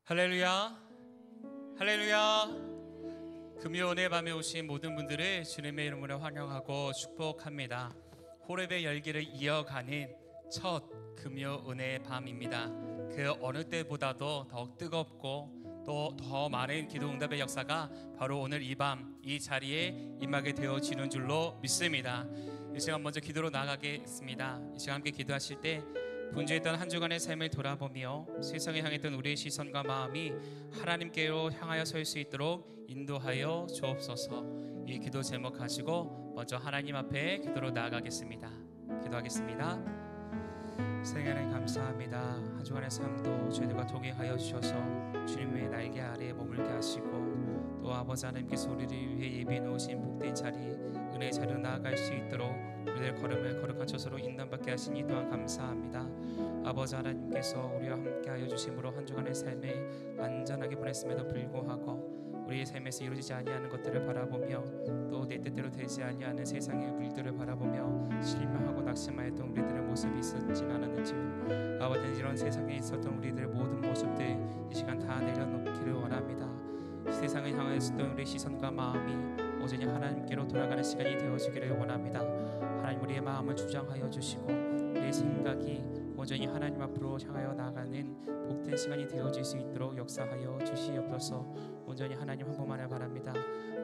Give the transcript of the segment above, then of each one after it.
할렐루야, 할렐루야. 금요 은혜 밤에 오신 모든 분들을 주님의 이름으로 환영하고 축복합니다. 호렙의 열기를 이어가는 첫 금요 은혜의 밤입니다. 그 어느 때보다도 더욱 뜨겁고 또 더 많은 기도 응답의 역사가 바로 오늘 이 밤 이 자리에 임하게 되어지는 줄로 믿습니다. 이 시간 먼저 기도로 나가겠습니다. 이 시간 함께 기도하실 때 분주했던 한 주간의 삶을 돌아보며 세상에 향했던 우리의 시선과 마음이 하나님께로 향하여 설 수 있도록 인도하여 주옵소서. 이 기도 제목 가지고 먼저 하나님 앞에 기도로 나아가겠습니다. 기도하겠습니다. 생애는 감사합니다. 한 주간의 삶도 저희들과 동행하여 주셔서 주님의 날개 아래에 머물게 하시고 또 아버지 하나님께서 우리를 위해 예비해 놓으신 복된 자리, 은혜의 자리로 나아갈 수 있도록 우리들 걸음을 거룩한 처소로 인도받게 하시니 또한 감사합니다. 아버지 하나님께서 우리와 함께하여 주심으로 한 주간의 삶을 안전하게 보냈음에도 불구하고 우리의 삶에서 이루어지지 아니하는 것들을 바라보며 또 내 뜻대로 되지 아니하는 세상의 일들을 바라보며 실망하고 낙심하였던 우리들의 모습이 있었진 않았는지요. 아버지, 이런 세상에 있었던 우리들의 모든 모습들 이 시간 다 내려놓기를 원합니다. 세상을 향하였던 우리의 시선과 마음이 오전에 하나님께로 돌아가는 시간이 되어지기를 원합니다. 하나님, 우리의 마음을 주장하여 주시고 우리의 생각이 온전히 하나님 앞으로 향하여 나가는 복된 시간이 되어질 수 있도록 역사하여 주시옵소서. 온전히 하나님 한 분만을 바랍니다.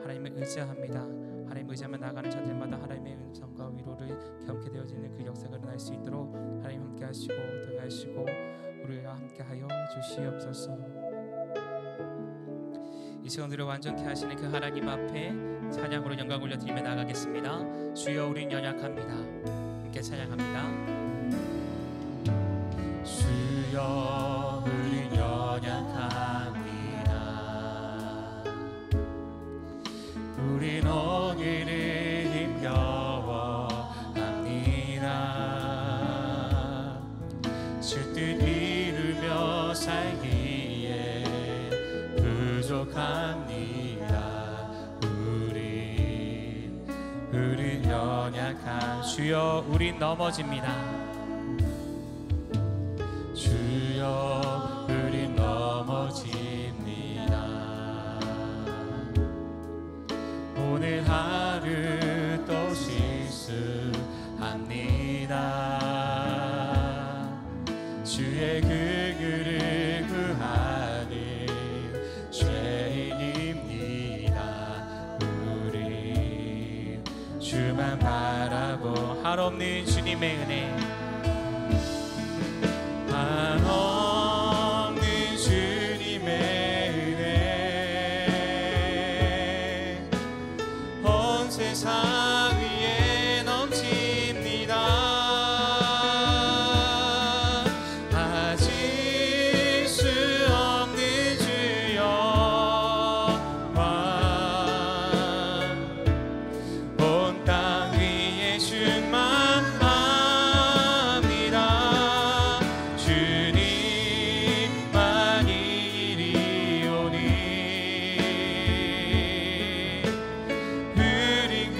하나님을 의지합니다. 하나님 의지하며 나가는 자들마다 하나님의 은총과 위로를 경험하게 되어지는 그 역사가 일어날 수 있도록 하나님 함께 하시고 동행하시고 우리와 함께 하여 주시옵소서. 이 시간 우리를 완전케 하시는 그 하나님 앞에 찬양으로 영광 올려드리며 나가겠습니다. 주여 우린 연약합니다. 함께 찬양합니다. 주여 우린 연약합니다. 우린 오기를 힘겨워합니다. 주 뜻 이루며 살기에 부족합니다. 우린 연약한 주여 우린 넘어집니다. 주여 우린 넘어집니다. 오늘 하루 또 실수합니다. 주의 그 길을 구하는 죄인입니다. 우리 주만 바라보 한없는 주님의 은혜, 한없는 주님의 은혜 온 세상 위에 넘칩니다. 가질 수 없는 주여와 온 땅 위에 충만합니다. 주님만이 이리오니 우린 그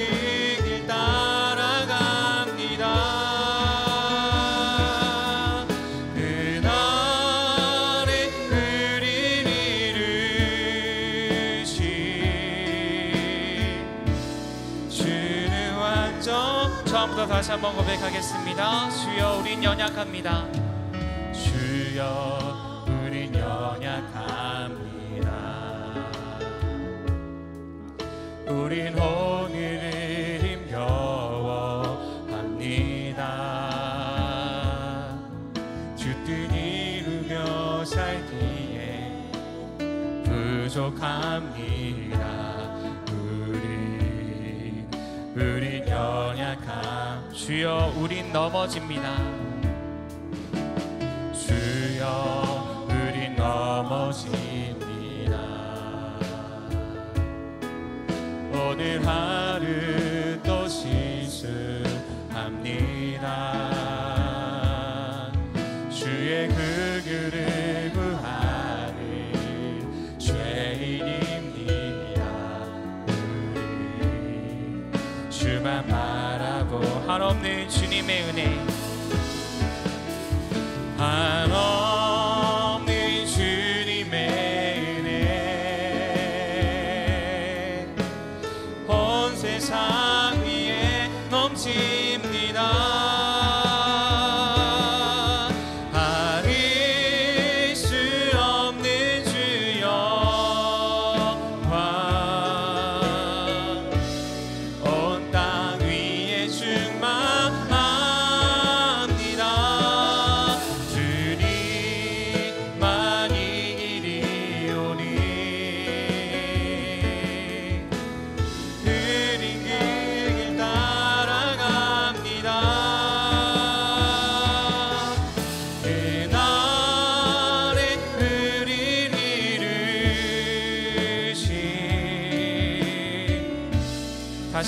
길 따라갑니다. 그날에 우리를 이루신 주는 완전. 처음부터 다시 한번 고백하겠습니다. 주여 우린 연약합니다. 주여 우린 연약합니다. 우린 오늘을 힘겨워합니다. 주 뜻 이루며 살기에 부족합니다. 우린 연약함. 주여 우린 넘어집니다. 주여 우린 넘어집니다. 오늘 하루 또 실수합니다. 주의 그 길을 구하는 죄인입니다. 우리 주만 바라보 한없는 주님의 은혜, 한없는 주님의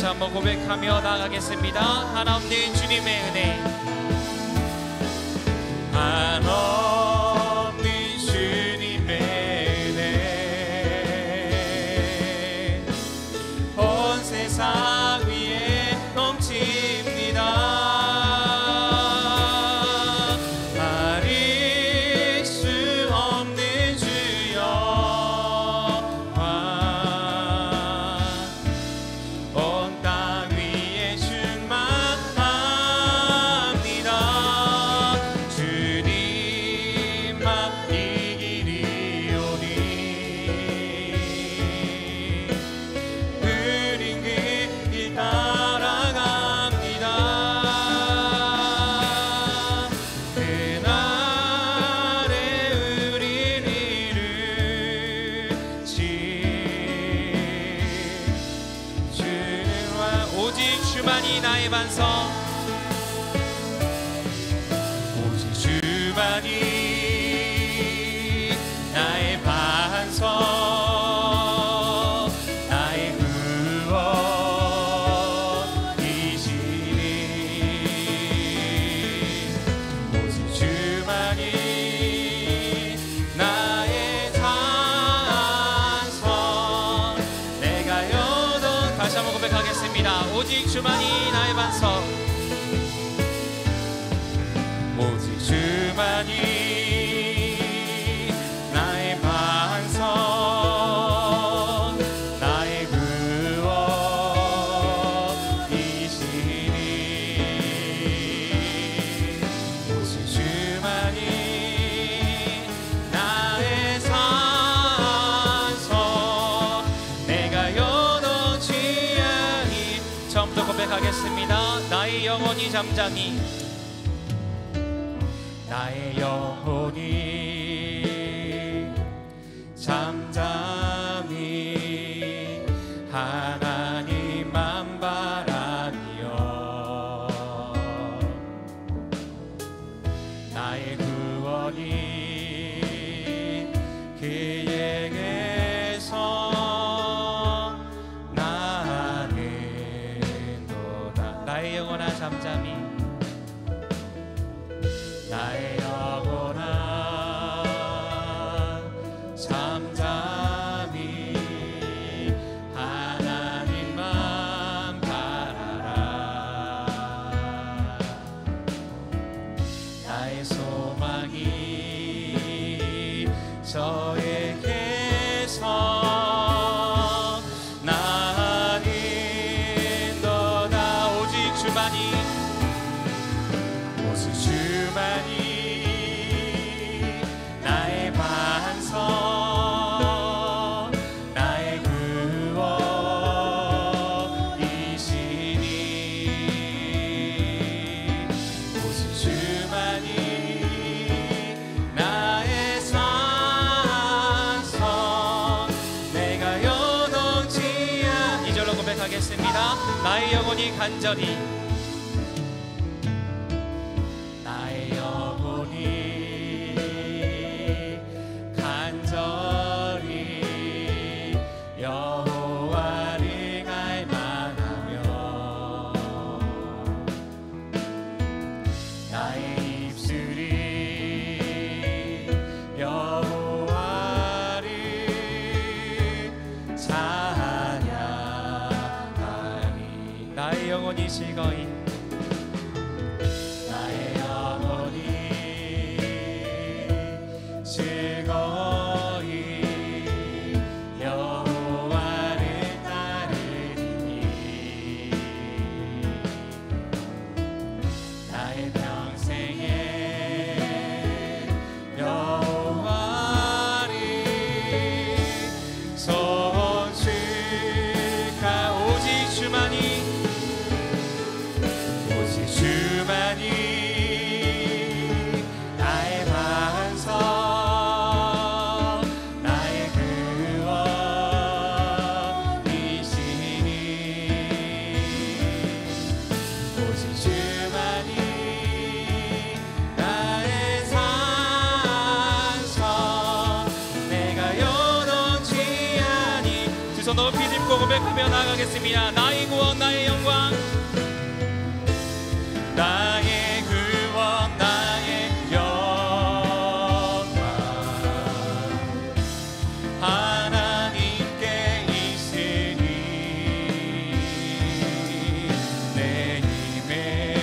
다시 한번 고백하며 나아가겠습니다. 한없는 주님의 은혜, 한없는 주님의 은혜 온 세상 위에 넘칩니다. 주만이 나의 반석, 오직 주만이 나의 반석, 나의 구원이시니 오직 주만이 나의 반석, 내가 여던 다시 한번 고백하겠습니다. 오직 주만이 나의 반석, 오직 주만이 나의 반석, 나의 구원이시니 오직 주만이 나의 산석, 내가 여동치 아니. 처음부터 고백하겠습니다. 나의 영혼이 잠잠히, 나의 영혼이 잠잠히 하나님만 바라며, 나의 구원이 그에게서 나는도다. 나의 영혼아 잠잠히, 나의 영혼아 잠잠히 하나님만 바라라. 나의 소망이 저에게서 나는도다. 오직 주만이, 오직 주만이 나의 반석, 나의 구원이시니 오직 주만이 나의 산석, 내가 여동치 않. 2절로 고백하겠습니다. 나의 영혼이 간절히, 나의 영혼이 간절히 여호와를 갈망하며, 나의 입술이 여호와를 찬양하리. 나의 영혼이 즐거이, 나의 영혼이 즐거이 여호와를 따르니, 나의 평생에 여호와를 송축하. 오직 주만이, 오직 주만이 나의 반석, 위해서 높이 짚고 고백하며 나아가겠습니다. 나의 구원 나의 영광 나의 구원 나의 영광 하나님께 있으니 내 힘의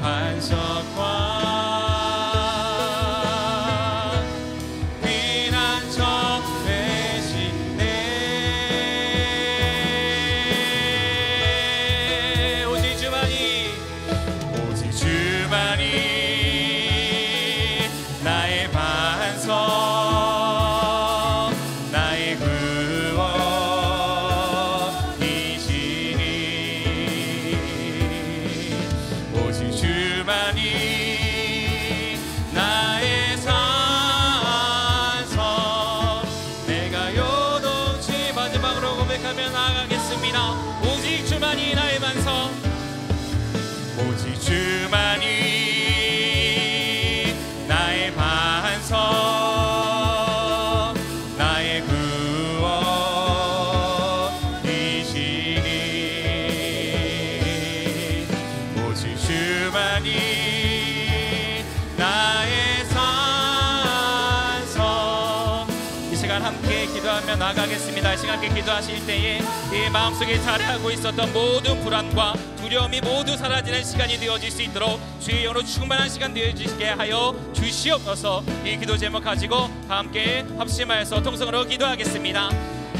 반석과 오직 주만이 나의 반석 오직 주만이 나의 반석 나의 구원이시니 오직 주만이 나의 산성 이 시간 함께 기도하며 나가겠습니다. 이 시간 함께 기도하실 때에 이 마음속에 자리하고 있었던 모든 불안과 두려움이 모두 사라지는 시간이 되어질 수 있도록 주의 영으로 충만한 시간 되어지게 하여 주시옵소서. 이 기도 제목 가지고 함께 합심하여서 통성으로 기도하겠습니다.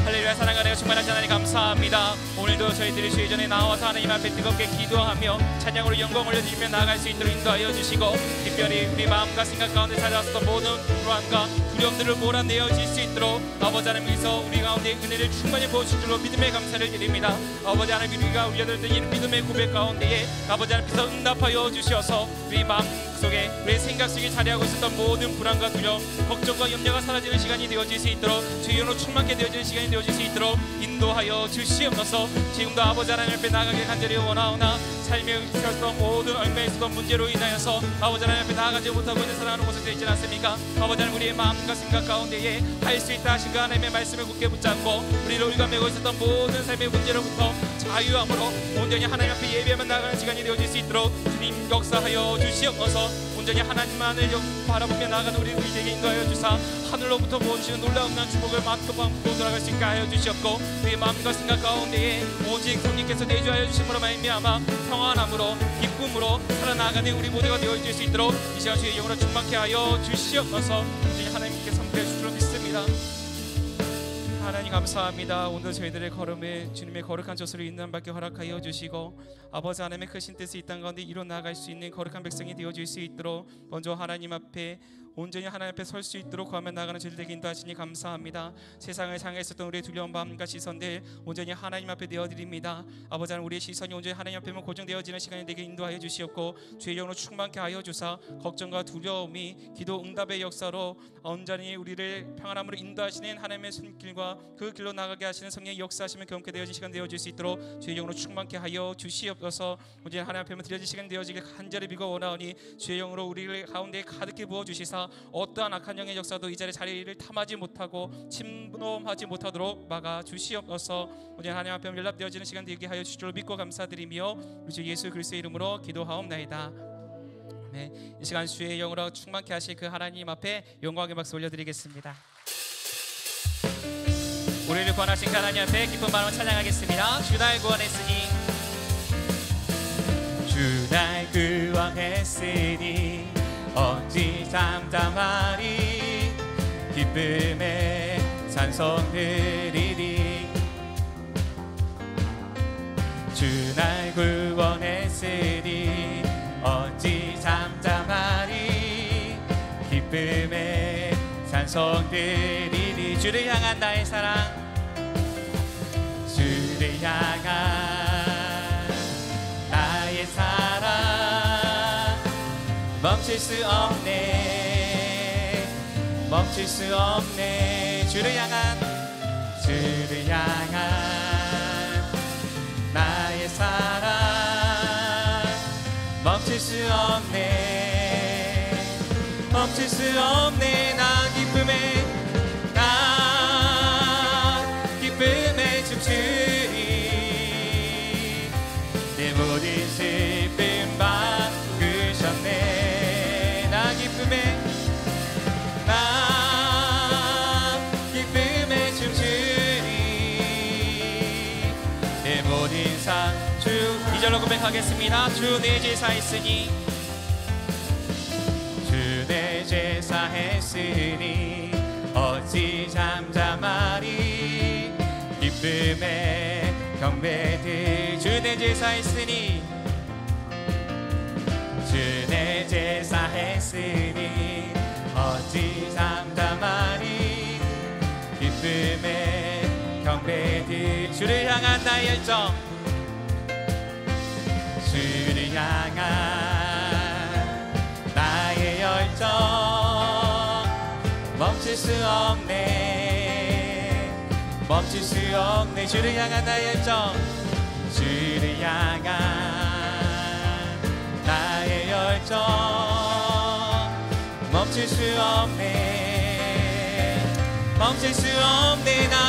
할렐루야. 사랑하는 충만하신 하나님 감사합니다. 오늘도 저희들이 주의 전에 나와서 하나님 앞에 뜨겁게 기도하며 찬양으로 영광 올려드리며 나아갈 수 있도록 인도하여 주시고 특별히 우리 마음과 생각 가운데 찾아왔던 모든 불안과 두려움들을 몰아내어 질 수 있도록 아버지 하나님께서 우리 가운데 은혜를 충만히 부어주신 줄로 믿음의 감사를 드립니다. 아버지 하나님 우리가 우려들던 이 믿음의 고백 가운데에 아버지 하나님께서 응답하여 주셔서 우리 마음 속에 우리 생각 속에 자리하고 있었던 모든 불안과 두려움 걱정과 염려가 사라지는 시간이 되어질 수 있도록 주의 영으로 충만케 되어지는 시간이 되어질 수 있도록 인도하여 주시옵소서. 지금도 아버지 하나님 앞에 나가길 간절히 원하오나 삶에 있었던 모든 얼마에 있었던 문제로 인하여서 아버지 하나님 앞에 나아가지 못하고 있는 사랑하는 곳에 있지 않습니까? 아버지 하나님 우리의 마음과 생각 가운데에 할 수 있다 하신 그 하나님의 말씀을 굳게 붙잡고 우리를 올가매고 있었던 모든 삶의 문제로부터 자유함으로 온전히 하나님 앞에 예배하며 나가는 시간이 되어질 수 있도록 주님 역사하여 주시옵소서. 온전히 하나님만을 바라보며 나가는 우리에게 인도하여 주사 하늘로부터 부어주시는 놀라운 축복을 마음껏 받고 돌아갈 수 있게 하여 주시옵고 우리의 마음과 생각 가운데에 오직 성령께서 내주하여 주심으로 말미암아 평안함으로 기쁨으로 살아나가는 우리 모두가 되어질 수 있도록 이 시간 주의 영으로 충만케 하여 주시옵소서. 온전히 하나님께 섬겨 주실 줄 믿습니다. 하나님 감사합니다. 오늘 저희들의 걸음에 주님의 거룩한 저수를 인도받게 허락하여 주시고 아버지 하나님의 크신 뜻이 이 땅 가운데 이뤄 나갈 수 있는 거룩한 백성이 되어질 수 있도록 먼저 하나님 앞에 온전히 하나님 앞에 설 수 있도록 구하며 나가는 저희들에게 인도하시니 감사합니다. 세상을 향해 있었던 우리의 두려운 마음과 시선들 온전히 하나님 앞에 내어드립니다. 아버지 하나님 우리의 시선이 온전히 하나님 앞에만 고정되어지는 시간이 되게 인도하여 주시옵고 주의 영으로 충만케 하여 주사 걱정과 두려움이 기도 응답의 역사로 온전히 우리를 평안함으로 인도하시는 하나님의 손길과 그 길로 나가게 하시는 성령의 역사하시면 경험케 되어진 시간 되어질 수 있도록 주의 영으로 충만케 하여 주시옵소서. 온전히 하나님 앞에만 드려진 시간 되어지길 간절히 비고 원하오니 주의 영으로 우리를 가운데 가득히 부어주시사 어떠한 악한 영의 역사도 이 자리를 탐하지 못하고 침범하지 못하도록 막아 주시옵소서. 오늘 하나님 앞에 연락되어지는 시간 되게 하여 주실 줄 믿고 감사드리며 우리 주 예수 그리스도의 이름으로 기도하옵나이다. 네, 이 시간 주의 영으로 충만케 하실 그 하나님 앞에 영광의 박수 올려드리겠습니다. 우리를 구원하신 그 하나님 앞에 기쁜 마음으로 찬양하겠습니다. 주 날 구원했으니 주 날 구원했으니 어찌 잠잠하리 기쁨에 찬송 드리리 주 날 구원했으니 어찌 잠잠하리 기쁨에 찬송 드리리 주를 향한 나의 사랑 주를 향한 나의 사랑 멈출 수 없네 멈출 수 없네 주를 향한 나의 사랑 멈출 수 없네 멈출 수 없네 나 기쁨에 나 모든 슬픔 바꾸셨네. 나 기쁨에 춤추니 내 모든 주 2절로 고백하겠습니다. 주 내 제사 했으니 주 내 제사 했으니 어찌 잠잠하리. 기쁨에 경배들 주 내 제사 했으니 주 내 제사 했으니 어찌 잠잠하리. 기쁨에 경배들 주를 향한 나의 열정 주를 향한 나의 열정 멈출 수 없네. 멈출 수 없네. 주를 향한 나의 열정 주를 향한 나의 열정 멈출 수 없네. 멈출 수 없네. 나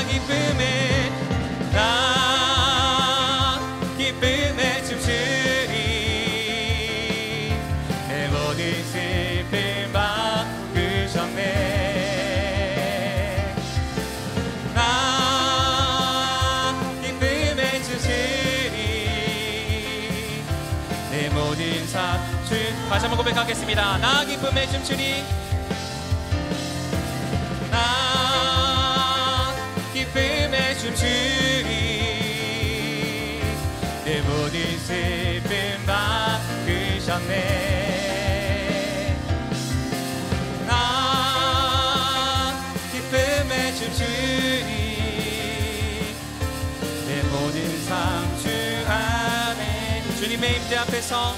기쁨에 춤추리. 내 모든 슬픔 바꾸셨네. 나 기쁨에 춤추리. 내 모든 주 다시 한번 고백하겠습니다. 나 기쁨에 춤추리. 기쁨에 춤추리. 내 모든 슬픔 바꾸셨네. 나 기쁨에 춤추리. 내 모든 삶 주 안에 주님의 임재 앞에서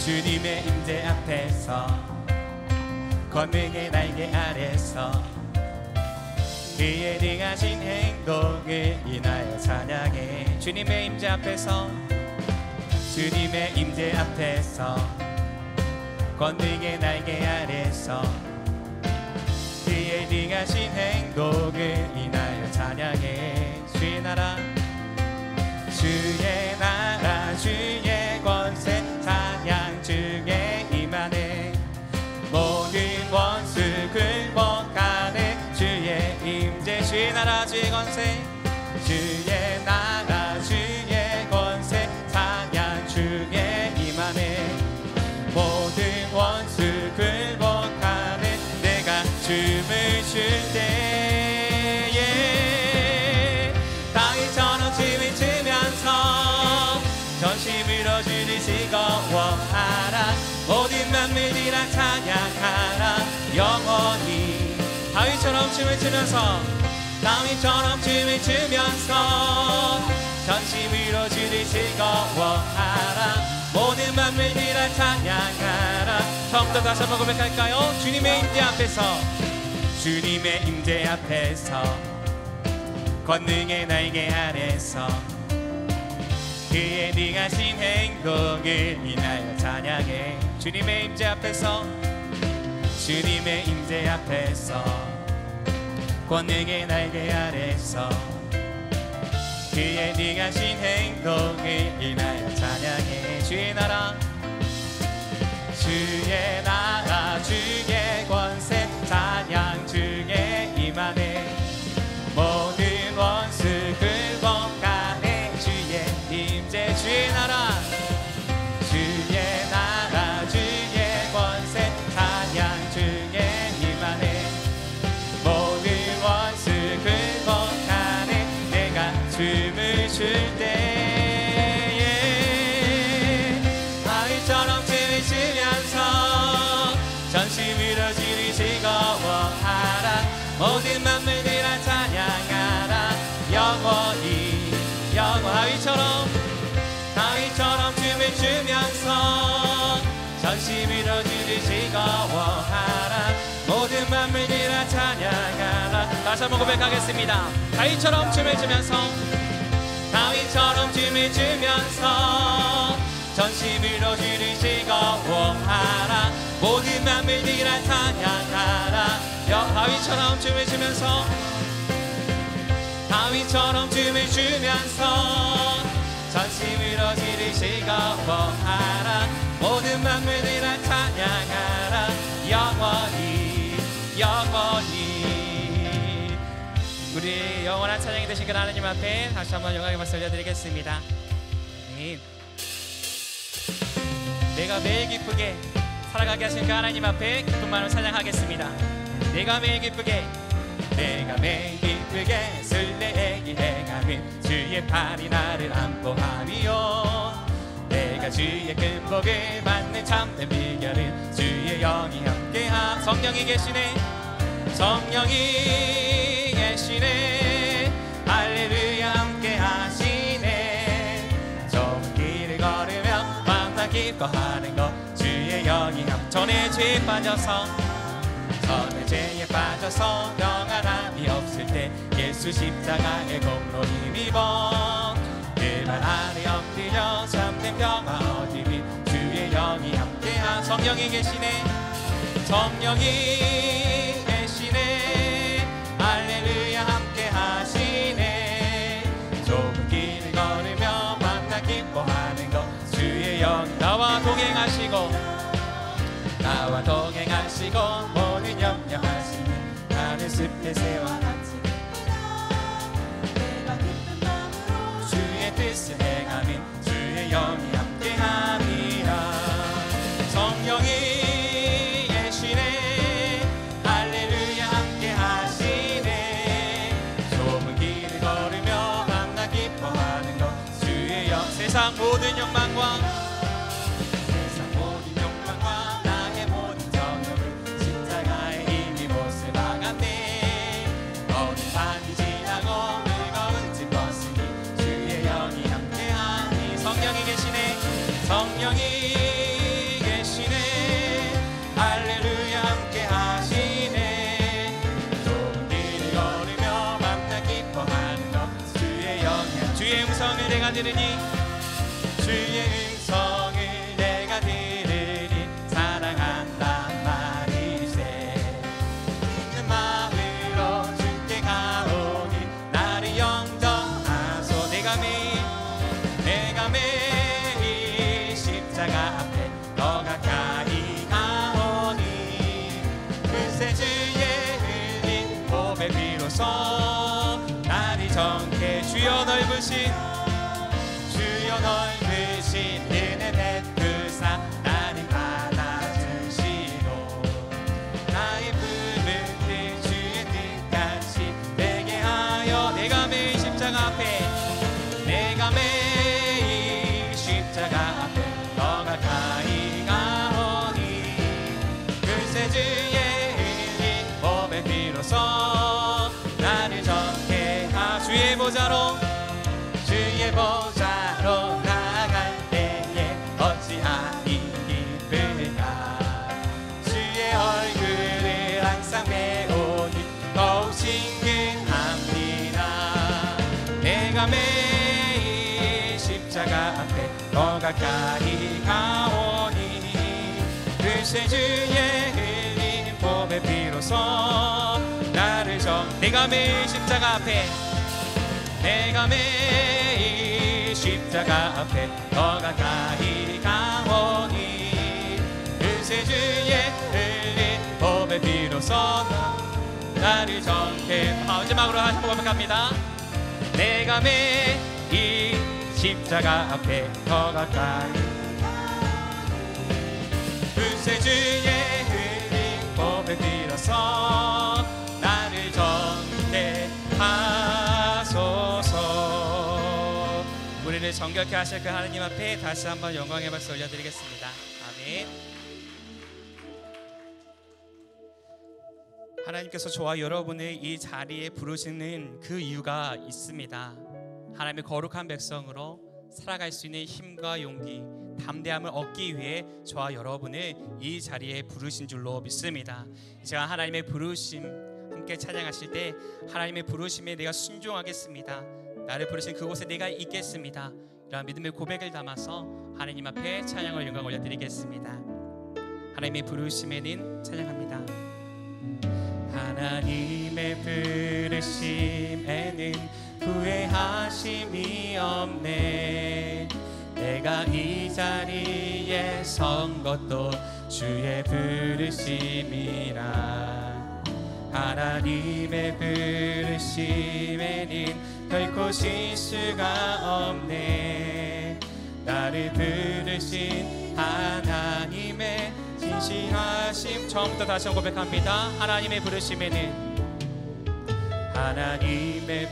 주님의 임재 앞에서 권능의 날개 아래서 그의 능하신 행동을 인하여 찬양해. 주님의 임재 앞에서 주님의 임재 앞에서 권능의 날개 아래서 그의 능하신 행동을 인하여 찬양해. 주의 나라 주의 권세 찬양 주의 임하네. 모든 원수 굴복하네. 주의 임재 주의 나라 주의 권세 주의 나라 주의 권세 찬양 주의 임하네. 모든 원수 굴복하네. 내가 춤을 출 때에 다윗처럼 춤을 추면서 전심으로 주를 즐거워하라. 모든 만물들아 찬양하라. 영원히 다윗처럼 춤을 추면서 전심으로 주를 즐거워하라. 모든 만물들아 찬양하라. 처음부터 다시 한번 고백할까요? 주님의 임재 앞에서 주님의 임재 앞에서 권능의 날개 아래서 그의 능하신 행동을 인하여 찬양해. 주님의 임재 앞에서 주님의 임재 앞에서 권능의 날개 아래서 그의 능하신 행동을 인하여 찬양해. 주의 나라 주의 권세 찬양 주의 임하네. 모든 원수 굴복하네. 주의 임재 주의 나라 주의 권세 찬양 주의 임하네. 모든 원수 굴복하네. 내가 춤을 출 때에 다윗처럼 춤을 추면서 전심으로 주를 즐거워하라. 모든 만물들아 찬양하라. 영원히 다윗처럼 춤을 추면서 전심으로 주를 즐거워하라. 모든 만물들아 찬양하라. 다시 한번 고백하겠습니다. 다윗처럼 춤을 추면서 전심으로 주를 즐거워하라. 모든 만물들아 찬양하라. 다윗처럼 춤을 추면서 전심으로 지를 즐거워하라. 모든 만물들아 찬양하라. 영원히 영원히. 우리 영원한 찬양이 되신 그 하나님 앞에 다시 한번 영광의 박수 올려드리겠습니다. 아멘. 내가 매일 기쁘게 살아가게 하신 그 하나님 앞에 기쁜 마음으로 찬양하겠습니다. 내가 매일 기쁘게 술래기 행하면 주의 팔이 나를 안보하리요. 내가 주의 큰 복을 받는 참된 비결은 주의 영이 함께하. 성령이 계시네, 성령이 계시네. 할렐루야 함께하시네. 좁은 길을 걸으며 만나 기뻐하는 것 주의 영이 전에 죄에 빠져서 평안함이 없을 때 예수 십자가의 공로 힘입어 그 발 아래 엎드려 참된 평화 얻으리. 주의 영이 함께하. 성령이 계시네, 성령이 계시네. 할렐루야 함께하시네. 좁은 길을 걸으며 만나 기뻐하는 것 주의 영 나와 동행하시고 모든 염려하시는 나를 숲의 새와 같이 내가 기쁜 마음으로 주의 뜻을 행하니 주의 영이 함께함이라. 성령이 계시네, 할렐루야 함께하시네. 좁은 길을 걸으며 만나 기뻐하는 것 주의 영. 세상 모든 욕망과 성령이 계시네, 할렐루야 함께하시네. 좁은 길을 걸으며 만나 기뻐하는 것 주의 영이야. 주의 음성을 내가 들으니 주의 음성을 내가 들으니 사랑한단 말이세. 있는 마음으로 주께 가오니 나를 영접하소. 내가 매일 십자가 앞에 더 가까이 가오니 글쎄 주의 흘린 몸의 피로써 나를 정케. 주여 넓으신 은혜 베푸사 나를 받아주시고 나의 품은 뜻 주의 뜻같이 되게 하여. 내가 매일 십자가 앞에 십자가 앞에 더 가까이 가오니 글쎄 주의 흘린 몸의 피로써 나를 정케 하. 주의 보좌로 나아갈 때에 어찌하니 기쁠까. 주의 얼굴을 항상 배우니 더욱 신기합니다. 내가 매일 십자가 앞에 더 가까이 가오니 글쎄 주의 흘린 몸의 피로써 나를 내가 매일 십자가 앞에 더 가까이 가오니 글쎄 주의 흘린 몸의 피로써 나를 정케. 마지막으로 한 번 갑니다. 내가 매일 십자가 앞에 더 가까이 글쎄 주의 흘린 몸을 빌어서 나를 정케 하소서. 우리를 정결케 하실 그 하나님 앞에 다시 한번 영광의 박수 올려드리겠습니다. 아멘. 하나님께서 저와 여러분을 이 자리에 부르시는 그 이유가 있습니다. 하나님의 거룩한 백성으로 살아갈 수 있는 힘과 용기, 담대함을 얻기 위해 저와 여러분을 이 자리에 부르신 줄로 믿습니다. 제가 하나님의 부르심 함께 찬양하실 때 하나님의 부르심에 내가 순종하겠습니다, 나를 부르신 그곳에 내가 있겠습니다, 이러한 믿음의 고백을 담아서 하나님 앞에 찬양을 영광 올려드리겠습니다. 하나님의 부르심에는 찬양합니다. 하나님의 부르심에는 후회하심이 없네. 내가 이 자리에 선 것도 주의 부르심이라. 하나님의 부르심에는 결코 실수가 없네. 나를 부르신 하나님의 진실하심. 처음부터 다시 한번 고백합니다. 하나님의 부르심에는, 하나님의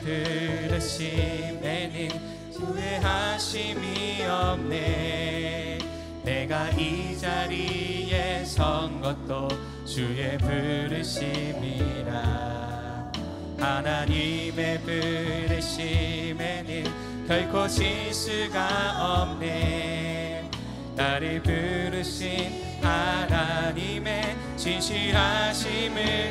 부르심에는 후회하심이 없네. 내가 이 자리에 선 것도 주의 부르심이라. 하나님의 부르심에는 결코 실수가 없네. 나를 부르신 하나님의 진실하심을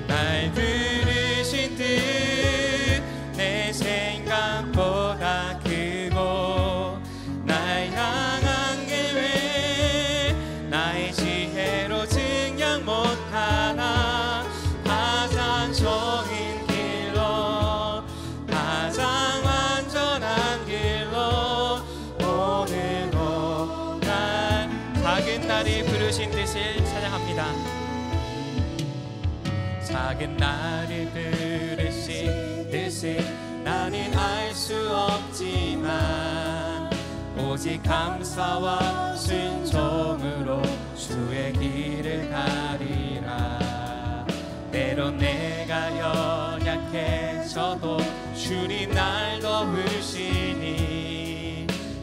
날 부르신 뜻 내 생각보다 크고, 날 향한 계획 나의 지혜로 증량 못하나. 가장 좋은 길로, 가장 완전한 길로 오늘도 날 작은 나를 부르신 뜻을 찬양합니다. 작은 나를 부르신 뜻을 나는 알 수 없지만, 오직 감사와 순종으로 주의 길을 가리라. 때론 내가 연약해져도 주님 날 도우시니,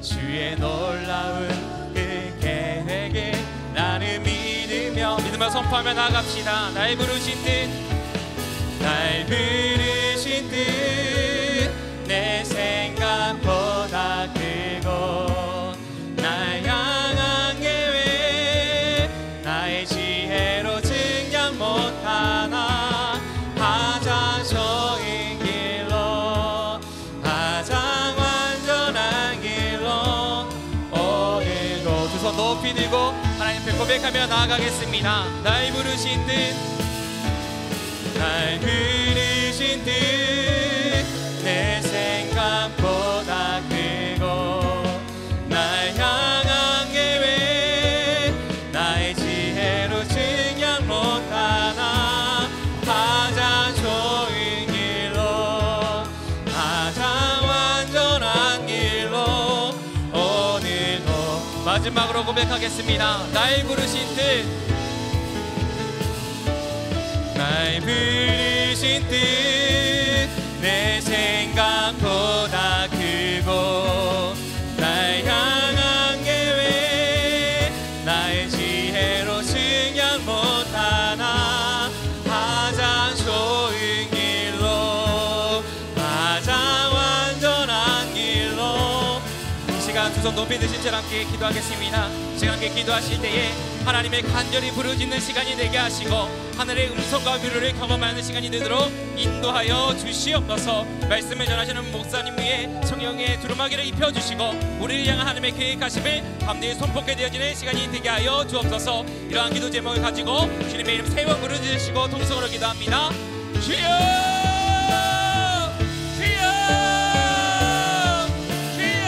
주의 놀라운 그 계획을 나는 믿으며 선포하며 나갑시다. 날 부르신 뜻, 날 부르신 뜻 내 생각보다 크고, 날 향한 계획 나의 지혜로 증량 못하나. 가장 좋은 길로, 가장 완전한 길로 오늘도. 두 손 높이 들고 하나님 앞에 고백하며 나아가겠습니다. 날 부르신 뜻, 날 부르신 뜻 내 생각보다 크고, 날 향한 계획 나의 지혜로 증량 못하나. 가장 좋은 길로, 가장 완전한 길로 오늘도. 마지막으로 고백하겠습니다. 날 부르신 뜻, 날 부르신 뜻 내 생각보다 크고, 날 향한 계획 나의 지혜로 증량 못하나. 가장 좋은 길로, 가장 완전한 길로. 이 시간 두 손 높이 드신 채 함께 기도하겠습니다. 시간 함께 기도하실 때에 하나님의 간절히 부르짖는 시간이 되게 하시고, 하늘의 음성과 위로를 경험하는 시간이 되도록 인도하여 주시옵소서. 말씀을 전하시는 목사님 위에 성령의 두루마기를 입혀주시고, 우리를 향한 하나님의 계획하심을 감리에 손꼽게 되어지는 시간이 되게 하여 주옵소서. 이러한 기도 제목을 가지고 주님의 이름 세 번 부르짖으시고 통성으로 기도합니다. 주여, 주여, 주여.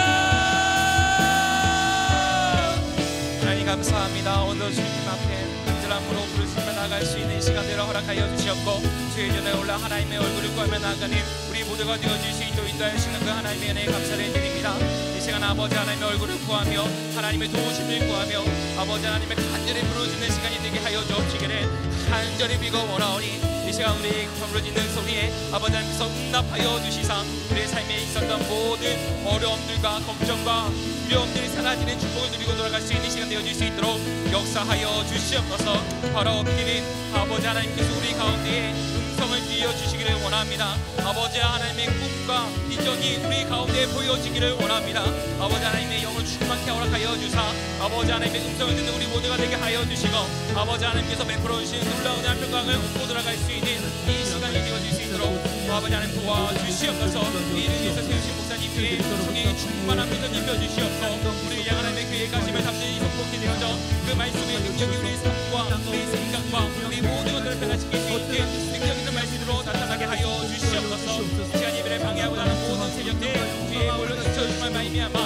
하나님 감사합니다. 오늘 주님 앞에 간절함으로 부르시며 나갈 수 있는 시간대로 허락하여 주시옵고, 주의 전에 올라 하나님의 얼굴을 구하며 나아가는 우리 모두가 되어질 수 있도록 인도하시는 그 하나님의 은혜에 감사를 드립니다. 이 시간 아버지 하나님의 얼굴을 구하며 하나님의 도우심을 구하며 아버지 하나님의 간절히 부르짖는 시간이 되게 하여 주옵시기를 간절히 비고 원하오니, 이 시간 우리 부르짖는 소리에 아버지 하나님께서 응답하여 주시사 우리의 삶에 있었던 모든 어려움들과 걱정과 두려움들이 사라지는 축복을 누리고 돌아갈 수 있는 시간 되어질 수 있도록 역사하여 주시옵소서. 바라옵기는 아버지 하나님께서 우리 가운데에 음성을 들려주시기를 원합니다. 아버지 하나님의 꿈과 비전이 우리 가운데 보여지기를 원합니다. 아버지 하나님의 영을 충만케 허락하여 주사 아버지 하나님의 음성을 듣는 우리 모두가 되게 하여 주시고, 아버지 하나님께서 베풀어 주신 놀라운 한평강을 웃고 돌아갈 수 있는 이 시간이 되어질 수 있도록 아버지 하나님 도와주시옵소서. 이를 위해서 세우신 목사님 위에 성령의 충만한 믿음 입혀주시옵소서. 우리를 향한 하나님의 우리의 가슴을 담대히 선포케 되어져 그 말씀의 능력이 우리의 삶과 우리의 생각과 우리 모든 것들을 변화시킬 수 있게 능력 있는 말씀으로 나타나게 하여 주시옵소서. 이 시간 예배를 방해하고 나는 모든 세력들 주의 몰려 넘쳐주심을 말미암아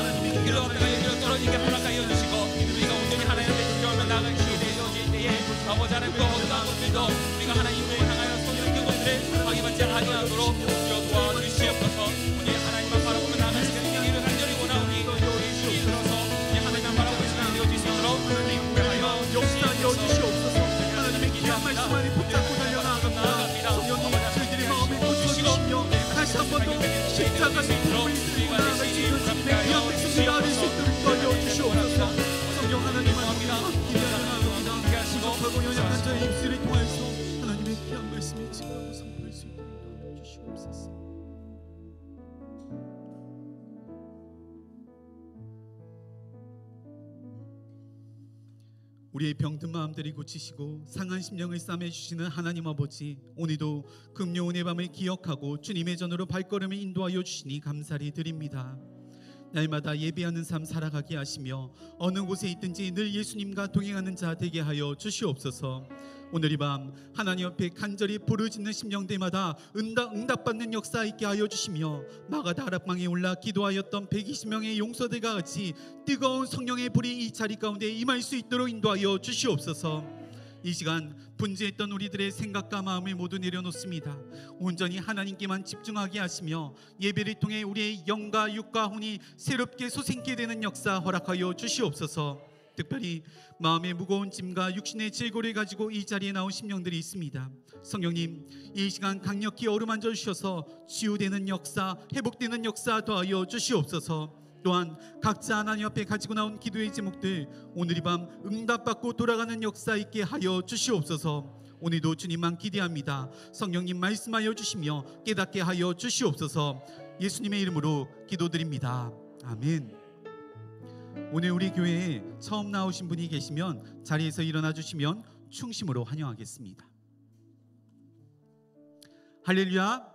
길로 갔다가 여기로 떨어지게 허락하여 주시고 우리가 온전히 하나님 앞에 기도하며 나아가게 되어질 때에 아버지 하나님 그 어떠한 것들도 우리가 하나님을 향하여 손을 든 것들을 방해받지 아니하도록 주여 도와주시옵소서. 오늘 하나님만 바라보며 나아갈 시간이 되기를 간절히 원하오니 우리 주님 들어서 하나님만 바라보는 시간이 되어질 수 있도록 하여 역사하여 주시옵소서. 하나님의 귀한 말씀 안에 붙잡고 달려나갑니다. 성령님 저희들의 마음에 붙여주시며 다시 한 번 더 십자가의 부름을 들고 나아갈 수 있는 주님의 귀한 말씀을 나눌 수 있도록 도와주시옵소서. 성령 하나님만 기대하옵나이다. 부족하고 연약한 저의 입술을 통하여서 하나님의 귀한 말씀을 증거하고 선포할 수 있도록 도와주시옵소서. 우리의 병든 마음들이 고치시고 상한 심령을 싸매주시는 하나님 아버지, 오늘도 금요은의 밤을 기억하고 주님의 전으로 발걸음을 인도하여 주시니 감사를 드립니다. 날마다 예배하는 삶 살아가게 하시며 어느 곳에 있든지 늘 예수님과 동행하는 자 되게 하여 주시옵소서. 오늘 이 밤 하나님 앞에 간절히 부르짖는 심령들마다 응답받는 역사 있게 하여 주시며 마가 다락방에 올라 기도하였던 120명의 용서들과 같이 뜨거운 성령의 불이 이 자리 가운데 임할 수 있도록 인도하여 주시옵소서. 이 시간 분주했던 우리들의 생각과 마음을 모두 내려놓습니다. 온전히 하나님께만 집중하게 하시며 예배를 통해 우리의 영과 육과 혼이 새롭게 솟게 되는 역사 허락하여 주시옵소서. 특별히 마음의 무거운 짐과 육신의 질고를 가지고 이 자리에 나온 심령들이 있습니다. 성령님, 이 시간 강력히 어루만져 주셔서 치유되는 역사, 회복되는 역사 더하여 주시옵소서. 또한 각자 하나님 앞에 가지고 나온 기도의 제목들 오늘 이 밤 응답받고 돌아가는 역사 있게 하여 주시옵소서. 오늘도 주님만 기대합니다. 성령님 말씀하여 주시며 깨닫게 하여 주시옵소서. 예수님의 이름으로 기도드립니다. 아멘. 오늘 우리 교회에 처음 나오신 분이 계시면 자리에서 일어나 주시면 충심으로 환영하겠습니다. 할렐루야.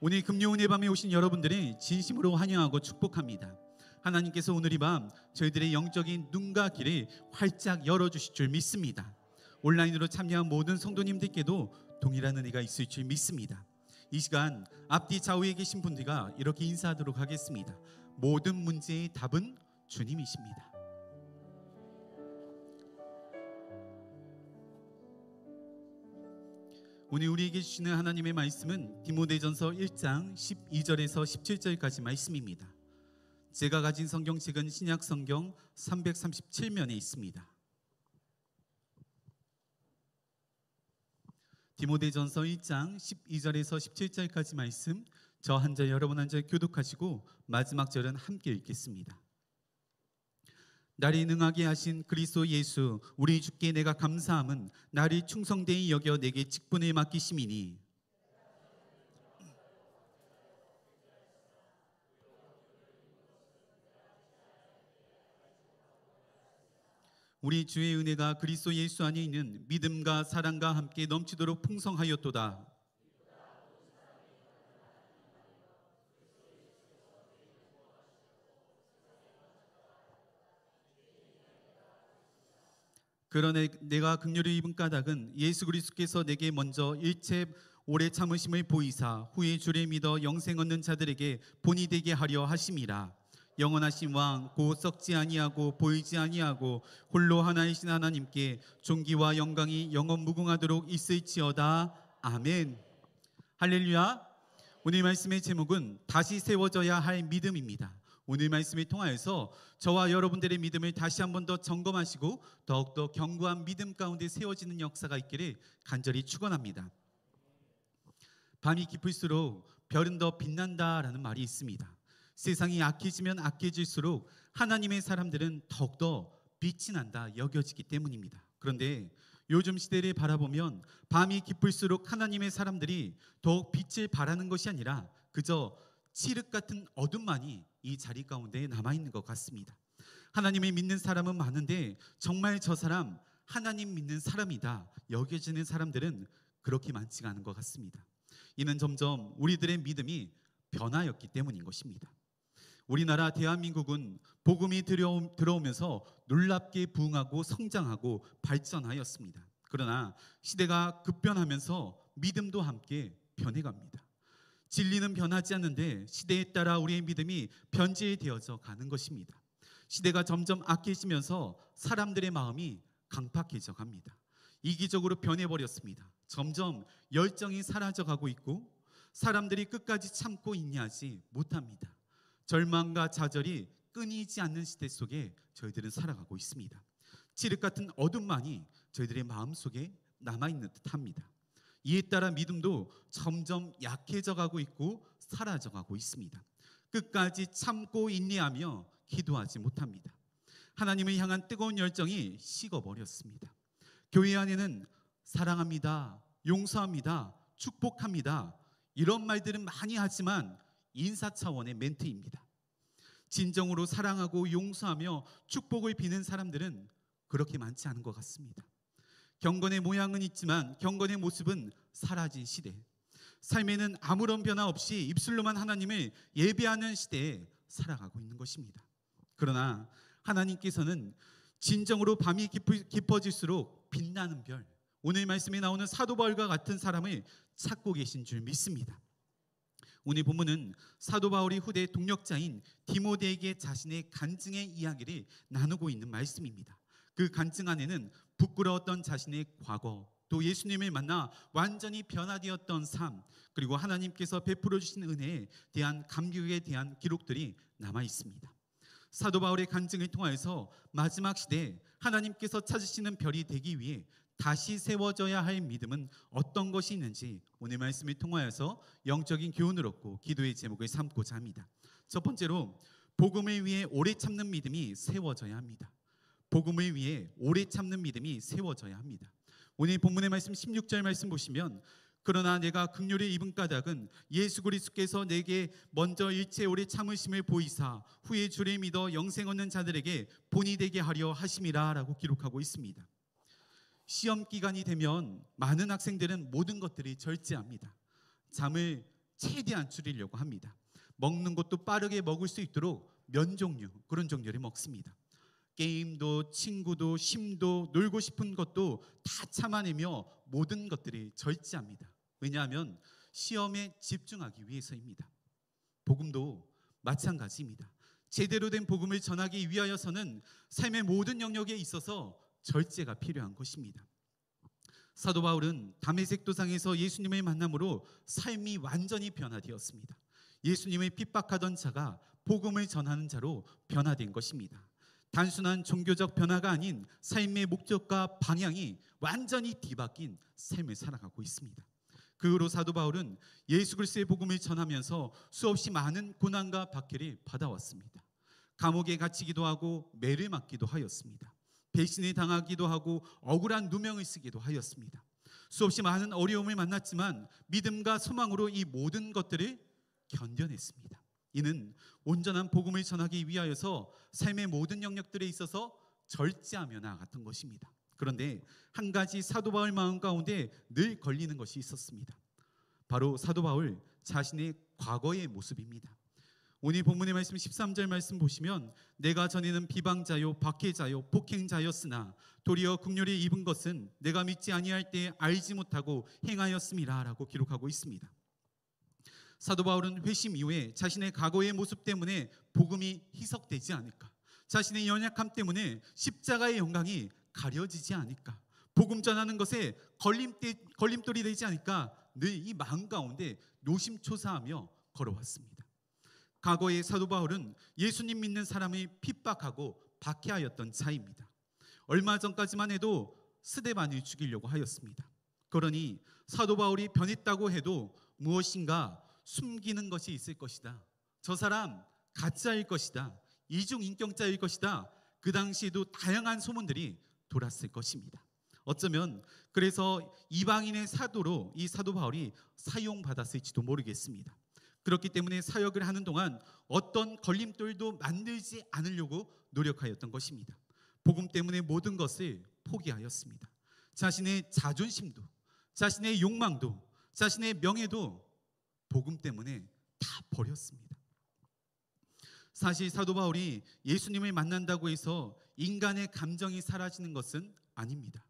오늘 금요은의 밤에 오신 여러분들을 진심으로 환영하고 축복합니다. 하나님께서 오늘 이 밤 저희들의 영적인 눈과 귀를 활짝 열어주실 줄 믿습니다. 온라인으로 참여한 모든 성도님들께도 동일한 은혜가 있을 줄 믿습니다. 이 시간 앞뒤 좌우에 계신 분들과 이렇게 인사하도록 하겠습니다. 모든 문제의 답은 주님이십니다. 오늘 우리에게 주시는 하나님의 말씀은 디모데전서 1장 12절에서 17절까지 말씀입니다. 제가 가진 성경책은 신약 성경 337면에 있습니다. 디모데전서 1장 12절에서 17절까지 말씀, 저 한 절 여러분 한 절 교독하시고 마지막 절은 함께 읽겠습니다. 나를 능하게 하신 그리스도 예수 우리 주께 내가 감사함은 나를 충성되이 여겨 내게 직분을 맡기심이니 우리 주의 은혜가 그리스도 예수 안에 있는 믿음과 사랑과 함께 넘치도록 풍성하였도다. 그러나 내가 긍휼을 입은 까닭은 예수 그리스도께서 내게 먼저 일체 오래 참으심을 보이사 후에 주를 믿어 영생 얻는 자들에게 본이 되게 하려 하심이라. 영원하신 왕 곧 썩지 아니하고 보이지 아니하고 홀로 하나이신 하나님께 존귀와 영광이 영원 무궁하도록 있을지어다. 아멘. 할렐루야. 오늘 말씀의 제목은 다시 세워져야 할 믿음입니다. 오늘 말씀을 통하여서 저와 여러분들의 믿음을 다시 한 번 더 점검하시고 더욱더 견고한 믿음 가운데 세워지는 역사가 있기를 간절히 축원합니다. 밤이 깊을수록 별은 더 빛난다라는 말이 있습니다. 세상이 악해지면 악해질수록 하나님의 사람들은 더욱더 빛이 난다 여겨지기 때문입니다. 그런데 요즘 시대를 바라보면 밤이 깊을수록 하나님의 사람들이 더욱 빛을 발하는 것이 아니라 그저 칠흑 같은 어둠만이 이 자리 가운데 남아있는 것 같습니다. 하나님을 믿는 사람은 많은데 정말 저 사람 하나님 믿는 사람이다 여겨지는 사람들은 그렇게 많지가 않은 것 같습니다. 이는 점점 우리들의 믿음이 변화였기 때문인 것입니다. 우리나라 대한민국은 복음이 들어오면서 놀랍게 부흥하고 성장하고 발전하였습니다. 그러나 시대가 급변하면서 믿음도 함께 변해갑니다. 진리는 변하지 않는데 시대에 따라 우리의 믿음이 변질되어져 가는 것입니다. 시대가 점점 악해지면서 사람들의 마음이 강팍해져 갑니다. 이기적으로 변해버렸습니다. 점점 열정이 사라져가고 있고 사람들이 끝까지 참고 인내하지 못합니다. 절망과 좌절이 끊이지 않는 시대 속에 저희들은 살아가고 있습니다. 칠흑 같은 어둠만이 저희들의 마음속에 남아있는 듯합니다. 이에 따라 믿음도 점점 약해져 가고 있고 사라져 가고 있습니다. 끝까지 참고 인내하며 기도하지 못합니다. 하나님을 향한 뜨거운 열정이 식어버렸습니다. 교회 안에는 사랑합니다, 용서합니다, 축복합니다 이런 말들은 많이 하지만 인사 차원의 멘트입니다. 진정으로 사랑하고 용서하며 축복을 비는 사람들은 그렇게 많지 않은 것 같습니다. 경건의 모양은 있지만 경건의 모습은 사라진 시대, 삶에는 아무런 변화 없이 입술로만 하나님을 예배하는 시대에 살아가고 있는 것입니다. 그러나 하나님께서는 진정으로 밤이 깊어질수록 빛나는 별, 오늘 말씀에 나오는 사도 바울과 같은 사람을 찾고 계신 줄 믿습니다. 오늘 본문은 사도 바울이 후대 동력자인 디모데에게 자신의 간증의 이야기를 나누고 있는 말씀입니다. 그 간증 안에는 부끄러웠던 자신의 과거, 또 예수님을 만나 완전히 변화되었던 삶, 그리고 하나님께서 베풀어 주신 은혜에 대한 감격에 대한 기록들이 남아 있습니다. 사도 바울의 간증을 통하여서 마지막 시대에 하나님께서 찾으시는 별이 되기 위해 다시 세워져야 할 믿음은 어떤 것이 있는지 오늘 말씀을 통하여서 영적인 교훈을 얻고 기도의 제목을 삼고자 합니다. 첫 번째로 복음을 위해 오래 참는 믿음이 세워져야 합니다. 복음을 위해 오래 참는 믿음이 세워져야 합니다. 오늘 본문의 말씀 16절 말씀 보시면 그러나 내가 긍휼을 입은 까닭은 예수 그리스도께서 내게 먼저 일체 오래 참으심을 보이사 후에 주를 믿어 영생 얻는 자들에게 본이 되게 하려 하심이라 라고 기록하고 있습니다. 시험 기간이 되면 많은 학생들은 모든 것들이 절제합니다. 잠을 최대한 줄이려고 합니다. 먹는 것도 빠르게 먹을 수 있도록 면 종류, 그런 종류를 먹습니다. 게임도 친구도 쉼도 놀고 싶은 것도 다 참아내며 모든 것들이 절제합니다. 왜냐하면 시험에 집중하기 위해서입니다. 복음도 마찬가지입니다. 제대로 된 복음을 전하기 위하여서는 삶의 모든 영역에 있어서 절제가 필요한 것입니다. 사도 바울은 다메섹 도상에서 예수님을 만남으로 삶이 완전히 변화되었습니다. 예수님을 핍박하던 자가 복음을 전하는 자로 변화된 것입니다. 단순한 종교적 변화가 아닌 삶의 목적과 방향이 완전히 뒤바뀐 삶을 살아가고 있습니다. 그 후로 사도 바울은 예수 그리스도의 복음을 전하면서 수없이 많은 고난과 박해를 받아왔습니다. 감옥에 갇히기도 하고 매를 맞기도 하였습니다. 배신을 당하기도 하고 억울한 누명을 쓰기도 하였습니다. 수없이 많은 어려움을 만났지만 믿음과 소망으로 이 모든 것들을 견뎌냈습니다. 이는 온전한 복음을 전하기 위하여서 삶의 모든 영역들에 있어서 절제하며 나아갔던 것입니다. 그런데 한 가지 사도 바울 마음 가운데 늘 걸리는 것이 있었습니다. 바로 사도 바울 자신의 과거의 모습입니다. 오늘 본문의 말씀 13절 말씀 보시면 내가 전에는 비방자요 박해자요 폭행자였으나 도리어 긍휼을 입은 것은 내가 믿지 아니할 때에 알지 못하고 행하였음이라 라고 기록하고 있습니다. 사도 바울은 회심 이후에 자신의 과거의 모습 때문에 복음이 희석되지 않을까, 자신의 연약함 때문에 십자가의 영광이 가려지지 않을까, 복음 전하는 것에 걸림돌이 되지 않을까 늘 이 마음 가운데 노심초사하며 걸어왔습니다. 과거의 사도 바울은 예수님 믿는 사람을 핍박하고 박해하였던 자입니다. 얼마 전까지만 해도 스데반을 죽이려고 하였습니다. 그러니 사도 바울이 변했다고 해도 무엇인가 숨기는 것이 있을 것이다. 저 사람 가짜일 것이다. 이중인격자일 것이다. 그 당시에도 다양한 소문들이 돌았을 것입니다. 어쩌면 그래서 이방인의 사도로 이 사도 바울이 사용받았을지도 모르겠습니다. 그렇기 때문에 사역을 하는 동안 어떤 걸림돌도 만들지 않으려고 노력하였던 것입니다. 복음 때문에 모든 것을 포기하였습니다. 자신의 자존심도, 자신의 욕망도, 자신의 명예도 복음 때문에 다 버렸습니다. 사실 사도 바울이 예수님을 만난다고 해서 인간의 감정이 사라지는 것은 아닙니다.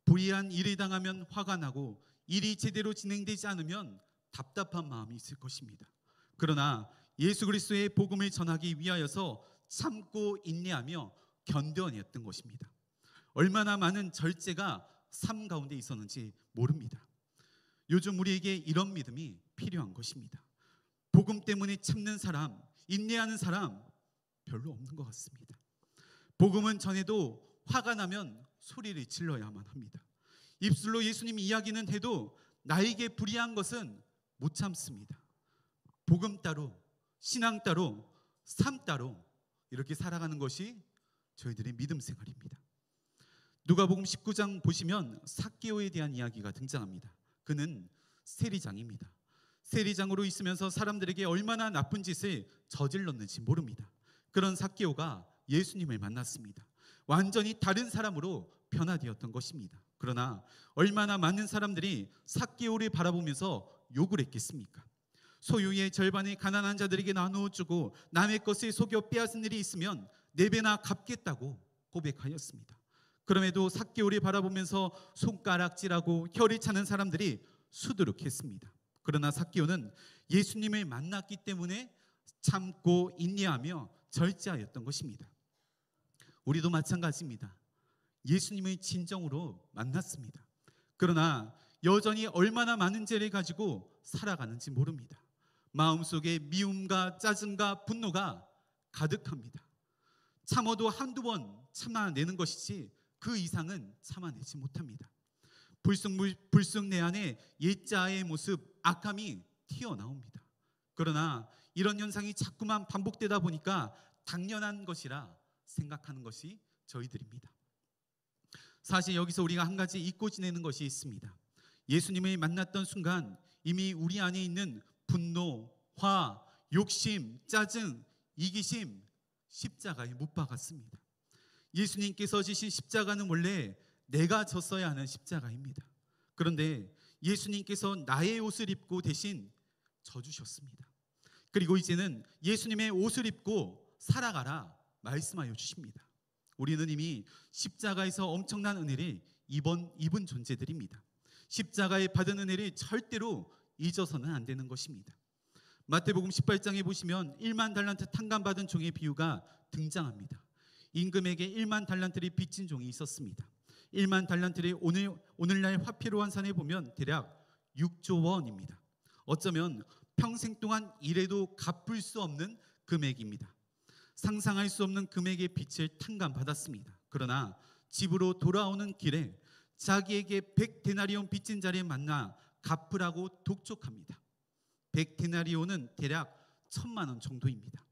불의한 일을 당하면 화가 나고 일이 제대로 진행되지 않으면 답답한 마음이 있을 것입니다. 그러나 예수 그리스도의 복음을 전하기 위하여서 참고 인내하며 견뎌냈던 것입니다. 얼마나 많은 절제가 삶 가운데 있었는지 모릅니다. 요즘 우리에게 이런 믿음이 필요한 것입니다. 복음 때문에 참는 사람, 인내하는 사람 별로 없는 것 같습니다. 복음은 전해도 화가 나면 소리를 질러야만 합니다. 입술로 예수님 이야기는 해도 나에게 불이한 것은 못 참습니다. 복음 따로, 신앙 따로, 삶 따로 이렇게 살아가는 것이 저희들의 믿음 생활입니다. 누가복음 19장 보시면 삭개오에 대한 이야기가 등장합니다. 그는 세리장입니다. 세리장으로 있으면서 사람들에게 얼마나 나쁜 짓을 저질렀는지 모릅니다. 그런 삭개오가 예수님을 만났습니다. 완전히 다른 사람으로 변화되었던 것입니다. 그러나 얼마나 많은 사람들이 삭개오를 바라보면서 욕을 했겠습니까? 소유의 절반을 가난한 자들에게 나누어 주고 남의 것을 속여 빼앗은 일이 있으면 4배나 갚겠다고 고백하였습니다. 그럼에도 삭개오를 바라보면서 손가락질하고 혀를 차는 사람들이 수두룩했습니다. 그러나 삭개오는 예수님을 만났기 때문에 참고 인내하며 절제하였던 것입니다. 우리도 마찬가지입니다. 예수님을 진정으로 만났습니다. 그러나 여전히 얼마나 많은 죄를 가지고 살아가는지 모릅니다. 마음속에 미움과 짜증과 분노가 가득합니다. 참아도 한두 번 참아내는 것이지 그 이상은 참아내지 못합니다. 불쑥 내 안에 옛자아의 모습, 악함이 튀어나옵니다. 그러나 이런 현상이 자꾸만 반복되다 보니까 당연한 것이라 생각하는 것이 저희들입니다. 사실 여기서 우리가 한 가지 잊고 지내는 것이 있습니다. 예수님을 만났던 순간 이미 우리 안에 있는 분노, 화, 욕심, 짜증, 이기심 십자가에 못 박았습니다. 예수님께서 지신 십자가는 원래 내가 졌어야 하는 십자가입니다. 그런데 예수님께서 나의 옷을 입고 대신 져주셨습니다. 그리고 이제는 예수님의 옷을 입고 살아가라 말씀하여 주십니다. 우리는 이미 십자가에서 엄청난 은혜를 입은 존재들입니다. 십자가에 받은 은혜를 절대로 잊어서는 안 되는 것입니다. 마태복음 18장에 보시면 1만 달란트 탕감받은 종의 비유가 등장합니다. 임금에게 1만 달란트를 빚진 종이 있었습니다. 1만 달란트를 오늘날 화폐로 환산해 보면 대략 6조 원입니다. 어쩌면 평생 동안 일해도 갚을 수 없는 금액입니다. 상상할 수 없는 금액의 빚을 탕감받았습니다. 그러나 집으로 돌아오는 길에 자기에게 100데나리온 빚진 자를 만나 갚으라고 독촉합니다. 100데나리온은 대략 1,000만 원 정도입니다.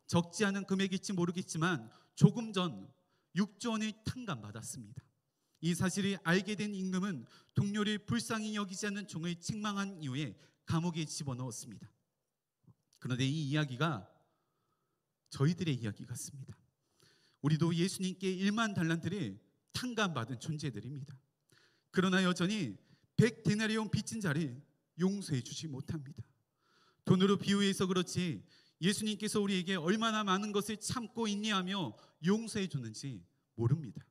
적지 않은 금액일지 모르겠지만 조금 전 6조 원을 탕감받았습니다. 이 사실을 알게 된 임금은 동료를 불쌍히 여기지 않는 종을 책망한 이후에 감옥에 집어넣었습니다. 그런데 이 이야기가 저희들의 이야기 같습니다. 우리도 예수님께 1만 달란트를 탕감받은 존재들입니다. 그러나 여전히 100데나리온 빚진 자를 용서해 주지 못합니다. 돈으로 비유해서 그렇지 예수님께서 우리에게 얼마나 많은 것을 참고 인내하며 용서해 줬는지 모릅니다.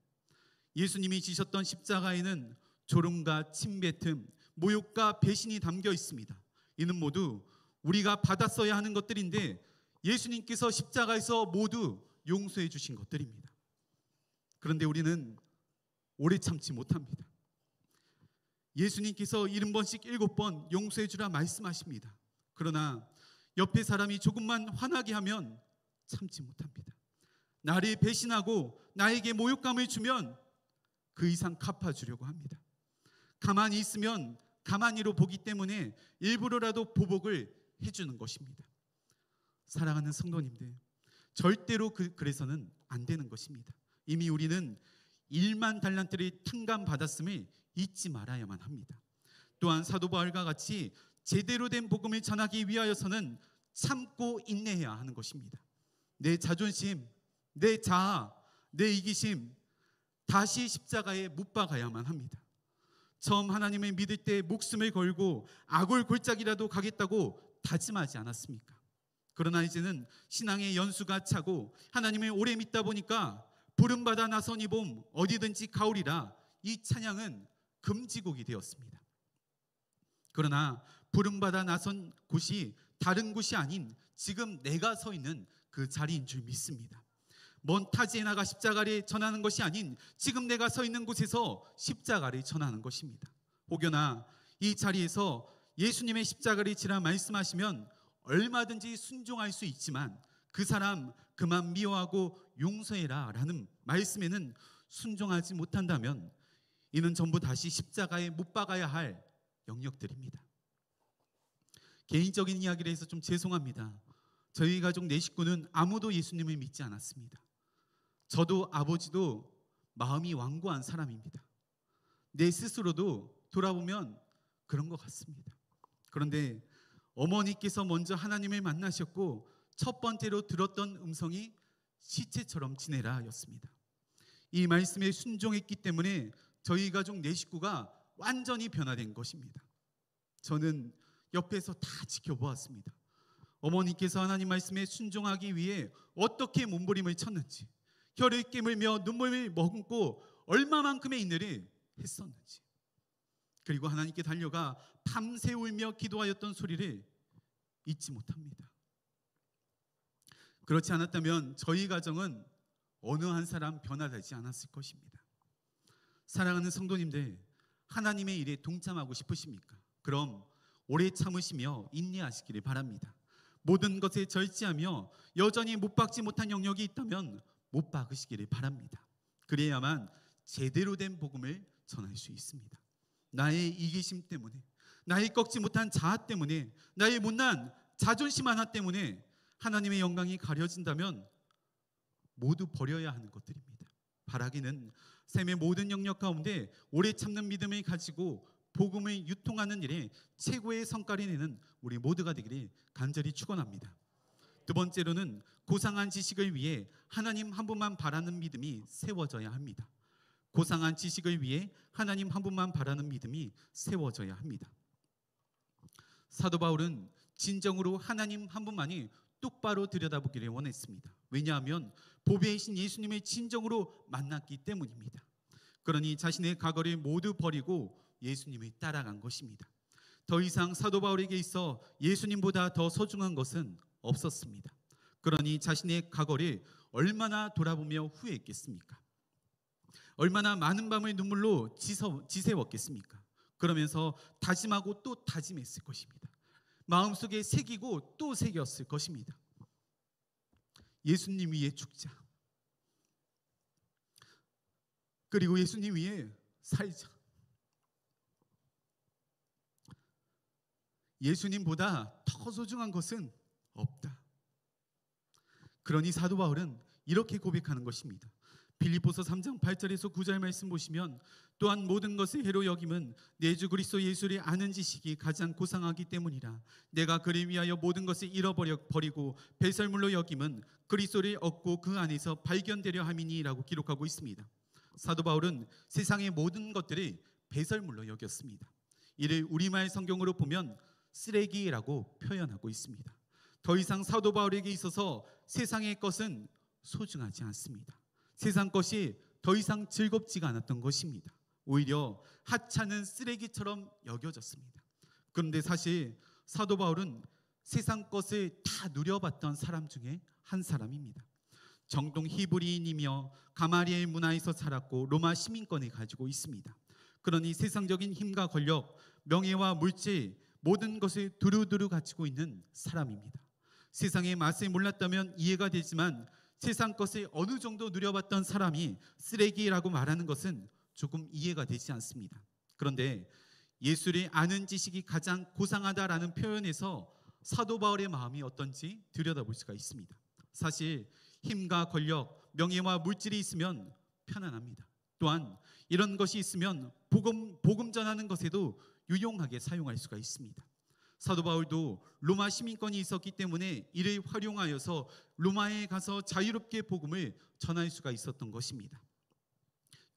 예수님이 지셨던 십자가에는 조롱과 침뱉음, 모욕과 배신이 담겨 있습니다. 이는 모두 우리가 받았어야 하는 것들인데 예수님께서 십자가에서 모두 용서해 주신 것들입니다. 그런데 우리는 오래 참지 못합니다. 예수님께서 70번씩 7번 용서해 주라 말씀하십니다. 그러나 옆에 사람이 조금만 화나게 하면 참지 못합니다. 나를 배신하고 나에게 모욕감을 주면 그 이상 갚아주려고 합니다. 가만히 있으면 가만히로 보기 때문에 일부러라도 보복을 해주는 것입니다. 사랑하는 성도님들, 절대로 그래서는 안 되는 것입니다. 이미 우리는 1만 달란트를 탕감받았음을 잊지 말아야만 합니다. 또한 사도 바울과 같이 제대로 된 복음을 전하기 위하여서는 참고 인내해야 하는 것입니다. 내 자존심, 내 자아, 내 이기심 다시 십자가에 못 박아야만 합니다. 처음 하나님을 믿을 때 목숨을 걸고 아골 골짜기라도 가겠다고 다짐하지 않았습니까? 그러나 이제는 신앙의 연수가 차고 하나님을 오래 믿다 보니까 부름받아 나선 이 봄 어디든지 가오리라, 이 찬양은 금지곡이 되었습니다. 그러나 부름받아 나선 곳이 다른 곳이 아닌 지금 내가 서 있는 그 자리인 줄 믿습니다. 먼 타지에 나가 십자가를 전하는 것이 아닌 지금 내가 서 있는 곳에서 십자가를 전하는 것입니다. 혹여나 이 자리에서 예수님의 십자가를 지라 말씀하시면 얼마든지 순종할 수 있지만 그 사람 그만 미워하고 용서해라 라는 말씀에는 순종하지 못한다면 이는 전부 다시 십자가에 못 박아야 할 영역들입니다. 개인적인 이야기를 해서 좀 죄송합니다. 저희 가족 4식구는 아무도 예수님을 믿지 않았습니다. 저도 아버지도 마음이 완고한 사람입니다. 내 스스로도 돌아보면 그런 것 같습니다. 그런데 어머니께서 먼저 하나님을 만나셨고 첫 번째로 들었던 음성이 시체처럼 지내라 였습니다. 이 말씀에 순종했기 때문에 저희 가족 4식구가 완전히 변화된 것입니다. 저는 옆에서 다 지켜보았습니다. 어머니께서 하나님 말씀에 순종하기 위해 어떻게 몸부림을 쳤는지, 혀를 깨물며 눈물을 머금고 얼마만큼의 인내를 했었는지, 그리고 하나님께 달려가 밤새 울며 기도하였던 소리를 잊지 못합니다. 그렇지 않았다면 저희 가정은 어느 한 사람 변화되지 않았을 것입니다. 사랑하는 성도님들, 하나님의 일에 동참하고 싶으십니까? 그럼 오래 참으시며 인내하시기를 바랍니다. 모든 것에 절제하며 여전히 못 박지 못한 영역이 있다면 못 박으시기를 바랍니다. 그래야만 제대로 된 복음을 전할 수 있습니다. 나의 이기심 때문에, 나의 꺾지 못한 자아 때문에, 나의 못난 자존심 하나 때문에 하나님의 영광이 가려진다면 모두 버려야 하는 것들입니다. 바라기는 삶의 모든 영역 가운데 오래 참는 믿음을 가지고 복음을 유통하는 일에 최고의 성과를 내는 우리 모두가 되기를 간절히 축원합니다. 두 번째로는 고상한 지식을 위해 하나님 한 분만 바라는 믿음이 세워져야 합니다. 고상한 지식을 위해 하나님 한 분만 바라는 믿음이 세워져야 합니다. 사도 바울은 진정으로 하나님 한 분만이 똑바로 들여다보기를 원했습니다. 왜냐하면 보배이신 예수님을 진정으로 만났기 때문입니다. 그러니 자신의 과거를 모두 버리고 예수님을 따라간 것입니다. 더 이상 사도 바울에게 있어 예수님보다 더 소중한 것은 없었습니다. 그러니 자신의 과거를 얼마나 돌아보며 후회했겠습니까? 얼마나 많은 밤을 눈물로 지새웠겠습니까? 그러면서 다짐하고 또 다짐했을 것입니다. 마음속에 새기고 또 새겼을 것입니다. 예수님 위에 죽자. 그리고 예수님 위에 살자. 예수님보다 더 소중한 것은 없다. 그러니 사도 바울은 이렇게 고백하는 것입니다. 빌립보서 3장 8절에서 9절 말씀 보시면, 또한 모든 것을 해로 여김은 내 주 그리스도 예수를 아는 지식이 가장 고상하기 때문이라. 내가 그를 위하여 모든 것을 잃어버리고 배설물로 여김은 그리스도를 얻고 그 안에서 발견되려 함이니라고 기록하고 있습니다. 사도 바울은 세상의 모든 것들을 배설물로 여겼습니다. 이를 우리말 성경으로 보면 쓰레기라고 표현하고 있습니다. 더 이상 사도 바울에게 있어서 세상의 것은 소중하지 않습니다. 세상 것이 더 이상 즐겁지가 않았던 것입니다. 오히려 하찮은 쓰레기처럼 여겨졌습니다. 그런데 사실 사도 바울은 세상 것을 다 누려봤던 사람 중에 한 사람입니다. 정통 히브리인이며 가마리엘 문화에서 살았고 로마 시민권을 가지고 있습니다. 그러니 세상적인 힘과 권력, 명예와 물질, 모든 것을 두루두루 가지고 있는 사람입니다. 세상의 맛을 몰랐다면 이해가 되지만 세상 것을 어느 정도 누려봤던 사람이 쓰레기라고 말하는 것은 조금 이해가 되지 않습니다. 그런데 예수를 아는 지식이 가장 고상하다라는 표현에서 사도 바울의 마음이 어떤지 들여다볼 수가 있습니다. 사실 힘과 권력, 명예와 물질이 있으면 편안합니다. 또한 이런 것이 있으면 복음 전하는 것에도 유용하게 사용할 수가 있습니다. 사도 바울도 로마 시민권이 있었기 때문에 이를 활용하여서 로마에 가서 자유롭게 복음을 전할 수가 있었던 것입니다.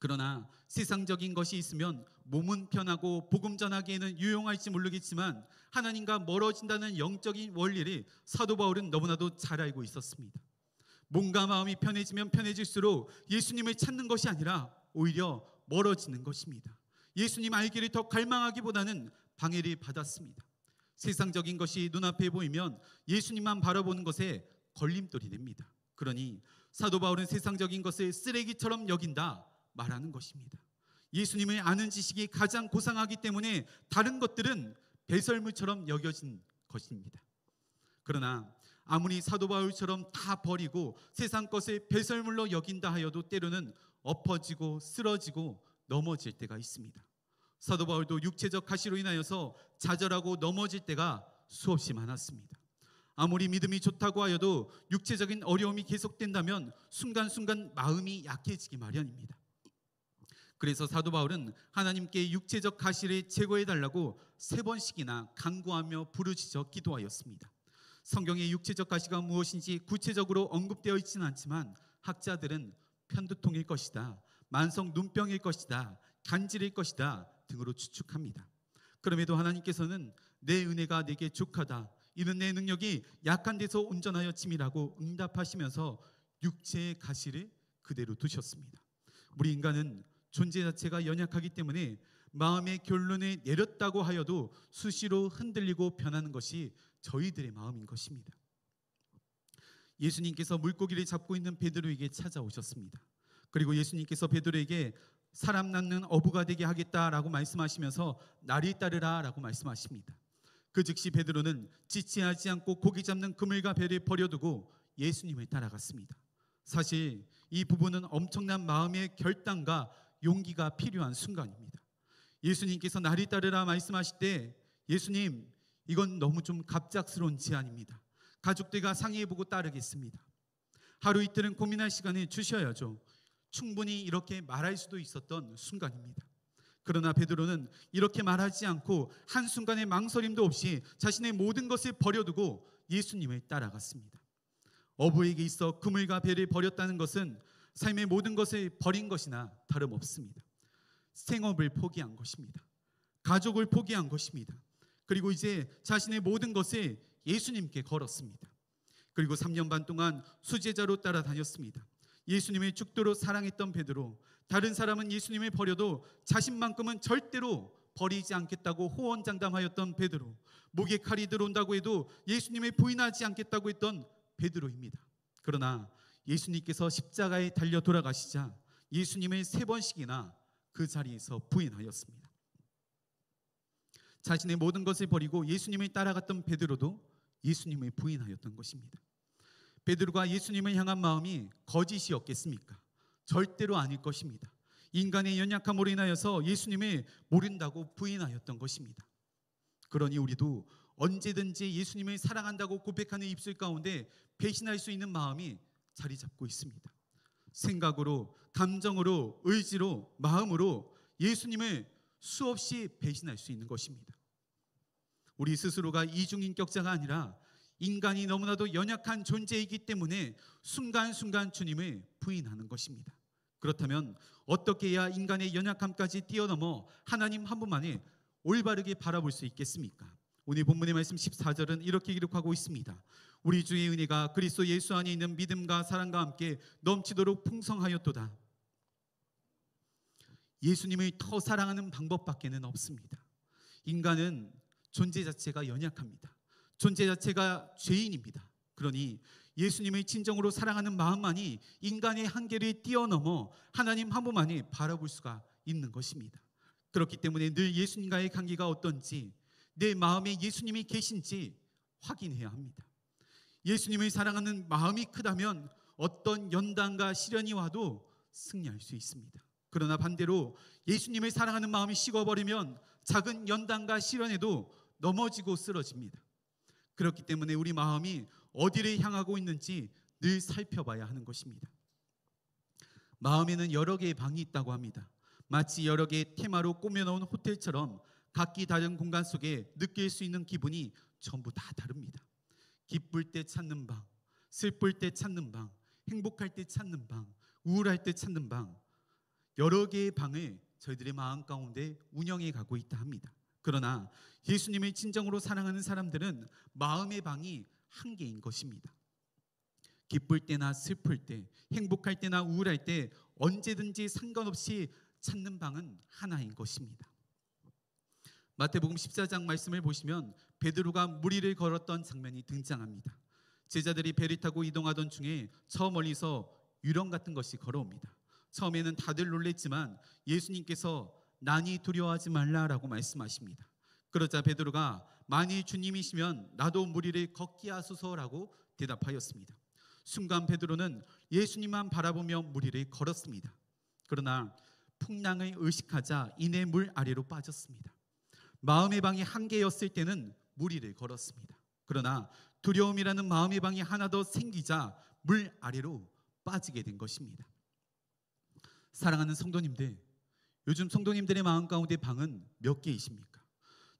그러나 세상적인 것이 있으면 몸은 편하고 복음 전하기에는 유용할지 모르겠지만 하나님과 멀어진다는 영적인 원리를 사도 바울은 너무나도 잘 알고 있었습니다. 몸과 마음이 편해지면 편해질수록 예수님을 찾는 것이 아니라 오히려 멀어지는 것입니다. 예수님 알기를 더 갈망하기보다는 방해를 받았습니다. 세상적인 것이 눈앞에 보이면 예수님만 바라보는 것에 걸림돌이 됩니다. 그러니 사도 바울은 세상적인 것을 쓰레기처럼 여긴다 말하는 것입니다. 예수님을 아는 지식이 가장 고상하기 때문에 다른 것들은 배설물처럼 여겨진 것입니다. 그러나 아무리 사도 바울처럼 다 버리고 세상 것을 배설물로 여긴다 하여도 때로는 엎어지고 쓰러지고 넘어질 때가 있습니다. 사도 바울도 육체적 가시로 인하여서 좌절하고 넘어질 때가 수없이 많았습니다. 아무리 믿음이 좋다고 하여도 육체적인 어려움이 계속된다면 순간순간 마음이 약해지기 마련입니다. 그래서 사도 바울은 하나님께 육체적 가시를 제거해달라고 3번씩이나 간구하며 부르짖어 기도하였습니다. 성경에 육체적 가시가 무엇인지 구체적으로 언급되어 있지는 않지만 학자들은 편두통일 것이다, 만성 눈병일 것이다, 간질일 것이다 등으로 추측합니다. 그럼에도 하나님께서는 내 은혜가 내게 족하다, 이는 내 능력이 약한 데서 온전하여 침이라고 응답하시면서 육체의 가시를 그대로 두셨습니다. 우리 인간은 존재 자체가 연약하기 때문에 마음의 결론을 내렸다고 하여도 수시로 흔들리고 변하는 것이 저희들의 마음인 것입니다. 예수님께서 물고기를 잡고 있는 베드로에게 찾아오셨습니다. 그리고 예수님께서 베드로에게 사람 낳는 어부가 되게 하겠다라고 말씀하시면서 나를 따르라 라고 말씀하십니다. 그 즉시 베드로는 지체하지 않고 고기 잡는 그물과 배를 버려두고 예수님을 따라갔습니다. 사실 이 부분은 엄청난 마음의 결단과 용기가 필요한 순간입니다. 예수님께서 나를 따르라 말씀하실 때 예수님, 이건 너무 좀 갑작스러운 제안입니다. 가족들과 상의해보고 따르겠습니다. 하루 이틀은 고민할 시간을 주셔야죠. 충분히 이렇게 말할 수도 있었던 순간입니다. 그러나 베드로는 이렇게 말하지 않고 한순간의 망설임도 없이 자신의 모든 것을 버려두고 예수님을 따라갔습니다. 어부에게 있어 그물과 배를 버렸다는 것은 삶의 모든 것을 버린 것이나 다름없습니다. 생업을 포기한 것입니다. 가족을 포기한 것입니다. 그리고 이제 자신의 모든 것을 예수님께 걸었습니다. 그리고 3년 반 동안 수제자로 따라다녔습니다. 예수님을 죽도록 사랑했던 베드로, 다른 사람은 예수님을 버려도 자신만큼은 절대로 버리지 않겠다고 호언장담하였던 베드로, 목에 칼이 들어온다고 해도 예수님을 부인하지 않겠다고 했던 베드로입니다. 그러나 예수님께서 십자가에 달려 돌아가시자 예수님을 3번씩이나 그 자리에서 부인하였습니다. 자신의 모든 것을 버리고 예수님을 따라갔던 베드로도 예수님을 부인하였던 것입니다. 베드로가 예수님을 향한 마음이 거짓이었겠습니까? 절대로 아닐 것입니다. 인간의 연약함으로 인하여서 예수님을 모른다고 부인하였던 것입니다. 그러니 우리도 언제든지 예수님을 사랑한다고 고백하는 입술 가운데 배신할 수 있는 마음이 자리 잡고 있습니다. 생각으로, 감정으로, 의지로, 마음으로 예수님을 수없이 배신할 수 있는 것입니다. 우리 스스로가 이중인격자가 아니라 인간이 너무나도 연약한 존재이기 때문에 순간순간 주님을 부인하는 것입니다. 그렇다면 어떻게 해야 인간의 연약함까지 뛰어넘어 하나님 한 분만을 올바르게 바라볼 수 있겠습니까? 오늘 본문의 말씀 14절은 이렇게 기록하고 있습니다. 우리 주의 은혜가 그리스도 예수 안에 있는 믿음과 사랑과 함께 넘치도록 풍성하였도다. 예수님을 더 사랑하는 방법밖에는 없습니다. 인간은 존재 자체가 연약합니다. 존재 자체가 죄인입니다. 그러니 예수님을 진정으로 사랑하는 마음만이 인간의 한계를 뛰어넘어 하나님 한 분만을 바라볼 수가 있는 것입니다. 그렇기 때문에 늘 예수님과의 관계가 어떤지, 내 마음에 예수님이 계신지 확인해야 합니다. 예수님을 사랑하는 마음이 크다면 어떤 연단과 시련이 와도 승리할 수 있습니다. 그러나 반대로 예수님을 사랑하는 마음이 식어버리면 작은 연단과 시련에도 넘어지고 쓰러집니다. 그렇기 때문에 우리 마음이 어디를 향하고 있는지 늘 살펴봐야 하는 것입니다. 마음에는 여러 개의 방이 있다고 합니다. 마치 여러 개의 테마로 꾸며놓은 호텔처럼 각기 다른 공간 속에 느낄 수 있는 기분이 전부 다 다릅니다. 기쁠 때 찾는 방, 슬플 때 찾는 방, 행복할 때 찾는 방, 우울할 때 찾는 방, 여러 개의 방을 저희들의 마음 가운데 운영해 가고 있다 합니다. 그러나 예수님을 진정으로 사랑하는 사람들은 마음의 방이 한 개인 것입니다. 기쁠 때나 슬플 때, 행복할 때나 우울할 때 언제든지 상관없이 찾는 방은 하나인 것입니다. 마태복음 14장 말씀을 보시면 베드로가 물 위를 걸었던 장면이 등장합니다. 제자들이 배를 타고 이동하던 중에 저 멀리서 유령 같은 것이 걸어옵니다. 처음에는 다들 놀랬지만 예수님께서 난이 두려워하지 말라라고 말씀하십니다. 그러자 베드로가 만일 주님이시면 나도 물 위를 걷게 하소서라고 대답하였습니다. 순간 베드로는 예수님만 바라보며 물 위를 걸었습니다. 그러나 풍랑을 의식하자 이내 물 아래로 빠졌습니다. 마음의 방이 한 개였을 때는 물 위를 걸었습니다. 그러나 두려움이라는 마음의 방이 하나 더 생기자 물 아래로 빠지게 된 것입니다. 사랑하는 성도님들, 요즘 성도님들의 마음 가운데 방은 몇 개이십니까?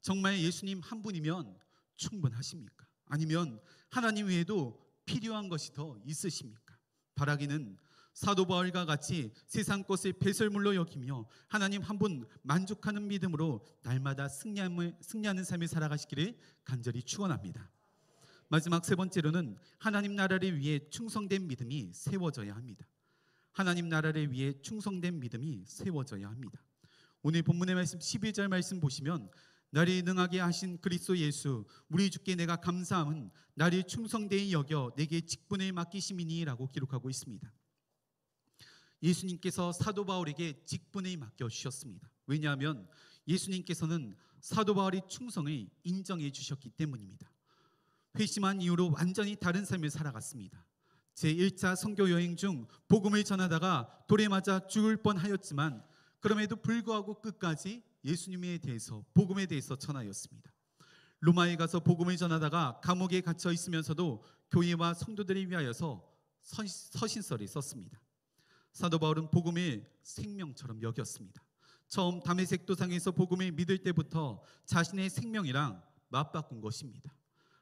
정말 예수님 한 분이면 충분하십니까? 아니면 하나님 외에도 필요한 것이 더 있으십니까? 바라기는 사도 바울과 같이 세상 것을 배설물로 여기며 하나님 한 분 만족하는 믿음으로 날마다 승리하는 삶을 살아가시기를 간절히 축원합니다. 마지막 세 번째로는 하나님 나라를 위해 충성된 믿음이 세워져야 합니다. 하나님 나라를 위해 충성된 믿음이 세워져야 합니다. 오늘 본문의 말씀 12절 말씀 보시면 나를 능하게 하신 그리스도 예수 우리 주께 내가 감사함은 나를 충성되이 여겨 내게 직분을 맡기심이니라고 기록하고 있습니다. 예수님께서 사도 바울에게 직분을 맡겨주셨습니다. 왜냐하면 예수님께서는 사도 바울의 충성을 인정해 주셨기 때문입니다. 회심한 이후로 완전히 다른 삶을 살아갔습니다. 제1차 선교 여행 중 복음을 전하다가 돌에 맞아 죽을 뻔하였지만 그럼에도 불구하고 끝까지 예수님에 대해서 복음에 대해서 전하였습니다. 로마에 가서 복음을 전하다가 감옥에 갇혀 있으면서도 교회와 성도들을 위하여서 서신서를 썼습니다. 사도 바울은 복음을 생명처럼 여겼습니다. 처음 다메섹 도상에서 복음을 믿을 때부터 자신의 생명이랑 맞바꾼 것입니다.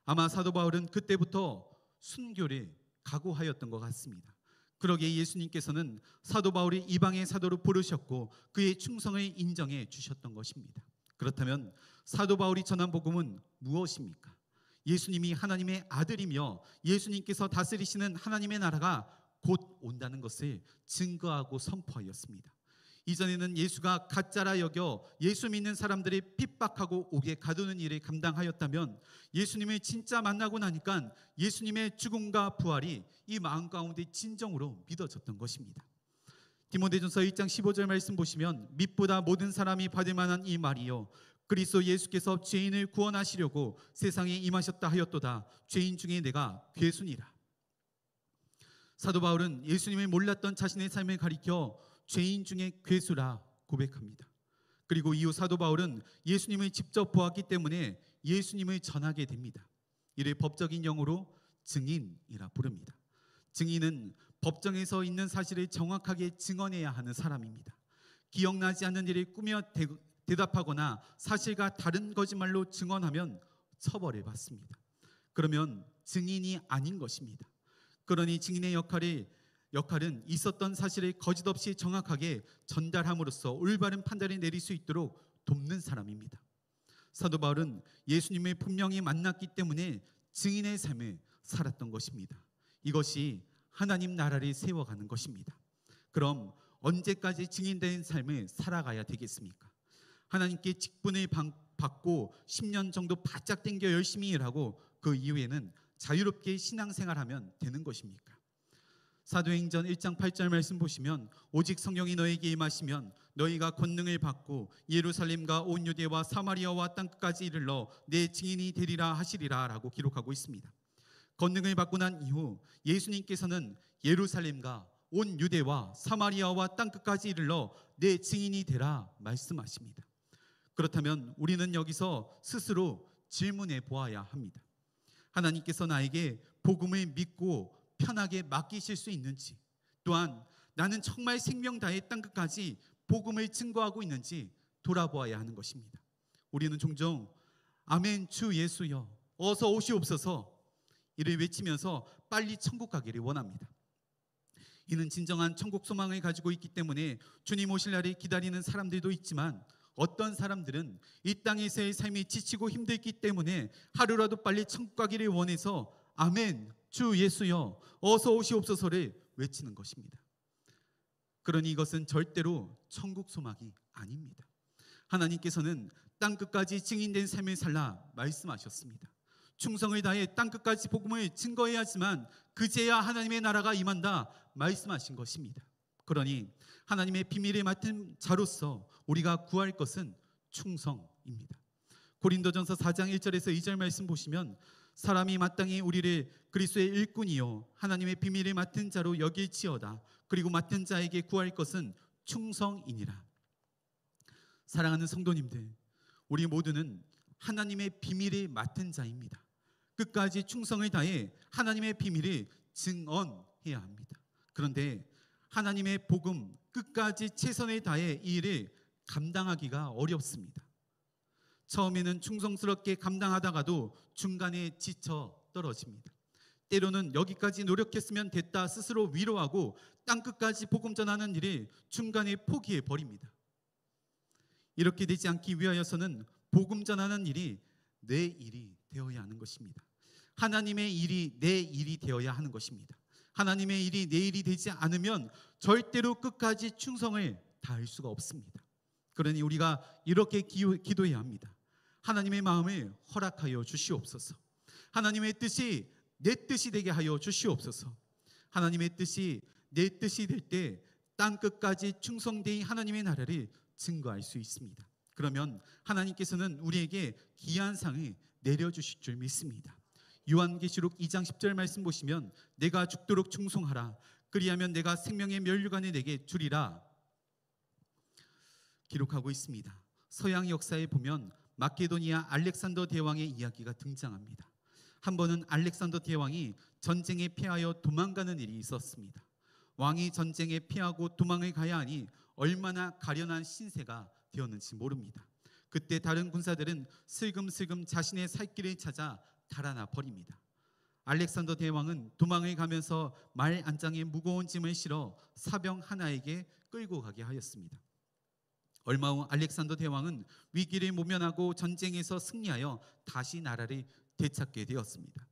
아마 사도 바울은 그때부터 순교를 각오하였던 것 같습니다. 그러기에 예수님께서는 사도 바울이 이방의 사도로 부르셨고 그의 충성을 인정해 주셨던 것입니다. 그렇다면 사도 바울이 전한 복음은 무엇입니까? 예수님이 하나님의 아들이며 예수님께서 다스리시는 하나님의 나라가 곧 온다는 것을 증거하고 선포하였습니다. 이전에는 예수가 가짜라 여겨 예수 믿는 사람들이 핍박하고 옥에 가두는 일을 감당하였다면 예수님을 진짜 만나고 나니까 예수님의 죽음과 부활이 이 마음 가운데 진정으로 믿어졌던 것입니다. 디모데전서 1장 15절 말씀 보시면 밑보다 모든 사람이 받을 만한 이 말이요 그리스도 예수께서 죄인을 구원하시려고 세상에 임하셨다 하였도다. 죄인 중에 내가 괴순이라. 사도 바울은 예수님을 몰랐던 자신의 삶을 가리켜 죄인 중에 괴수라 고백합니다. 그리고 이후 사도 바울은 예수님을 직접 보았기 때문에 예수님을 전하게 됩니다. 이를 법적인 용어로 증인이라 부릅니다. 증인은 법정에서 있는 사실을 정확하게 증언해야 하는 사람입니다. 기억나지 않는 일을 꾸며 대답하거나 사실과 다른 거짓말로 증언하면 처벌을 받습니다. 그러면 증인이 아닌 것입니다. 그러니 증인의 역할은 있었던 사실을 거짓 없이 정확하게 전달함으로써 올바른 판단을 내릴 수 있도록 돕는 사람입니다. 사도 바울은 예수님을 분명히 만났기 때문에 증인의 삶을 살았던 것입니다. 이것이 하나님 나라를 세워가는 것입니다. 그럼 언제까지 증인된 삶을 살아가야 되겠습니까? 하나님께 직분을 받고 10년 정도 바짝 당겨 열심히 일하고 그 이후에는 자유롭게 신앙생활하면 되는 것입니까? 사도행전 1장 8절 말씀 보시면 오직 성령이 너에게 임하시면 너희가 권능을 받고 예루살렘과 온 유대와 사마리아와 땅끝까지 이르러 내 증인이 되리라 하시리라 라고 기록하고 있습니다. 권능을 받고 난 이후 예수님께서는 예루살렘과 온 유대와 사마리아와 땅끝까지 이르러 내 증인이 되라 말씀하십니다. 그렇다면 우리는 여기서 스스로 질문해 보아야 합니다. 하나님께서 나에게 복음을 믿고 편하게 맡기실 수 있는지, 또한 나는 정말 생명 다해 땅끝까지 복음을 증거하고 있는지 돌아보아야 하는 것입니다. 우리는 종종 아멘 주 예수여 어서 오시옵소서 이를 외치면서 빨리 천국 가기를 원합니다. 이는 진정한 천국 소망을 가지고 있기 때문에 주님 오실 날을 기다리는 사람들도 있지만, 어떤 사람들은 이 땅에서의 삶이 지치고 힘들기 때문에 하루라도 빨리 천국 가기를 원해서 아멘, 주 예수여 어서 오시옵소서를 외치는 것입니다. 그러니 이것은 절대로 천국 소망이 아닙니다. 하나님께서는 땅끝까지 증인된 삶을 살라 말씀하셨습니다. 충성을 다해 땅끝까지 복음을 증거해야지만 그제야 하나님의 나라가 임한다 말씀하신 것입니다. 그러니 하나님의 비밀을 맡은 자로서 우리가 구할 것은 충성입니다. 고린도전서 4장 1절에서 2절 말씀 보시면, 사람이 마땅히 우리를 그리스도의 일꾼이요 하나님의 비밀을 맡은 자로 여길지어다. 그리고 맡은 자에게 구할 것은 충성이니라. 사랑하는 성도님들, 우리 모두는 하나님의 비밀을 맡은 자입니다. 끝까지 충성을 다해 하나님의 비밀을 증언해야 합니다. 그런데 하나님의 복음 끝까지 최선을 다해 이 일을 감당하기가 어렵습니다. 처음에는 충성스럽게 감당하다가도 중간에 지쳐 떨어집니다. 때로는 여기까지 노력했으면 됐다 스스로 위로하고 땅끝까지 복음 전하는 일을 중간에 포기해 버립니다. 이렇게 되지 않기 위하여서는 복음 전하는 일이 내 일이 되어야 하는 것입니다. 하나님의 일이 내 일이 되어야 하는 것입니다. 하나님의 일이 내 일이 되지 않으면 절대로 끝까지 충성을 다할 수가 없습니다. 그러니 우리가 이렇게 기도해야 합니다. 하나님의 마음을 허락하여 주시옵소서. 하나님의 뜻이 내 뜻이 되게 하여 주시옵소서. 하나님의 뜻이 내 뜻이 될 때 땅끝까지 충성되이 하나님의 나라를 증거할 수 있습니다. 그러면 하나님께서는 우리에게 귀한 상을 내려주실 줄 믿습니다. 요한계시록 2장 10절 말씀 보시면, 내가 죽도록 충성하라. 그리하면 내가 생명의 면류관을 내게 주리라 기록하고 있습니다. 서양 역사에 보면 마케도니아 알렉산더 대왕의 이야기가 등장합니다. 한 번은 알렉산더 대왕이 전쟁에 패하여 도망가는 일이 있었습니다. 왕이 전쟁에 패하고 도망을 가야 하니 얼마나 가련한 신세가 되었는지 모릅니다. 그때 다른 군사들은 슬금슬금 자신의 살 길을 찾아 달아나 버립니다. 알렉산더 대왕은 도망을 가면서 말 안장에 무거운 짐을 실어 사병 하나에게 끌고 가게 하였습니다. 얼마 후 알렉산더 대왕은 위기를 모면하고 전쟁에서 승리하여 다시 나라를 되찾게 되었습니다.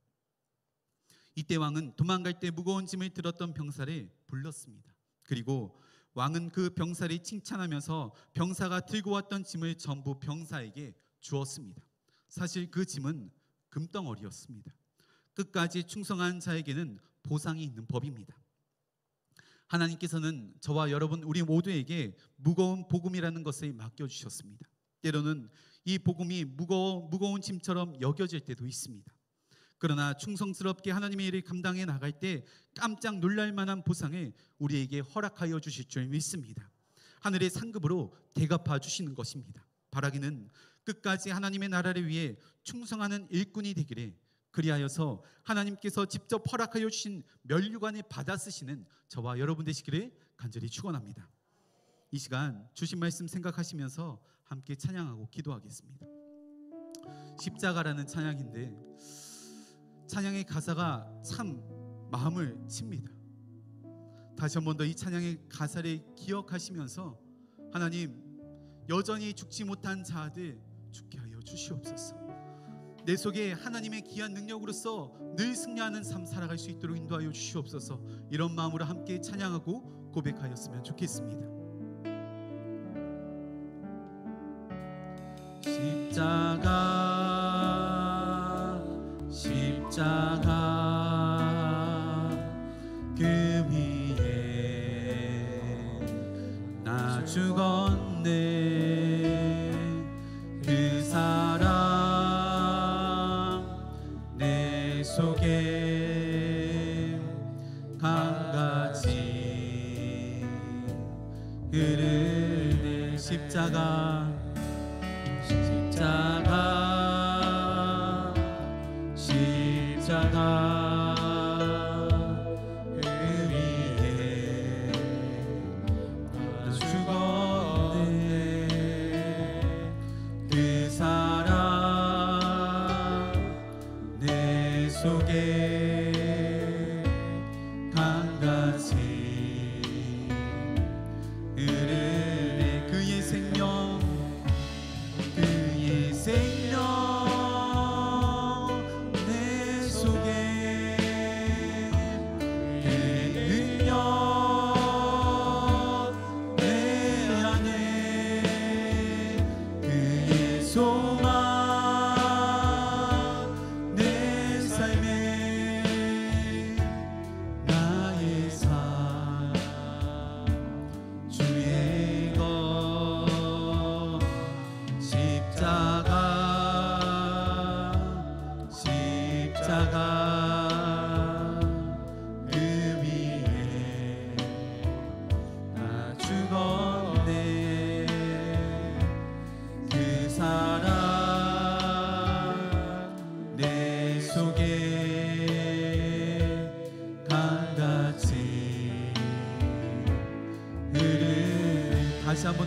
이때 왕은 도망갈 때 무거운 짐을 들었던 병사를 불렀습니다. 그리고 왕은 그 병사를 칭찬하면서 병사가 들고 왔던 짐을 전부 병사에게 주었습니다. 사실 그 짐은 금덩어리였습니다. 끝까지 충성한 자에게는 보상이 있는 법입니다. 하나님께서는 저와 여러분 우리 모두에게 무거운 복음이라는 것을 맡겨주셨습니다. 때로는 이 복음이 무거운 짐처럼 여겨질 때도 있습니다. 그러나 충성스럽게 하나님의 일을 감당해 나갈 때 깜짝 놀랄 만한 보상을 우리에게 허락하여 주실 줄 믿습니다. 하늘의 상급으로 대갚아 주시는 것입니다. 바라기는 끝까지 하나님의 나라를 위해 충성하는 일꾼이 되기를, 그리하여서 하나님께서 직접 허락하여 주신 면류관을 받아 쓰시는 저와 여러분 되시기를 간절히 축원합니다. 이 시간 주신 말씀 생각하시면서 함께 찬양하고 기도하겠습니다. 십자가라는 찬양인데 찬양의 가사가 참 마음을 칩니다. 다시 한 번 더 이 찬양의 가사를 기억하시면서 하나님, 여전히 죽지 못한 자들 죽게 하여 주시옵소서. 내 속에 하나님의 귀한 능력으로서 늘 승리하는 삶 살아갈 수 있도록 인도하여 주시옵소서. 이런 마음으로 함께 찬양하고 고백하였으면 좋겠습니다. 십자가 그 위에 나 죽었네. 그 사랑 내 속에 강같이 흐르는 십자가 그 위에 나 죽었네. 그 사랑 내 속에 강같이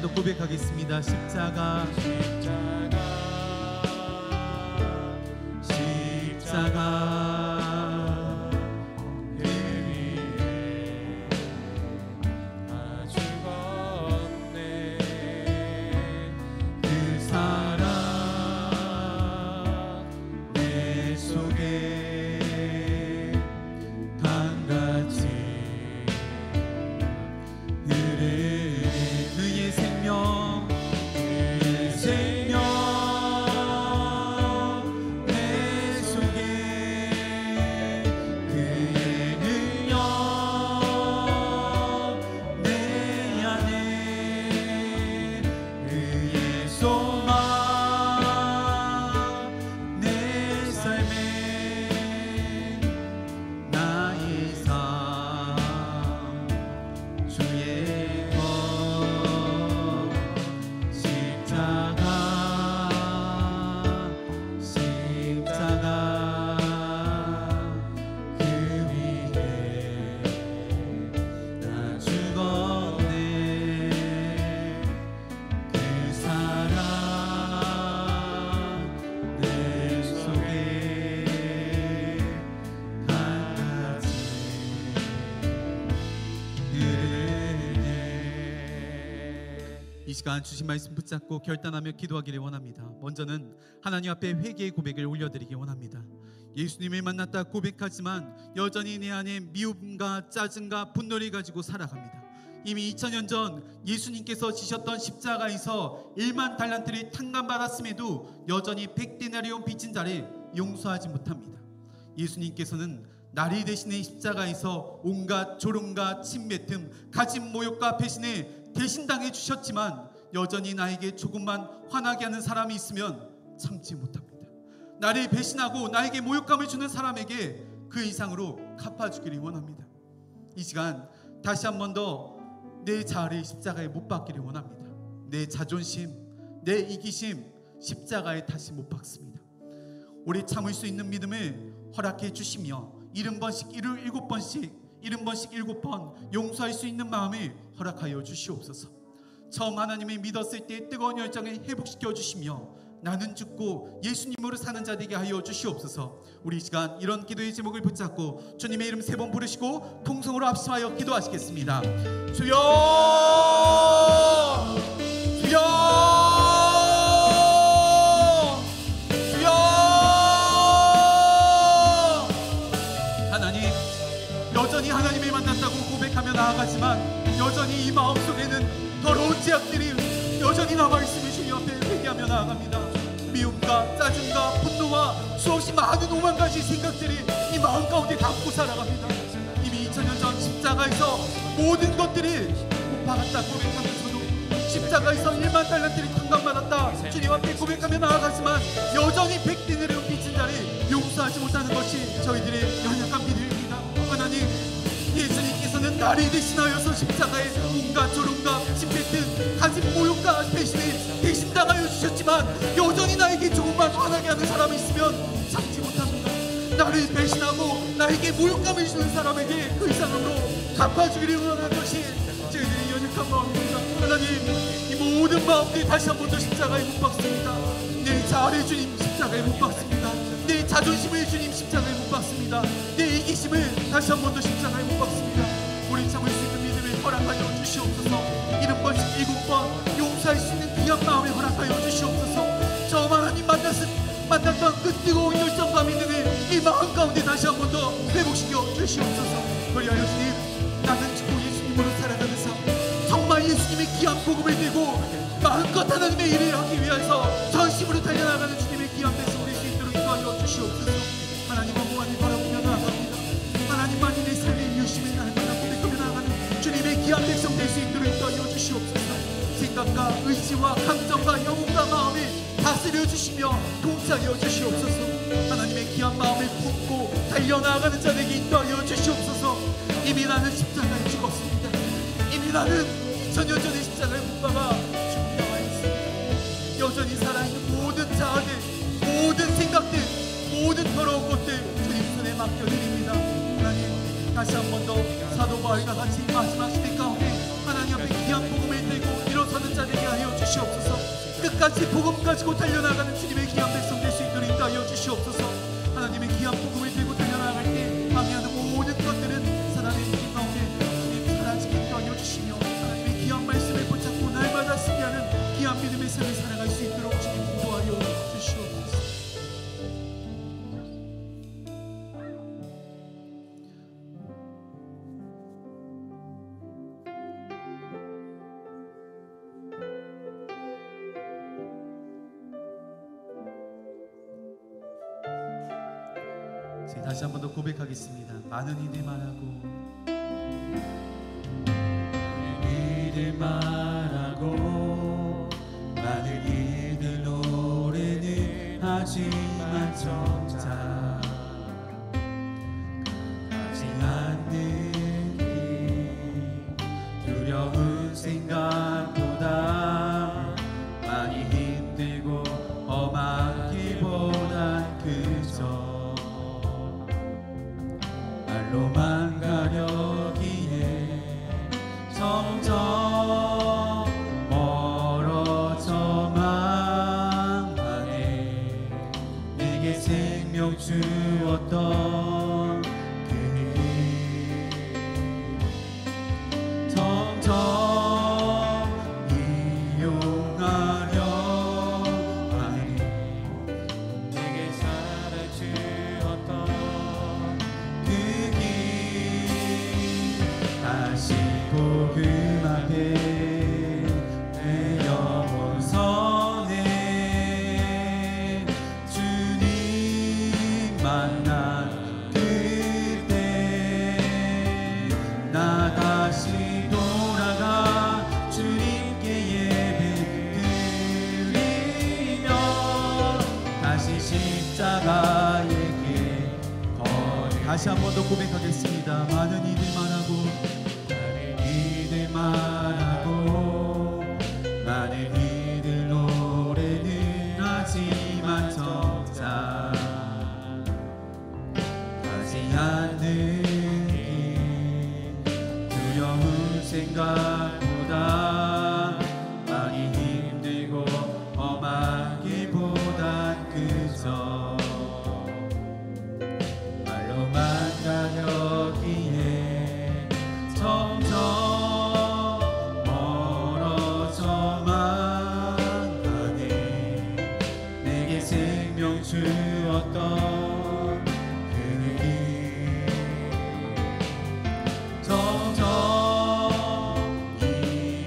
더 고백하겠습니다. 십자가 그 위에 다 죽었네. 그 사랑 내 속에 강같이 흐르네. 그의 생명 내 속에 그의 능력 내 안에 그의 소망 내 삶에 나의 삶 주의 것 십자가 그 위에 나 죽었네. 그 사랑 내 속에 강같이 흐르네. 이 시간 주신 말씀 붙잡고 결단하며 기도하기를 원합니다. 먼저는 하나님 앞에 회개의 고백을 올려드리기 원합니다. 예수님을 만났다 고백하지만 여전히 내 안에 미움과 짜증과 분노를 가지고 살아갑니다. 이미 2000년 전 예수님께서 지셨던 십자가에서 1만 달란트를 탕감받았음에도 여전히 100데나리온 빚진 자를 용서하지 못합니다. 예수님께서는 나를 대신해 십자가에서 온갖 조롱과 침뱉음, 가진 모욕과 배신을 대신당해 주셨지만 여전히 나에게 조금만 화나게 하는 사람이 있으면 참지 못합니다. 나를 배신하고 나에게 모욕감을 주는 사람에게 그 이상으로 갚아주기를 원합니다. 이 시간 다시 한 번 더 내 자아를 십자가에 못 박기를 원합니다. 내 자존심, 내 이기심 십자가에 다시 못 박습니다. 오래 참을 수 있는 믿음을 허락해 주시며 70번씩 7번씩 7번 용서할 수 있는 마음을 허락하여 주시옵소서. 처음 하나님을 믿었을 때 뜨거운 열정을 회복시켜 주시며 나는 죽고 예수님으로 사는 자 되게 하여 주시옵소서. 우리 이 시간 이런 기도의 제목을 붙잡고 주님의 이름 3번 부르시고 통성으로 합심하여 기도하시겠습니다. 주여 주여 주여. 하나님, 여전히 하나님을 만났다고 고백하며 나아가지만 여전히 이 마음속에는 더러운 죄악들이 여전히 남아있음을 주님 앞에 회개하며 나아갑니다. 미움과 짜증과 분노와 수없이 많은 오만 가지 생각들이 이 마음 가운데 담고 살아갑니다. 이미 2000년 전 십자가에서 모든 것들이 못 박았다 고백하면서도 십자가에서 1만 달란트를 탕감받았다 주님 앞에 고백하며 나아가지만 여전히 100데나리온 빚진 자를 용서하지 못하는 것이 저희들의 연약한 믿음입니다. 하나님, 예수님께서는 나를 대신하여서 십자가에 온갖 조롱과 침뱉은 가진 모욕과 배신을 대신당하여 주셨지만 여전히 나에게 조금만 화나게 하는 사람이 있으면 참지 못합니다. 나를 배신하고 나에게 모욕감을 주는 사람에게 그 이상으로 갚아주기를 원하는 것이 저희들의 연약한 마음입니다. 하나님, 이 모든 마음들이 다시 한 번 더 십자가에 못 박습니다. 내 자아를 주님 십자가에 못 박습니다. 내 자존심을 주님 십자가에 못 박습니다. 내 이기심을 다시 한 번 더 십자가에 못 박습니다. 우리 참을 수 있는 믿음을 허락하여 주시옵소서. 70번씩 7번 용서할 수 있는 귀한 마음을 허락하여 주시옵소서. 처음 하나님 만났던 그 뜨거운 열정과 믿음을 이 마음 가운데 다시 한 번 더 회복시켜 주시옵소서. 그리하여 주님, 나는 죽고 예수님으로 살아가는 삶, 정말 예수님의 귀한 복음을 들고 마음껏 하나님의 일을 하기 위해서 전심으로 달려나가는 주님의 귀한 백성 될 수 있도록 도와주어 주시옵소서. 하나님의 보안을 바라보며 나아갑니다. 하나님만이 내 삶의 유심히 날마다 고백하며 나아가는 주님의 귀한 백성 될 수 있도록 도와주어 주시옵소서. 생각과 의지와 감정과 영혼과 마음을 다스려 주시며 통치하여 주시옵소서. 하나님의 귀한 마음을 품고 달려나가는 자에게 인도하여 주시옵소서. 이미 나는 십자가에 죽었습니다. 이미 나는 2000년 전에 십자가에 못 박아 죽어나와 있습니다. 여전히 살아있는 모든 자아들, 모든 생각들, 모든 더러운 것들 주님 손에 맡겨드립니다. 하나님, 다시 한 번 더 사도 바울과 같이 마지막 시대 가운데 하나님 앞에 귀한 복음을 들고 일어서는 자들 주시옵소서. 끝까지 복음 가지고 달려나가는 주님의 귀한 백성 될 수 있도록 인도하여 주시옵소서. 하나님의 귀한 복음을 들고 달려나갈 때 방해하는 모든 것들은 사단의 힘 가운데 주님 사라지게 인도하여 주시며, 하나님의 귀한 말씀을 붙잡고 날마다 승리하는 귀한 믿음의 삶을 살아갈 수 있도록 주님 인도하여 주시옵소서. 다시 한 번 더 고백하겠습니다. 많은 이들 말하고, 이들 말하고 많은 이들 노래는 하지만 정작 가지 않는 길, 두려운 생각보다 많이 힘들고 험하기보단 그저 말로만 가려기에 점점 멀어져만 가네. 내게 생명 주었던 그 길 점점 이용하려 하니, 내게 사랑 주었던 다시 복음 앞에 내 영혼 서네. 주님 만난 그때 나 다시 돌아가 주님께 예배 드리며 다시 십자가의 길 걸을. 다시 한 번 더 고백하겠습니다. 많은 이들 말하고, 말하고 많은 이들 노래는 하지만 정작 가지 않는 길, 두려운 생각보다 많이 힘들고 험하기보단 그저 말로만 가려기에 점점 주었던 그 길 점점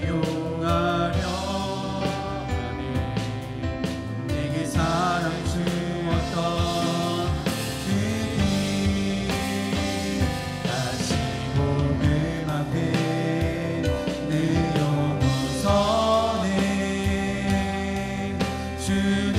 이용하려 하네. 내게 사랑 주었던 그 길 다시 복음 앞에 내 영혼 서네. 주님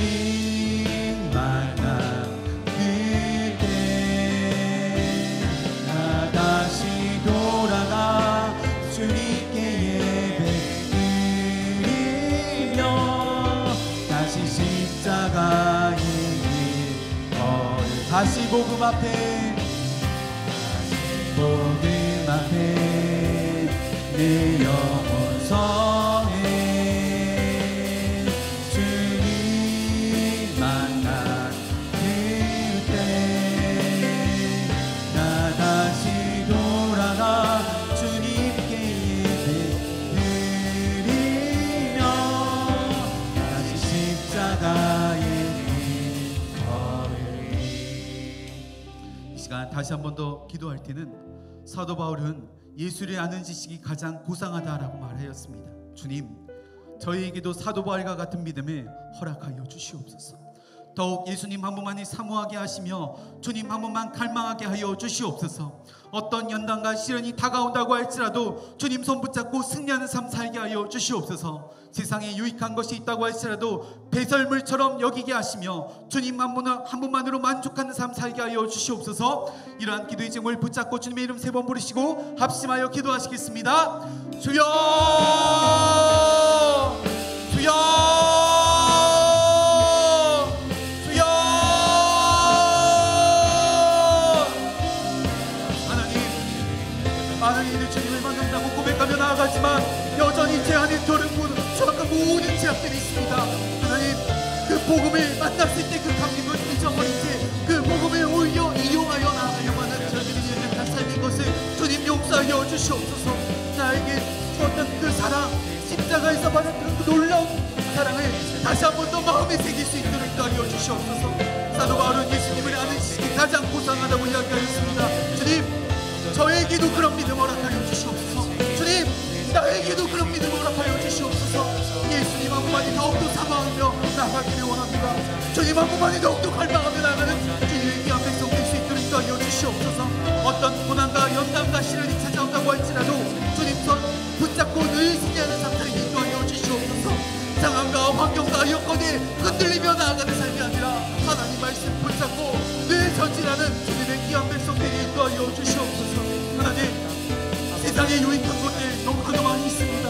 십자가의 길 걸을. 다시 복음 앞에, 다시 복음 앞에 내 영혼 서네. 주님 만난 그때 나 다시 돌아가 주님께 예배 드리며 다시 십자가의 다시 한 번 더 기도할 때는 사도 바울은 예수를 아는 지식이 가장 고상하다라고 말하였습니다. 주님, 저희에게도 사도 바울과 같은 믿음을 허락하여 주시옵소서. 더욱 예수님 한 분만이 사모하게 하시며 주님 한 분만 갈망하게 하여 주시옵소서. 어떤 연단과 시련이 다가온다고 할지라도 주님 손 붙잡고 승리하는 삶 살게 하여 주시옵소서. 세상에 유익한 것이 있다고 할지라도 배설물처럼 여기게 하시며 주님 한 분만으로 만족하는 삶 살게 하여 주시옵소서. 이러한 기도의 제목을 붙잡고 주님의 이름 3번 부르시고 합심하여 기도하시겠습니다. 주여, 주여, 많은 이들 주님을 만난다고 고백하며 나아가지만 여전히 제 안에 더럽고 추악한 모든 죄악들 십자가에서 받았던 그 놀라운 사랑을 다시 한 번 더 마음에 새길 수 있도록 인도하여 주시옵소서. 사도 바울은 예수님을 아는 지식이 가장 고상하다고 이야기하였습니다. 주님, 저에게도 그런 믿음 허락하여 주시옵소서. 주님, 나에게도 그런 믿음 허락하여 주시옵소서. 예수님 한 분만이 더욱더 사모하며 나아가기를 원합니다. 주님 한 분만이 더욱더 갈망하며 나아가는 주님의 귀한 백성 될 수 있도록 인도하여 주시옵소서. 어떤 고난과 연단과 시련이 찾아온다고 할지라도 주님 손 붙잡고 늘 승리하는 삶을 인도하여 주시옵소서. 상황과 환경과 여건에 흔들리며 나아가는 삶이 아니라 하나님 말씀 붙잡고 늘 전진하는 주님의 귀한 백성들이 인도하여 주시옵소서. 하나님, 세상에 유익한 것들 너무나도 많이 있습니다.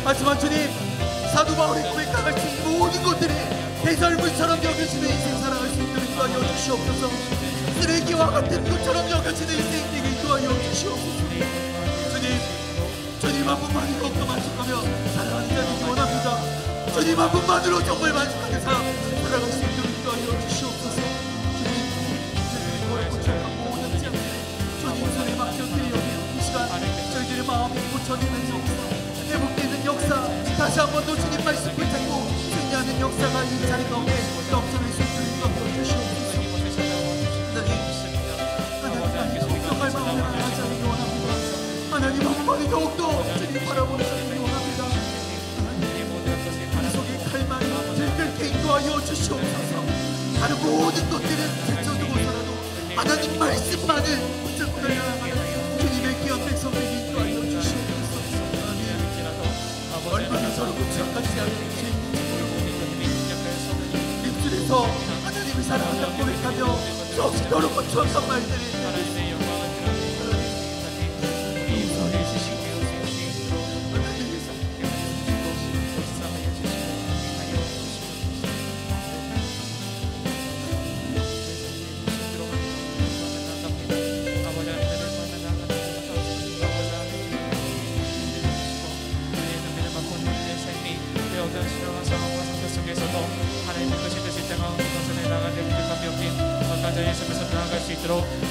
하지만 주님, 사도 바울이 고백할 수 있는 모든 것들이 대설물처럼 여겨지는 인생 살아갈 수 있도록 인도하여 주시옵소서. 쓰레기와 같은 것처럼 여겨지는 인생 되게 인도하여 주시옵소서. 주님 한 분만이 더욱더 만족하며 살아가는 자 되기 원합니다. 주님 한 분만으로 정말 만족하는 삶 살아갈 수 있도록 인도하여 주시옵소서. 주님, 어렵고 착한 모든 자 주님 손에 맡겨드리오니 이 시간 저희들의 마음이 고쳐지는 역사, 회복되는 역사, 다시 한 번 더 주님 말씀 붙잡고 승리하는 역사가 이 자리 가운데 넘쳐날 수 있도록 인도하여 주시옵소서. 하나님 더욱더 갈망하며 나아가기 원합니다. 하나님 한 번이 더욱더 주님 바라보는 자들이 원합니다. 우리 속에 갈망이 들끓게 인도하여 주시옵소서. 다른 모든 것들은 제쳐두고서라도 하나님 말씀만을 붙잡고 달려나가는 주님의 귀한 백성들이 인도하여 주시옵소서. 얼마나 서로 고착하지 않는지 입술에서 하나님을 사랑한다고 고백하며 수없이 더럽고 추악한 말들이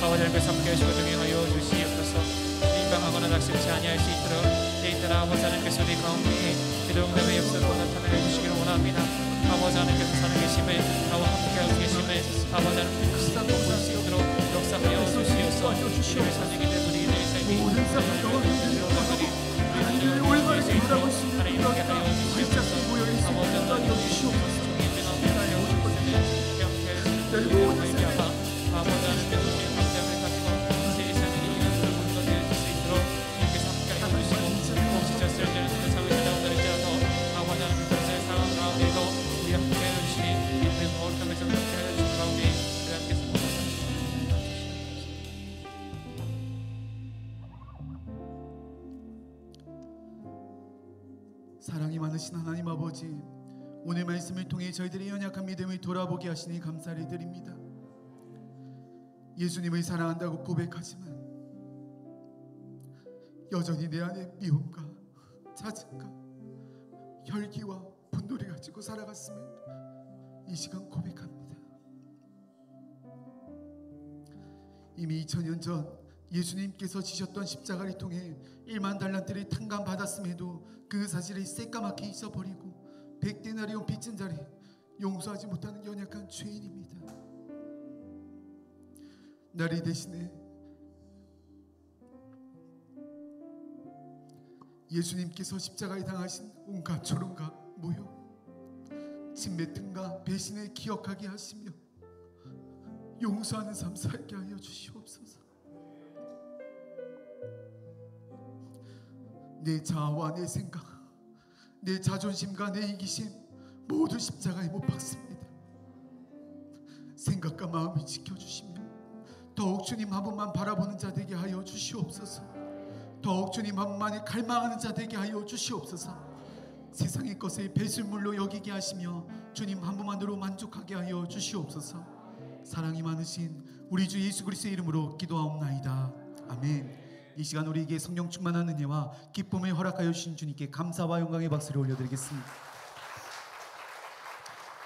아버지 하나님께서 함께 하시고 동행하여 주시옵소서. 민망하거나 낙심치 아니할 수 있도록 때때나 아버지 하나님께서 우리 가운데 기도 응답의 역사로 나타내 주시기를 원합니다. 아버지 하나님께서 살아계심을 나와 함께하고 계심을 아버지 하나님께서 볼 수 있도록 역사하여 주시옵소서. 주님의 사직이 된 우리의 삶이 모든 상황들이 하나님을 올바르게 돌아볼 수 있는 하나님 함께 하여 주시옵소서. 아버지 하나님 주시옵소서. 주님의 나음을 하여 주시옵소서. 함께 하여 주시옵소서. 아버지 하나님께서 주의 감사함을 가지고 세상에 이기는 모든 것을 줄 수 있도록 주님께서 함께하여 주시고 혹시 저 쓰러지는 세상을 찾아온다 할지라도 아버지 하나님께서 상황 가운데도 우리 함께하여 주시니 믿음의 거룩함에서 함께하여 주신 가운데 우리 함께서 사랑이 많으신 하나님 아버지, 오늘 말씀을 통해 저희들의 연약한 믿음을 돌아보게 하시니 감사를 드립니다. 예수님을 사랑한다고 고백하지만 여전히 내 안에 미움과 짜증과 혈기와 분노를 가지고 살아갔음을 이 시간 고백합니다. 이미 2000년 전 예수님께서 지셨던 십자가를 통해 1만 달란트를 탕감받았음에도 그 사실을 새까맣게 잊어버리고 100데나리온 빚진 자를 용서하지 못하는 연약한 죄인입니다. 나를 대신에 예수님께서 십자가에 당하신 온갖 조롱과 모욕, 침뱉음과 배신을 기억하게 하시며 용서하는 삶 살게 하여 주시옵소서. 내 자아와 내 생각, 내 자존심과 내 이기심 모두 십자가에 못 박습니다. 생각과 마음을 지켜주시며 더욱 주님 한 분만 바라보는 자 되게 하여 주시옵소서. 더욱 주님 한 분만이 갈망하는 자 되게 하여 주시옵소서. 세상의 것을 배설물로 여기게 하시며 주님 한 분만으로 만족하게 하여 주시옵소서. 사랑이 많으신 우리 주 예수 그리스도의 이름으로 기도하옵나이다. 아멘. 이 시간 우리에게 성령 충만한 은혜와 기쁨을 허락하여 주신 주님께 감사와 영광의 박수를 올려드리겠습니다.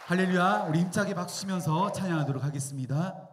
할렐루야. 우리 힘차게 박수 치면서 찬양하도록 하겠습니다.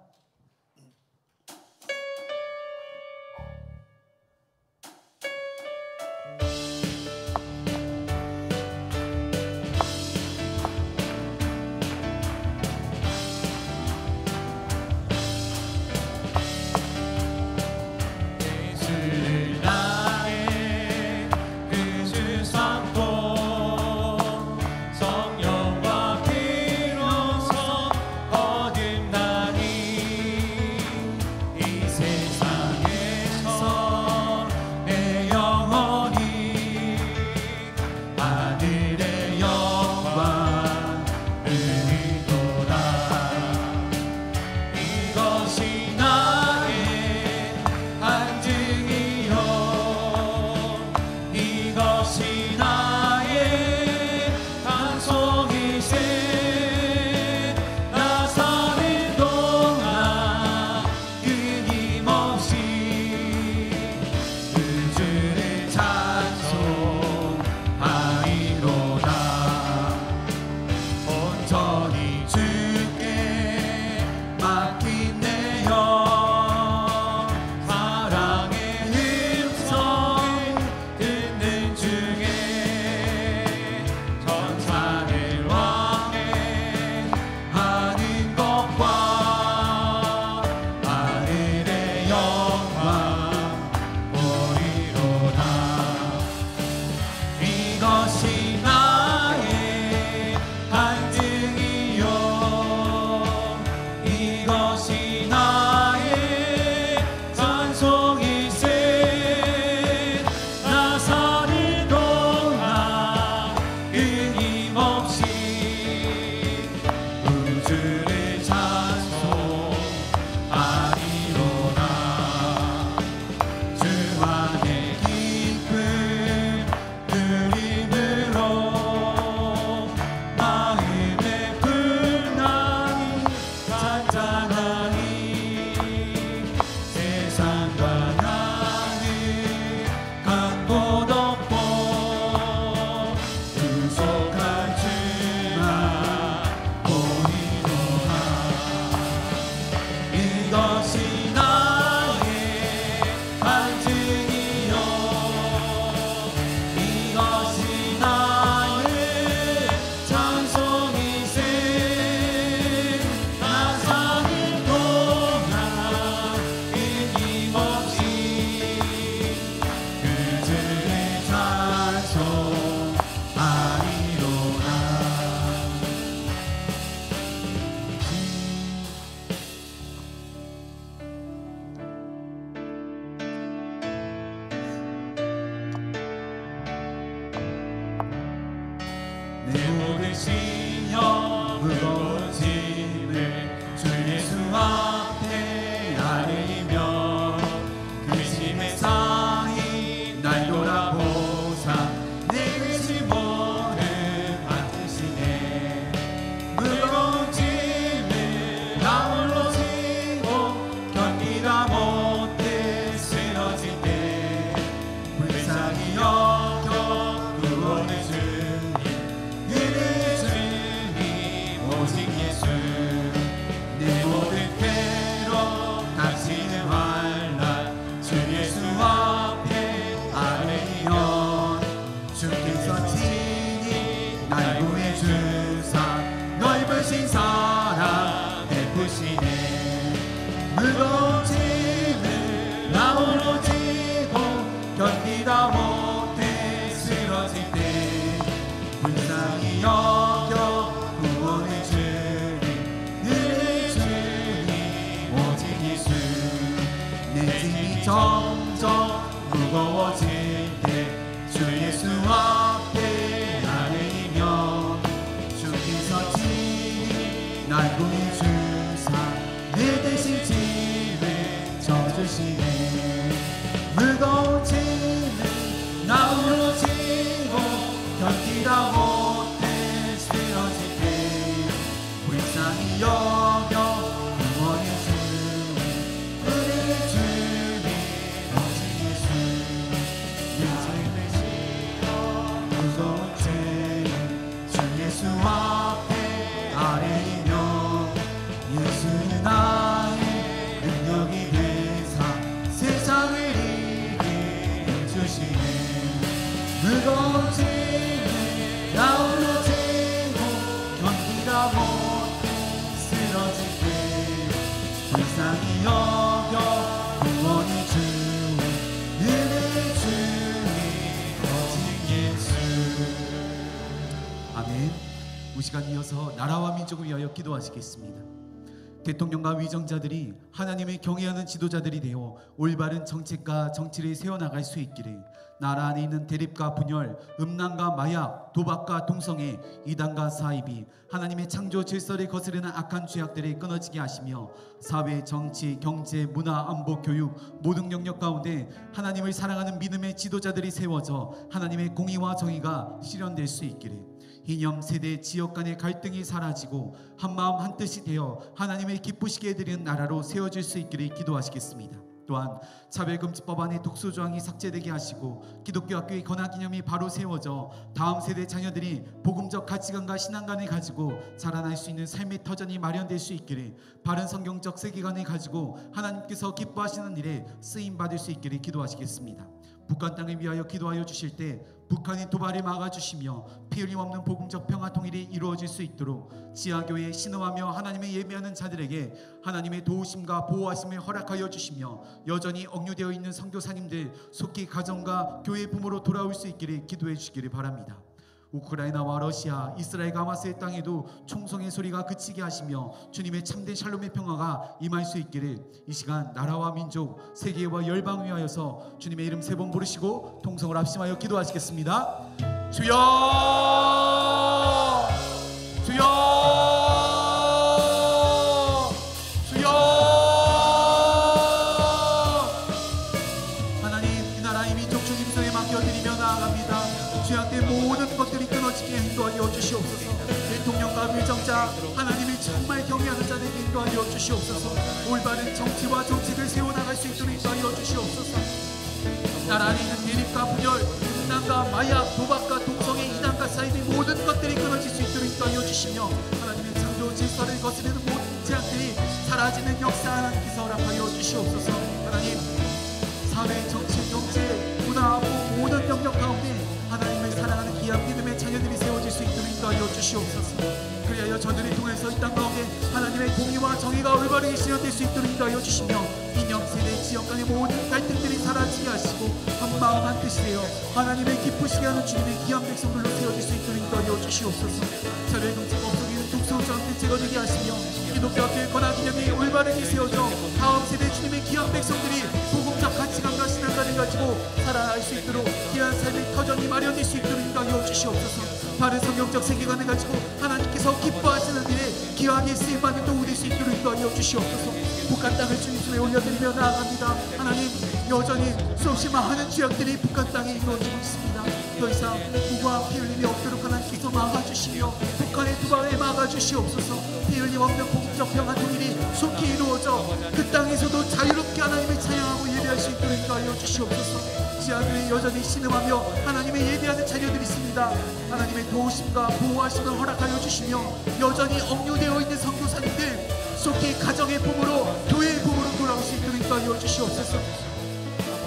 온전히 주께 맡긴 내 영 사랑의 음성 듣는 중에 전사를 왕해 하는 것과 하늘의 영광 보리로다. 이것이 나의 간증이요 이것이 나의 찬송일세. 나 사는 동안 끊임없이 우주를 찬송하리로다. 주 안에 깊은 그림으로 마음의 불난이 잔잔하니 세상과 나는 간 곳 없고 구속한 주만 보이노라. 이것이 나의 간증이요 이것이 나의 찬송이세. 나 사는 동안 끊임없이 그들의 찬송하리로다. 내 모든 신령 무거운 짐을 주 예수 앞에 아뢰이며 그 짐의 사이 날 돌아보사 내 짐을 받으시네. 무거운 짐을 나 홀로 지고 견디다 못해 쓰러질 때 불쌍히 여겨 구원을 주님 그대 주님 오직 예수. 내 모든 괴로 당신의 환난 주 예수 앞에 아뢰면 주께서 친히 날 구해주사 넓으신 사랑 베푸시네. 무거운 짐을 나 홀로 지고 견디다 못해 쓰러질 때 불쌍히 여겨 구원해 주님 늘 주님 오직 예수. 내 짐이 점점 무거워질 때 주 예수 앞에 아뢰이며 주께서 친히 날 구해주사 내 대신 짐을 져주시네. 무거운 짐을 나 홀로 지고 견디다 못해 쓰러질 때 불쌍히 여겨 구원해 주님 우리 주님 오직 예수. 내 짐을 실어 무거운 짐을 주 예수 앞에 아뢰이며 예수는 나의 능력이 되사 세상을 이기게 주시네. 무거운 짐을 나 홀로 지고 견디다 못해 쓰러질 때 불쌍히 여겨 구원해 주님 은혜 주님 오직 예수. 아멘. 이 시간 이어서 나라와 민족을 위하여 기도하시겠습니다. 대통령과 위정자들이 하나님을 경외하는 지도자들이 되어 올바른 정책과 정치를 세워나갈 수 있기를, 나라 안에 있는 대립과 분열, 음란과 마약, 도박과 동성애, 이단과 사이비, 하나님의 창조 질서를 거스르는 악한 죄악들을 끊어지게 하시며 사회, 정치, 경제, 문화, 안보, 교육 모든 영역 가운데 하나님을 사랑하는 믿음의 지도자들이 세워져 하나님의 공의와 정의가 실현될 수 있기를, 이념, 세대, 지역 간의 갈등이 사라지고 한마음 한뜻이 되어 하나님을 기쁘시게 해드리는 나라로 세워질 수 있기를 기도하시겠습니다. 또한 차별금지법 안에 독소조항이 삭제되게 하시고 기독교 학교의 건학기념이 바로 세워져 다음 세대 자녀들이 복음적 가치관과 신앙관을 가지고 자라날 수 있는 삶의 터전이 마련될 수 있기를, 바른 성경적 세계관을 가지고 하나님께서 기뻐하시는 일에 쓰임받을 수 있기를 기도하시겠습니다. 북한 땅을 위하여 기도하여 주실 때 북한의 도발을 막아주시며 피 흘림 없는 복음적 평화 통일이 이루어질 수 있도록 지하교회에 신음하며 하나님의 예배하는 자들에게 하나님의 도우심과 보호하심을 허락하여 주시며 여전히 억류되어 있는 선교사님들 속히 가정과 교회 부모로 돌아올 수 있기를 기도해 주시기를 바랍니다. 우크라이나와 러시아, 이스라엘과 하마스의 땅에도 총성의 소리가 그치게 하시며 주님의 참된 샬롬의 평화가 임할 수 있기를 이 시간 나라와 민족, 세계와 열방을 위하여서 주님의 이름 세 번 부르시고 통성을 합심하여 기도하시겠습니다. 주여, 주여, 주여. 하나님, 이 나라의 민족 주님 손에 맡겨드리며 나아갑니다. 죄악된 모든 것들이 끊어지게 인도하여 주시옵소서. 대통령과 위정자, 하나님이 정말 경외하는 자들에게 인도하여 주시옵소서. 올바른 정치와 정책을 세워나갈 수 있도록 인도하여 주시옵소서. 나라 안에 있는 대립과 분열, 음란과 마약, 도박과 동성애, 이단과 사이비 모든 것들이 끊어질 수 있도록 인도하여 주시며 하나님의 창조 질서를 거스르는 모든 제약들이 사라지는 역사 하나님께서 허락하여 주시옵소서. 하나님, 사회, 정치, 경제, 문화, 모든 영역 가운데 하나님을 사랑하는 귀한 믿음의 자녀들이 세워질 수 있도록 인도하여 주시옵소서. 그리하여 저들이 통해서 이 땅 가운데 하나님의 공의와 정의가 올바르게 실현될 수 있도록 인도하여 주시며 이념, 세대, 지역 간의 모든 갈등들이 사라지게 하시고 한마음 한뜻이 되어 하나님의 기쁘시게 하는 주님의 귀한 백성들로 세워질 수 있도록 인도하여 주시옵소서. 차별금지법 속에는 독소조항들 제거되게 하시며 기독교 학교의 권한기념이 올바르게 세워져 다음 세대 주님의 귀한 백성들이 복음적 가치관과 신앙관을 가지고 살아갈 수 있도록 귀한 삶의 터전이 마련될 수 있도록 인도하여 주시옵소서. 바른 성경적 세계관을 가지고 하나님께서 기뻐하시는 일에 귀하게 쓰임받는 도움이 될 수 있도록 인도하여 주시옵소서. 북한 땅을 주님 손에 올려드리며 나아갑니다. 하나님, 여전히 수없이 많은 죄악들이 북한 땅에 이루어지고 있습니다. 더 이상 무고한 피 흘림이 없도록 하나님께서 막아주시며 북한의 두발에 막아주시옵소서. 피 흘림 없는 복음적 평화 통일이 속히 이루어져 그 땅에서도 자유롭게 하나님을 찬양하고 예배할 수 있도록 인도하여 주시옵소서. 지하교회에 여전히 신음하며 하나님의 예배하는 자녀들이 있습니다. 하나님의 도우심과 보호하심을 허락하여 주시며 여전히 억류되어 있는 선교사님들 속히 가정의 부모로 교회의 부모로 돌아올 수 있도록 인도하여 주시옵소서.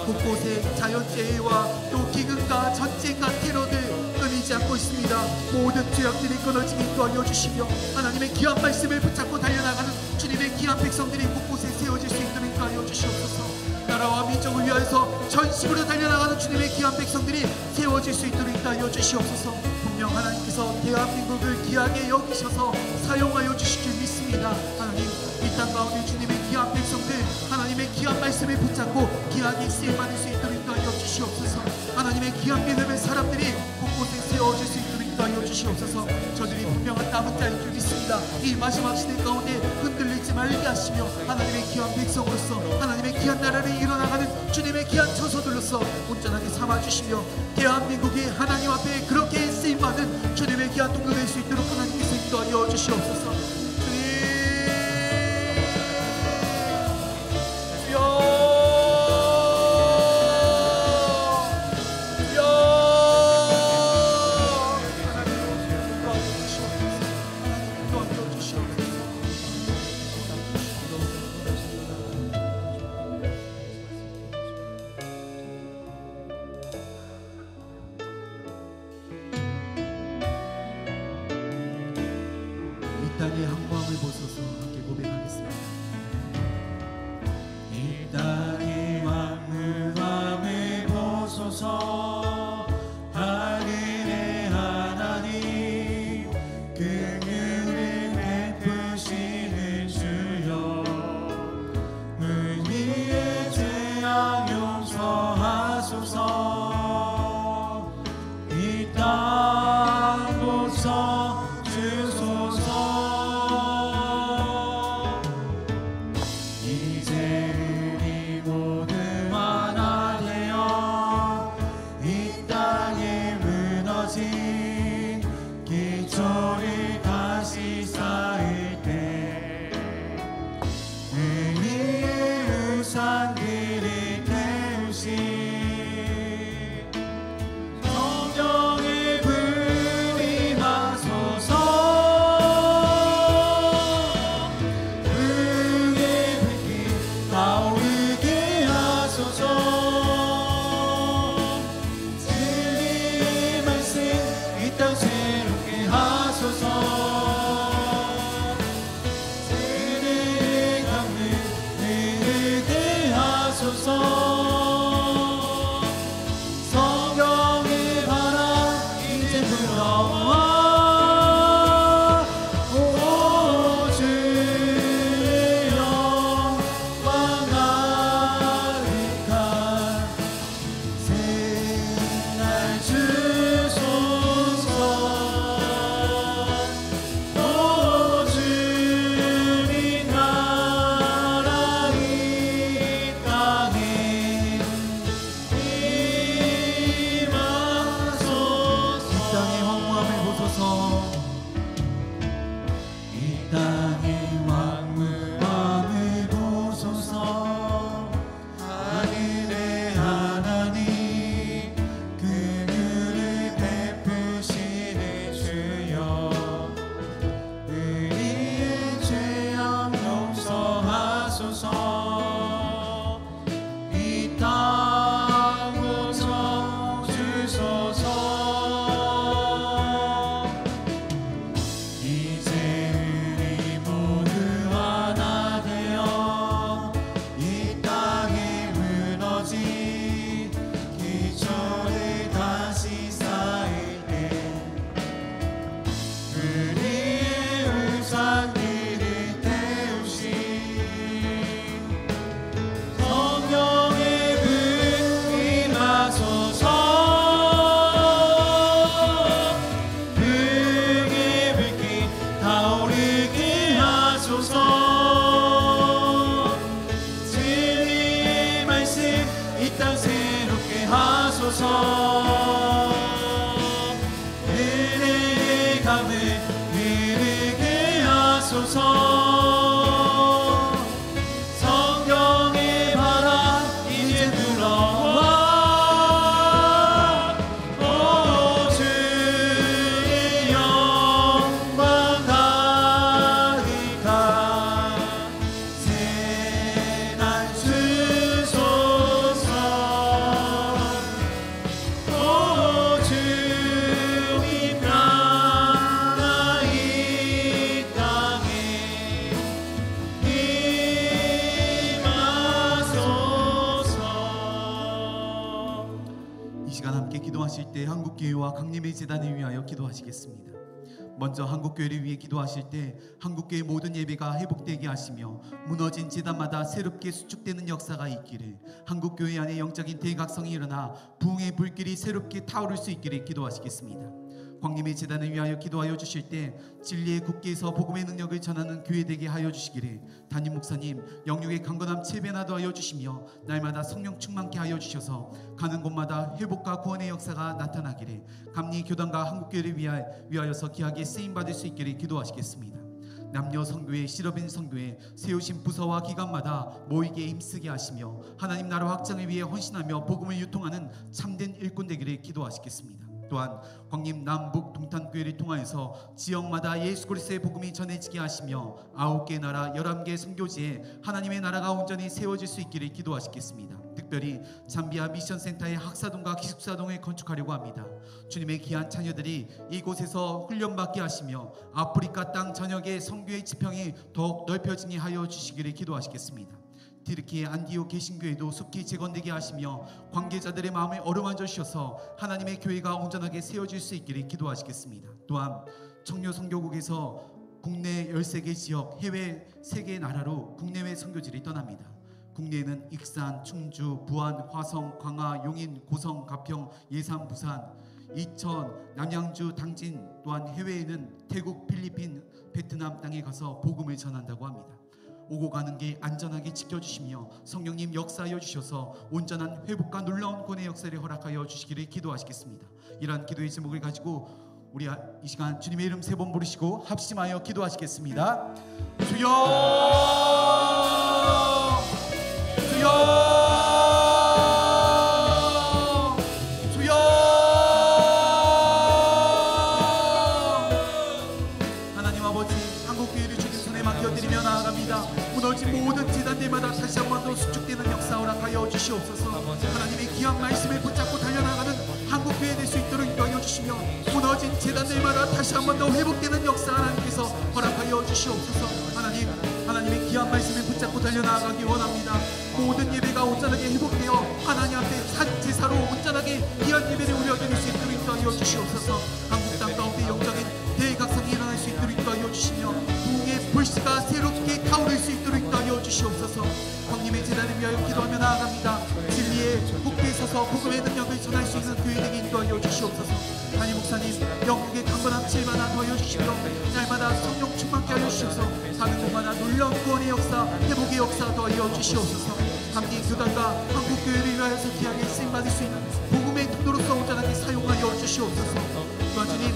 곳곳에 자연재해와 또 기근과 전쟁과 테러들 끊이지 않고 있습니다. 모든 죄악들이 끊어지게 인도하여 주시며 하나님의 귀한 말씀을 붙잡고 달려나가는 주님의 귀한 백성들이 곳곳에 세워질 수 있도록 인도하여 주시옵소서. 나라와 민족을 위하여서 전심으로 달려나가는 주님의 귀한 백성들이 세워질 수 있도록 인도하여 주시옵소서. 분명 하나님께서 대한민국을 귀하게 여기셔서 사용하여 주실 줄 믿습니다. 하나님, 이 땅 가운데 주님의 귀한 백성들 하나님의 귀한 말씀을 붙잡고 귀하게 쓰임받을 수 있도록 인도하여 주시옵소서. 하나님의 귀한 믿음의 사람들이 곳곳에 세워질 수 있도록 인도하여 주시옵소서. 저들이 분명한 남은 자일 줄 믿습니다. 이 마지막 시대 가운데 흔들리지 말게 하시며 하나님의 귀한 백성으로서 하나님의 귀한 나라를 일어나가는 주님의 귀한 처소들로서 온전하게 삼아주시며 대한민국이 하나님 앞에 그렇게 쓰임받은 주님의 귀한 동료 될 수 있도록 하나님께서 인도하여 주시옵소서. 땅의 항구함을 벗어서 함께 고백하겠습니다. 이 땅의 항구함을 벗어서 하늘의 하나님 긍휼을 베푸시는 주여 물 위에 죄악 용서하소서. 이 땅 고쳐 주소서. 이제 우리 땅의 왕궁함을 보소서. 하늘의 하나님 긍휼을 베푸시는 주여 우리의 죄악 용서하소서. 이 땅 고쳐 주소서. 이제 우리 모두 하나 되어 이 땅에 무너진 기초를 다시 쌓을 때 우리의 우상들을 태우신 성령의 불 임하소서. 불의 불길 타오르게 하소서. 진리의 말씀 이 땅 새롭게 하소서. 은혜의 강을 흐르게 하소서. 성경의 바람 이제 불어와. 오 주의 영광 가득한 세상 주소서. 오 주님 나라 이 땅에 임하소서. 이 시간 함께 기도하실 때 한국교회와 강림의 재단을 위하여 기도하시겠습니다. 먼저 한국교회를 위해 기도하실 때 한국교회 모든 예배가 회복되게 하시며 무너진 재단마다 새롭게 수축되는 역사가 있기를, 한국교회 안에 영적인 대각성이 일어나 부흥의 불길이 새롭게 타오를 수 있기를 기도하시겠습니다. 광림의 재단을 위하여 기도하여 주실 때 진리의 국기에서 복음의 능력을 전하는 교회 되게 하여 주시기를, 담임 목사님 영육의 강건함 7배나 더하여 주시며 날마다 성령 충만케 하여 주셔서 가는 곳마다 회복과 구원의 역사가 나타나기를, 감리 교단과 한국교회를 위하여서 귀하게 쓰임받을 수 있기를 기도하시겠습니다. 남녀 성교회, 실업인 성교회, 세우신 부서와 기관마다 모이게 힘쓰게 하시며 하나님 나라 확장을 위해 헌신하며 복음을 유통하는 참된 일꾼 되기를 기도하시겠습니다. 또한 광림 남북 동탄교회를 통하여서 지역마다 예수 그리스도의 복음이 전해지게 하시며 9개 나라 11개 선교지에 하나님의 나라가 온전히 세워질 수 있기를 기도하시겠습니다. 특별히 잠비아 미션센터의 학사동과 기숙사동을 건축하려고 합니다. 주님의 귀한 자녀들이 이곳에서 훈련받게 하시며 아프리카 땅 전역의 선교의 지평이 더욱 넓혀지게 하여 주시기를 기도하시겠습니다. 디르키의 안디오 개신교회도 속히 재건되게 하시며 관계자들의 마음을 어루만져 주셔서 하나님의 교회가 온전하게 세워질 수 있기를 기도하시겠습니다. 또한 청료 선교국에서 국내 13개 지역, 해외 3개 나라로 국내외 선교지를 떠납니다. 국내에는 익산, 충주, 부안, 화성, 광화, 용인, 고성, 가평, 예산, 부산, 이천, 남양주, 당진, 또한 해외에는 태국, 필리핀, 베트남 땅에 가서 복음을 전한다고 합니다. 오고 가는 길 안전하게 지켜주시며 성령님 역사하여 주셔서 온전한 회복과 놀라운 구원의 역사를 허락하여 주시기를 기도하시겠습니다. 이러한 기도의 제목을 가지고 우리 이 시간 주님의 이름 3번 부르시고 합심하여 기도하시겠습니다. 주여, 주여, 주여. 하나님 아버지, 한국교회를 주님 손에 맡겨드리며 나아갑니다. 무너진 모든 재단들마다 다시 한 번 더 수축되는 역사 허락하여 주시옵소서. 하나님의 귀한 말씀을 붙잡고 달려나가는 한국교회 될 수 있도록 인도하여 주시며 무너진 재단들마다 다시 한 번 더 회복되는 역사 하나님께서 허락하여 주시옵소서. 하나님의 귀한 말씀을 붙잡고 달려나가기 원합니다. 모든 예배가 온전하게 회복되어 하나님 앞에 제사로 온전하게 귀한 예배를 우려드릴 수 있도록 인도하여 주시옵소서. 한국 땅 가운데 영적인 대각성이 일어날 수 있도록 인도하여 주시며 부흥의 불씨가 새롭게 타오를 수 있도록 인도하여 주시옵소서. 광림의 재단을 위하여 기도하며 나아갑니다. 진리의 국회에 서서 복음의 능력을 전할 수 있는 교회에게 인도하여 주시옵소서. 담임 목사님 영국의 강건함 7만나 더하여 주시며 날마다 성령 충만케 하여 주셔서 가는 곳마다 놀라운 구원의 역사, 회복의 역사 더하여 주시옵소서. 감리 교단과 한국교회를 위하여서 귀하게 쓰임받을 수 있는 복음의 통로로서 온전하게 사용하여 주시옵소서. 또한 주님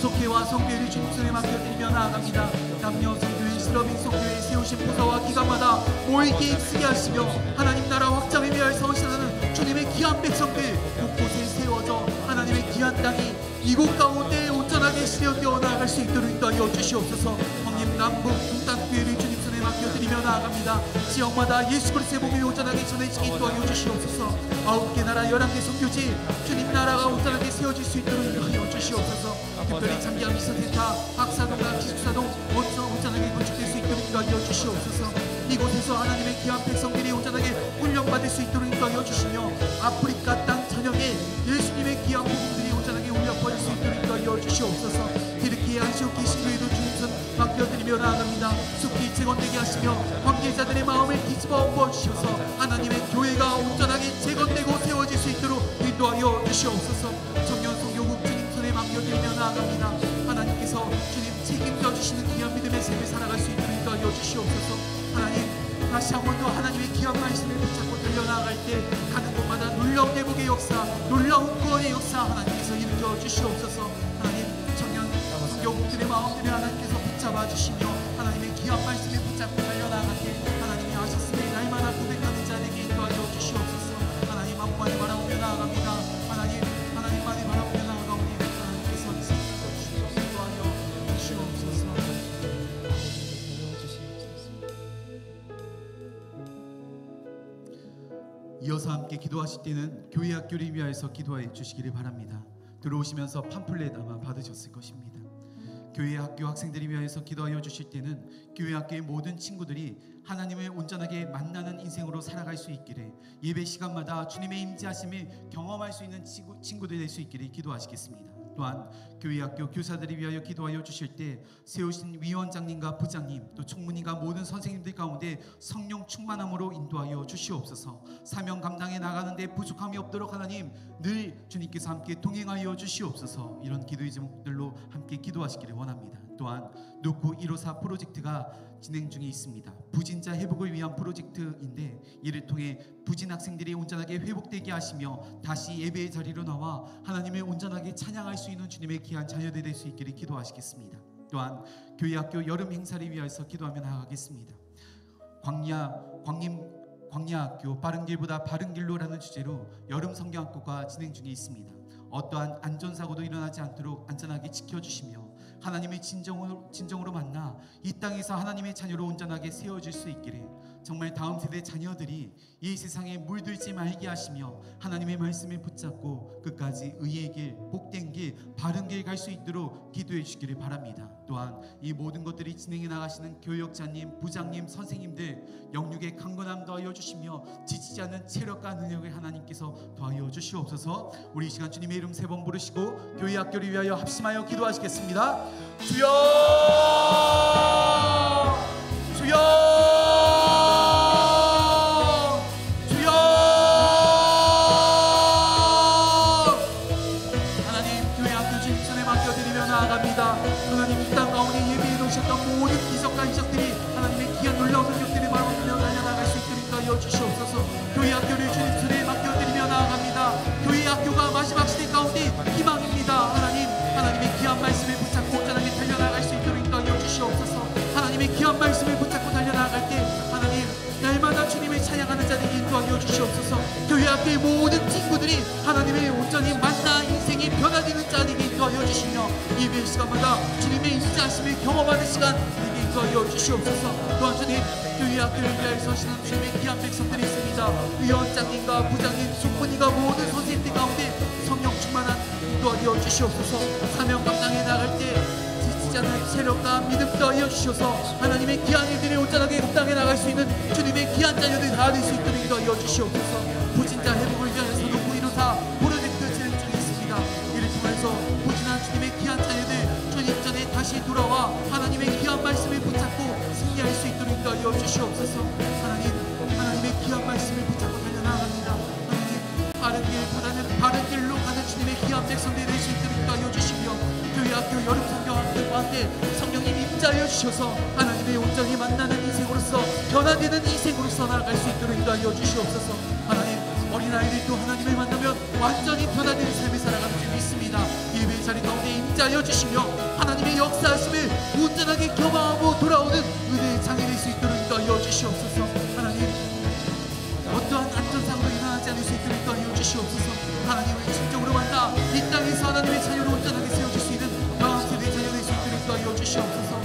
속히 교회와 성교회를 주님 손에 맡겨드리며 나아갑니다. 남녀 성교회, 실업인 성교회 세우신 부서와 기관마다 모이게 힘쓰게 하시며 하나님 나라 확장을 위하여 서시는 주님의 귀한 백성들 곳곳에 세워져 하나님의 귀한 땅이 이곳 가운데 온전하게 실현되어 나아갈 수 있도록 인도하여 주시옵소서. 형님 남북 동탄 교회를 주님 손에 맡겨드리며 나아갑니다. 지역마다 예수 그리스도의 복음이 온전하게 전해지게 인도하여 주시옵소서. 9개 나라 11개 선교지 주님 나라가 온전하게 세워질 수 있도록 인도하여 주시옵소서. 특별히 장기암 미선센터 학사동과 기숙사동 온전하게 건축될 수 있도록 인도하여 주시옵소서. 이곳에서 하나님의 귀한 백성들이 온전하게 훈련받을 수 있도록 인도하여 주시며 아프리카 땅 전역에 예수님의 귀한 복음들이 온전하게 울려버릴 수 있도록 인도하여 주시옵소서. 이렇게 안시오키 신교회도 주님선 맡겨드리며 나아갑니다. 속히 재건되게 하시며 관계자들의 마음을 뒤집어 엎어주셔서 하나님의 교회가 온전하게 재건되고 세워질 수 있도록 인도하여 주시옵소서. 청년 성교국 주님 손에 맡겨드리며 나아갑니다. 하나님께서 주님 책임져 주시는 귀한 믿음의 삶을 살아갈 수 있도록 인도하여 주시옵소서. 하나님 다시 한 번 더 하나님의 귀한 말씀을 붙잡고 달려나갈 때 가는 곳마다 놀라운 회복의 역사, 놀라운 구원의 역사 하나님께서 일으켜 주시옵소서. 하나님 청년 성교국들의 마음들을 하나님께서 붙잡아 주시며 하나님의 귀한 말씀을 붙잡고 달려나갈 때 하나님이 하셨으니 날마다 고백하는 자에게 인도하여 주시옵소서. 하나님 한 번만에 바라보며 나아갑니다. 하나님만이 바라보며 나아가오니 하나님께서 인도하여 주시옵소서. 이어서 함께 기도하실 때는 교회 학교를 위하여서 기도해 주시기를 바랍니다. 들어오시면서 팜플렛 아마 받으셨을 것입니다. 교회 학교 학생들을 위하여서 기도하여 주실 때는 교회 학교의 모든 친구들이 하나님을 온전하게 만나는 인생으로 살아갈 수 있기를, 예배 시간마다 주님의 임재하심을 경험할 수 있는 친구들이 될 수 있기를 기도하시겠습니다. 또한 교회 학교 교사들을 위하여 기도하여 주실 때 세우신 위원장님과 부장님 또 총무님과 모든 선생님들 가운데 성령 충만함으로 인도하여 주시옵소서. 사명 감당해 나가는데 부족함이 없도록 하나님 늘 주님께서 함께 동행하여 주시옵소서. 이런 기도의 제목들로 함께 기도하시기를 원합니다. 또한 노크 154 프로젝트가 진행 중에 있습니다. 부진자 회복을 위한 프로젝트인데 이를 통해 부진 학생들이 온전하게 회복되게 하시며 다시 예배의 자리로 나와 하나님을 온전하게 찬양할 수 있는 주님의 귀한 자녀들 될 수 있기를 기도하시겠습니다. 또한 교회 학교 여름 행사를 위하여서 기도하며 나아가겠습니다. 광야학교 빠른 길보다 바른 길로라는 주제로 여름 성경학교가 진행 중에 있습니다. 어떠한 안전사고도 일어나지 않도록 안전하게 지켜주시며 하나님의 진정으로 만나 이 땅에서 하나님의 자녀로 온전하게 세워질 수 있기를, 정말 다음 세대 자녀들이 이 세상에 물들지 말게 하시며 하나님의 말씀을 붙잡고 끝까지 의의 길, 복된 길, 바른 길 갈 수 있도록 기도해 주시기를 바랍니다. 또한 이 모든 것들이 진행해 나가시는 교역자님, 부장님, 선생님들 영육의 강건함 더하여 주시며 지치지 않는 체력과 능력을 하나님께서 더하여 주시옵소서. 우리 이 시간 주님의 이름 세 번 부르시고 교회 학교를 위하여 합심하여 기도하시겠습니다. 주여, 주여, 주여. 하나님 교회 학교 주님 손에 맡겨드리며 나아갑니다. 하나님 이 땅 가운데 예비해 놓으셨던 모든 기적과 이적들이 하나님의 귀한 놀라운 능력들이 바라보며 달려나갈 수 있도록 하여 주시옵소서. 교회 학교를 주님 손에 맡겨드리며 나아갑니다. 교회 학교가 마지막 시대 가운데 희망입니다. 하나님의 귀한 말씀을 붙잡고 온전하게 달려나갈 수 있도록 인도하여 주시옵소서. 하나님의 귀한 말씀을 붙잡고 달려나갈 때 하나님 날마다 주님을 찬양하는 자들에게 인도하여 주시옵소서. 교회 학교의 모든 친구들이 하나님의 온전히 만나 인생이 변화되는 자들에게 인도하여 주시며 예배 시간마다 주님의 인자하심을 경험하는 시간 되게 인도하여 주시옵소서. 또한 주님 교회 학교를 위하여서 서시는 주님의 귀한 백성들이 있습니다. 위원장님과 부장님, 총무님과 모든 선생님들 가운데 성령 충만한 인도하여 주시옵소서. 사명 감당해 나갈 때 지치지 않는 체력과 믿음 더하여 주셔서 하나님의 귀한 일들이 온전하게 감당해 나갈 수 있는 주님의 귀한 자녀들이 다 될 수 있도록 인도하여 주시옵소서. 부진자 회복을 위하여서 노크 154 프로젝트 진행 중에 있습니다. 이를 통해서 부진한 주님의 귀한 자녀들 주님 전에 다시 돌아와 하나님의 귀한 말씀을 붙잡고 승리할 수 있도록 인도하여 주시옵소서. 하나님의 귀한 말씀을 붙잡고 달려나갑니다. 하나님 빠른 길보다는 바른 길로 가는 주님의 귀한 백성들이 될 수 있도록 인도하여 주시며 교회 학교 여름 성경학교와 함께 성령님 임자하여 주셔서 하나님의 온전히 만나는 인생으로서 변화되는 인생으로서 나아갈 수 있도록 인도하여 주시옵소서. 하나님 어린아이들도 하나님을 만나면 완전히 변화되는 삶을 살아가는 줄 믿습니다. 예배 자리 가운데 임자하여 주시며 하나님의 역사하심을 온전하게 경험하고 돌아오는 은혜의 장이 될 수 있도록 인도하여 주시옵소서. 하나님, 어떠한 안전사고도 일어나지 않을 수 있도록 인도하여 주시옵소서. 하나님을 진정으로 만나 이 땅에서 하나님의 자녀를 온전하게 세워줄 수 있는 다음 세대의 자녀 될 수 있도록 인도하여 주시옵소서.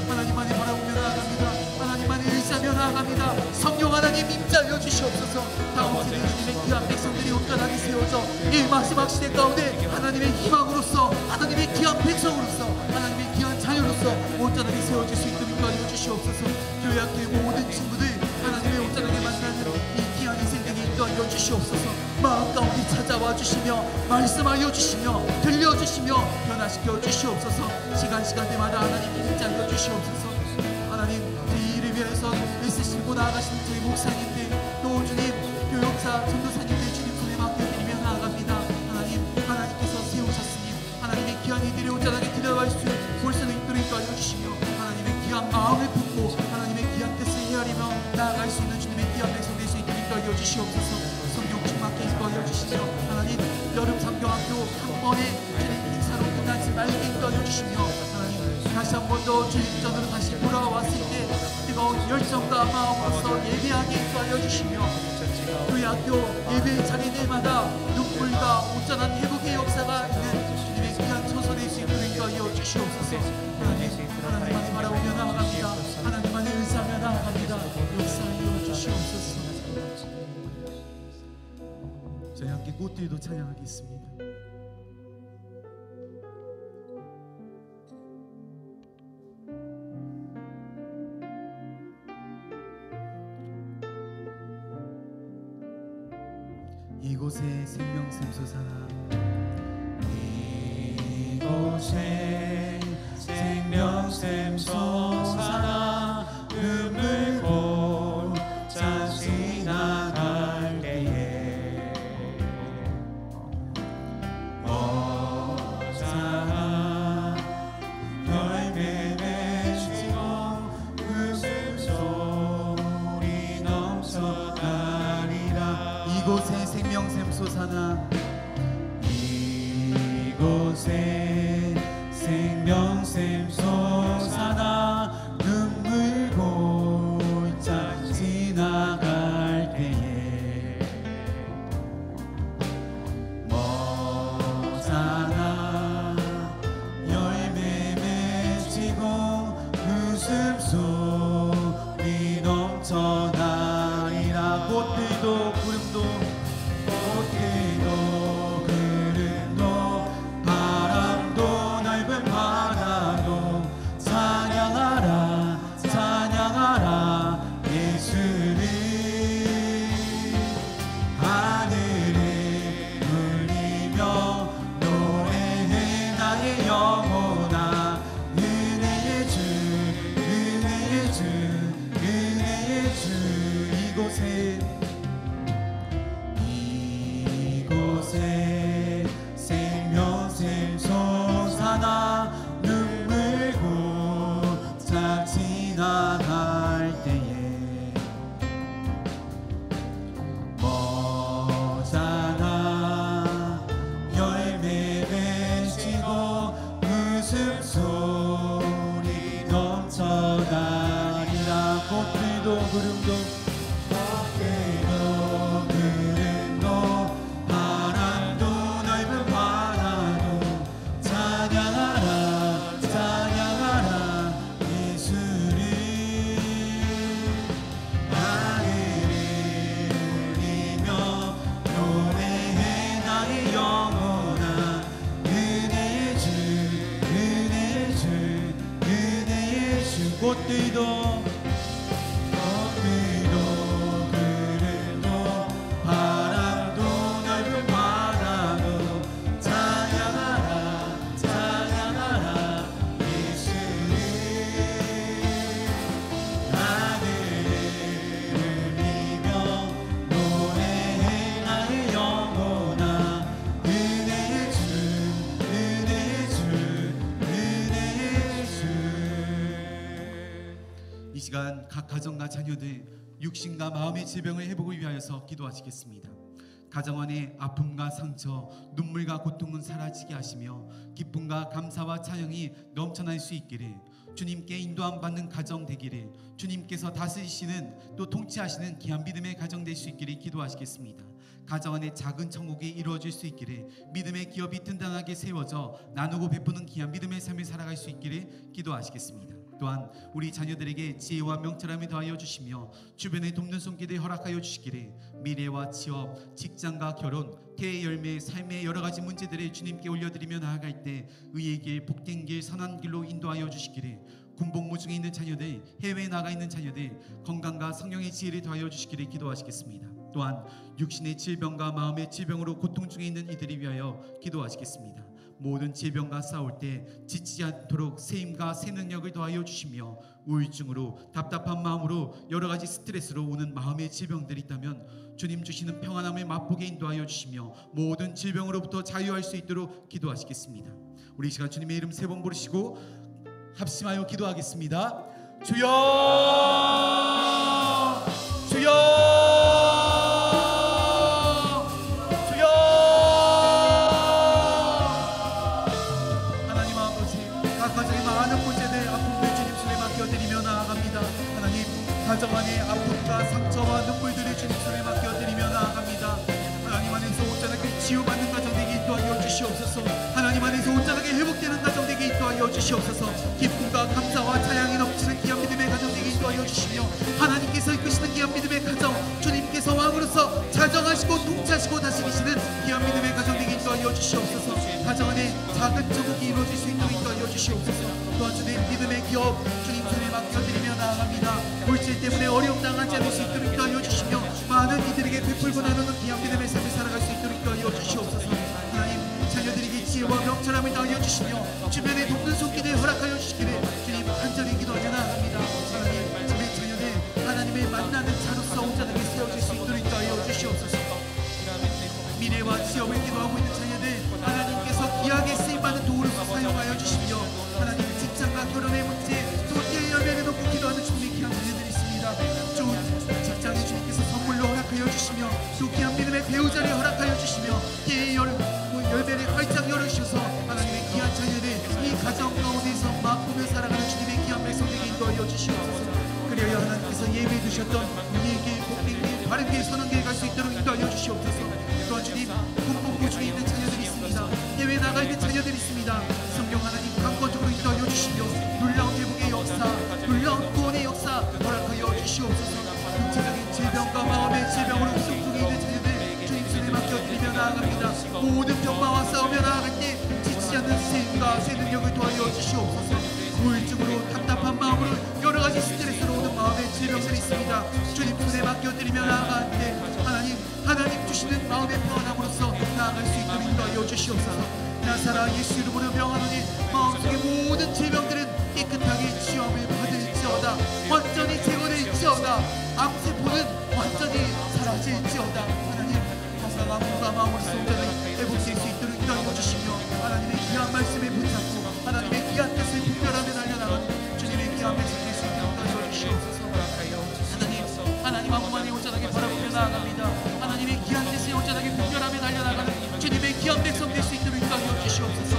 하나님만을 바라보며 나아갑니다. 하나님만을 의지하며 나아갑니다. 성령 하나님 임재하여 주시옵소서. 다음 세대 주님의 귀한 백성들이 온전하게 세워져 이 마지막 시대 가운데 하나님의 희망으로서, 하나님의 귀한 백성으로서, 하나님의 귀한 자녀로서 온전하게 세워질 수 있도록 인도하여 주시옵소서. 교회 학교의 모든 친구들 하나님의 온전하게 만나는 이 귀한 인생들이 인도하여 주시옵소서. 마음 가운데 찾아와 주시며 말씀하여 주시며 들려주시며 변화시켜 주시옵소서. 시간대마다 하나님 임재하여 주시옵소서. 하나님, 제 일을 위해서 애쓰시고 나아가시는 저희 목사님들, 또 주님 교역사 전도사님들 주님 손에 맡겨드리며 나아갑니다. 하나님께서 세우셨으니 하나님의 귀한 이들이 온전하게 들어갈 수 볼 수는 있도록 인도하여 주시며 하나님의 귀한 마음을 품고 하나님의 귀한 뜻을 헤아리며 나아갈 수 있는 주님의 귀한 백성 될 수 있도록 인도하여 주시옵소서. 성령 충만케 인도하여 주시며 하나님, 여름 상경학교 한 번에 주님 행사로 끝나지 말게 인도하여 주시며 하나님, 다시 한 번 더 주일전으로 다시 돌아왔을 때 뜨거운 열정과 마음으로서 예배하게 인도하여 주시며 교회 학교 예배 자리들마다 눈물과 온전한 회복의 역사가 있는 주님의 귀한 처소 될 수 있도록 인도하여 주시옵소서. 하나님만을 바라보며 나아갑니다. 하나님만을 의지하며 나아갑니다. 역사하여 주시옵소서. 저희 함께 꽃들도 찬양하겠습니다. 이곳에 생명샘 솟아나, 이곳에 생명샘 솟아나 눈물 골짜 지나갈 때에 모자라 열매 맺히고 웃음소리 넘쳐나리라. 이곳에 생명샘 솟아나, 이곳에 생명샘 솟아나 눈물 골짜 지나갈 때에 모자라 열매 맺히고 웃음소리 넘쳐나리라. 꽃들도 구름도 꽃들도 구름도 바람도 넓은 바다도 찬양하라 찬양하라 예수를. 하늘을 울리며 노래해 나의 영혼아. 은혜의 주 은혜의 주 은혜의 주. 이곳에 생명샘 솟아나 눈물 골짜 지나갈 때에 모자라 열매 맺히고 웃음소리 넘쳐나리라. 꽃들도 구름도 바람도 넓은 바다도 찬양하라 찬양하라 예수를. 하늘을 울리며 노래해 나의 영혼아. 은혜의 주 은혜의 주 은혜의 주. 꽃들도 구름도 바람도 넓은 바다도 찬양하라 찬양하라 예수를. 하늘을 울리며 노래해 나의 영혼아. 은혜의 주 은혜의 주 은혜의 주. 이 시간 각 가정과 자녀들 육신과 마음의 질병을 회복을 위하여서 기도하시겠습니다. 가정 안에 아픔과 상처, 눈물과 고통은 사라지게 하시며 기쁨과 감사와 찬양이 넘쳐날 수 있기를, 주님께 인도함 받는 가정 되기를, 주님께서 다스리시는 또 통치하시는 귀한 믿음의 가정 될 수 있기를 기도하시겠습니다. 가정 안에 작은 천국이 이루어질 수 있기를, 믿음의 기업이 든든하게 세워져 나누고 베푸는 귀한 믿음의 삶을 살아갈 수 있기를 기도하시겠습니다. 또한 우리 자녀들에게 지혜와 명철함을 더하여 주시며 주변에 돕는 손길을 허락하여 주시기를, 미래와 취업, 직장과 결혼, 태의 열매, 삶의 여러 가지 문제들을 주님께 올려드리며 나아갈 때 의의 길, 복된 길, 선한 길로 인도하여 주시기를, 군복무 중에 있는 자녀들, 해외에 나가 있는 자녀들 건강과 성령의 지혜를 더하여 주시기를 기도하시겠습니다. 또한 육신의 질병과 마음의 질병으로 고통 중에 있는 이들을 위하여 기도하시겠습니다. 모든 질병과 싸울 때 지치지 않도록 새 힘과 새 능력을 더하여 주시며, 우울증으로 답답한 마음으로 여러 가지 스트레스로 오는 마음의 질병들이 있다면 주님 주시는 평안함을 맛보게 인도하여 주시며 모든 질병으로부터 자유할 수 있도록 기도하시겠습니다. 우리 이 시간 주님의 이름 세 번 부르시고 합심하여 기도하겠습니다. 주여, 주여, 가정 안에 아픔과 상처와 눈물들을 주님 손에 맡겨드리며 나아갑니다. 하나님 안에서 온전하게 치유받는 가정 되게 인도하여 주시옵소서. 하나님 안에서 온전하게 회복되는 가정 되게 인도하여 주시옵소서. 기쁨과 감사와 찬양이 넘치는 귀한 믿음의 가정 되게 인도하여 주시며, 하나님께서 이끄시는 귀한 믿음의 가정, 주님께서 왕으로서 자정하시고 통치하시고 다스리시는 귀한 믿음의 가정 되게 인도하여 주시옵소서. 가정 안에 작은 천국이 이루어질 수 있도록 인도하여 주시옵소서. 또한 주님 믿음의 기업 주님 손에 맡겨드리며 나아갑니다. 물질 때문에 어려움 당하지 않을 수 있도록 인도하여 주시며, 많은 이들에게 베풀고 나누는 귀한 믿음의 삶을 살아갈 수 있도록 인도하여 주시옵소서. 하나님, 자녀들에게 지혜와 명철함을 더하여 주시며 주변에 돕는 손길을 허락하여 주시기를 주님 간절히 기도하며 나아갑니다. 하나님, 우리 자녀들 하나님을 만나는 자로서 온전하게 세워질 수 있도록 인도하여 주시옵소서. 미래와 취업을 기도하고 있는 자녀들 하나님께서 귀하게 쓰임받는 도구로서 사용하여 주시며, 하나님 직장과 결혼의 문제, 또 때의 열매를 놓고 기도하는 주님의 귀한 자녀들이 있습니다. 좋은 직장에 주님께서 선물로 허락하여 주시며, 또 귀한 믿음의 배우자를 허락하여 주시며, 때의 열매를 활짝 열어주셔서 하나님의 귀한 자녀들 이 가정 가운데서 맛보며 살아가는 주님의 귀한 백성에게 인도하여 주시옵소서. 그리하여 하나님께서 예비해 두셨던 의의 길, 복된 길, 바른 길, 선한 길 갈 수 있도록 인도하여 주시옵소서. 또한 주님, 군복무 중에 있는 자녀들이 있습니다. 해외에 나가 있는 자녀들이 있습니다. 성령 하나님 강권적으로 인도하여 주시며, 놀라운 회복의 역사, 놀라운 구원의 역사 허락하여 주시옵소서. 육체적인 질병과 마음의 질병으로 고통 중에 있는 자녀들 주님 손에 맡겨드리며 나아갑니다. 모든 병마와 싸우며 나아갈 때 지치지 않는 새 힘과 새 능력을 도와여 주시옵소서. 우울증으로 답답한 마음으로 여러 가지 스트레스로 오는 마음의 질병들이 있습니다. 주님 손에 맡겨드리며 나아갈 때 하나님 주시는 마음의 평안함으로써 나아갈 수 있도록 인도하여 주시옵소서. 나사라 예수 이름으로 명하노니 마음속의 모든 질병들은 깨끗하게 치유함을 받을지어다. 완전히 제거될지어다. 암세포는 완전히 사라질지어다. 하나님, 건강한 몸과 마음으로서 온전히 회복될 수 있도록 인도하여 주시며, 하나님의 귀한 말씀에 붙잡고 하나님의 귀한 뜻을 분별하며 달려나가는 주님의 귀한 말씀 될 수 있도록 인도하여 주시옵소서. 하나님 아무만이 온전하게 바라보며 나아갑니다. 하나님의 귀한 뜻에 온전하게 분별하며 달려나가는 주님의 귀한 백성 될 수 있도록 인도하여 주시옵소서.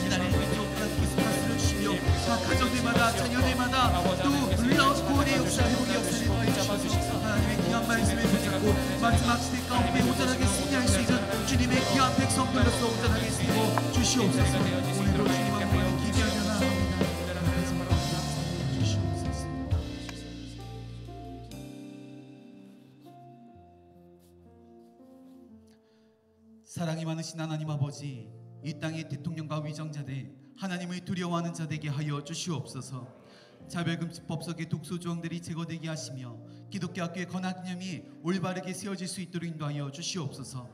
하나님 하나님께서 다스려 주시며, 각 가정들마다 자녀들마다 또 놀라운 구원의 역사, 회복의 역사를 더하여 주시옵소서. 하나님의 귀한 말씀에 붙잡고 마지막 시대 가운데 온전하게 승리할 수 있는 주님의 귀한 백성들로서 온전하게 쓰고 주시옵소서. 오늘도 주님 앞에 기대하며 나아갑니다. 사랑이 많으신 하나님 아버지, 이 땅의 대통령과 위정자들, 하나님을 두려워하는 자되게 하여 주시옵소서. 차별금지법 속의 독소조항들이 제거되게 하시며 기독교 학교의 건학개념이 올바르게 세워질 수 있도록 인도하여 주시옵소서.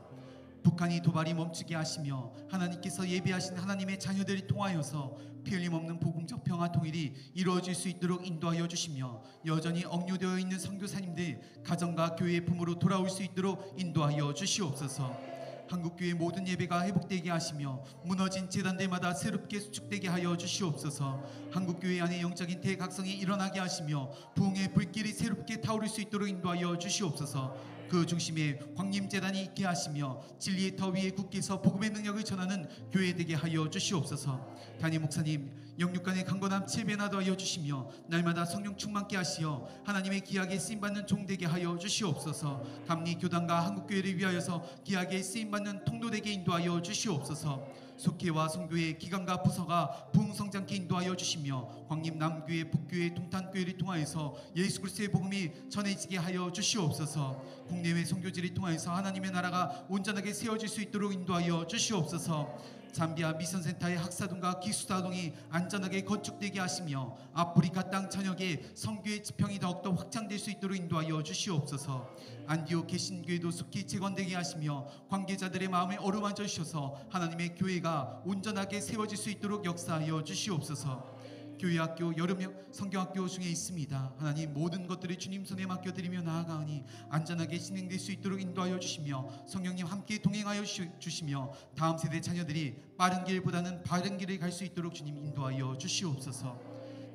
북한이 도발이 멈추게 하시며 하나님께서 예비하신 하나님의 자녀들을 통하여서 피 흘림 없는 복음적 평화 통일이 이루어질 수 있도록 인도하여 주시며, 여전히 억류되어 있는 선교사님들 가정과 교회의 품으로 돌아올 수 있도록 인도하여 주시옵소서. 한국교회 모든 예배가 회복되게 하시며 무너진 제단들마다 새롭게 수축되게 하여 주시옵소서. 한국교회 안에 영적인 대각성이 일어나게 하시며 부흥의 불길이 새롭게 타오를 수 있도록 인도하여 주시옵소서. 그 중심에 광림재단이 있게 하시며 진리의 터 위에 굳게 서 복음의 능력을 전하는 교회 되게 하여 주시옵소서. 담임 목사님 영육간의 강건함 7배나 더하여 주시며 날마다 성령 충만케 하시어 하나님의 기약에 쓰임받는 종 되게 하여 주시옵소서. 감리 교단과 한국교회를 위하여서 기약에 쓰임받는 통로 되게 인도하여 주시옵소서. 속회와 선교회 기관과 부서가 부흥성장케 인도하여 주시며 광림 남교회 북교회 동탄교회를 통하여서 예수 그리스도의 복음이 전해지게 하여 주시옵소서. 국내외 선교지를 통하여서 하나님의 나라가 온전하게 세워질 수 있도록 인도하여 주시옵소서. 잠비아 미션센터의 학사동과 기숙사동이 안전하게 건축되게 하시며 아프리카 땅 전역에 선교의 지평이 더욱더 확장될 수 있도록 인도하여 주시옵소서. 안디옥 개신교회도 속히 재건되게 하시며 관계자들의 마음을 어루만져 주셔서 하나님의 교회가 온전하게 세워질 수 있도록 역사하여 주시옵소서. 교회학교 여름 성경학교 중에 있습니다. 하나님 모든 것들을 주님 손에 맡겨드리며 나아가오니 안전하게 진행될 수 있도록 인도하여 주시며 성령님 함께 동행하여 주시며 다음 세대 자녀들이 빠른 길보다는 바른 길을 갈 수 있도록 주님 인도하여 주시옵소서.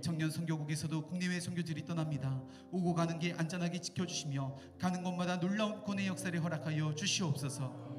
청년 선교국에서도 국내외 선교지를 떠납니다. 오고 가는 길 안전하게 지켜주시며 가는 곳마다 놀라운 구원의 역사를 허락하여 주시옵소서.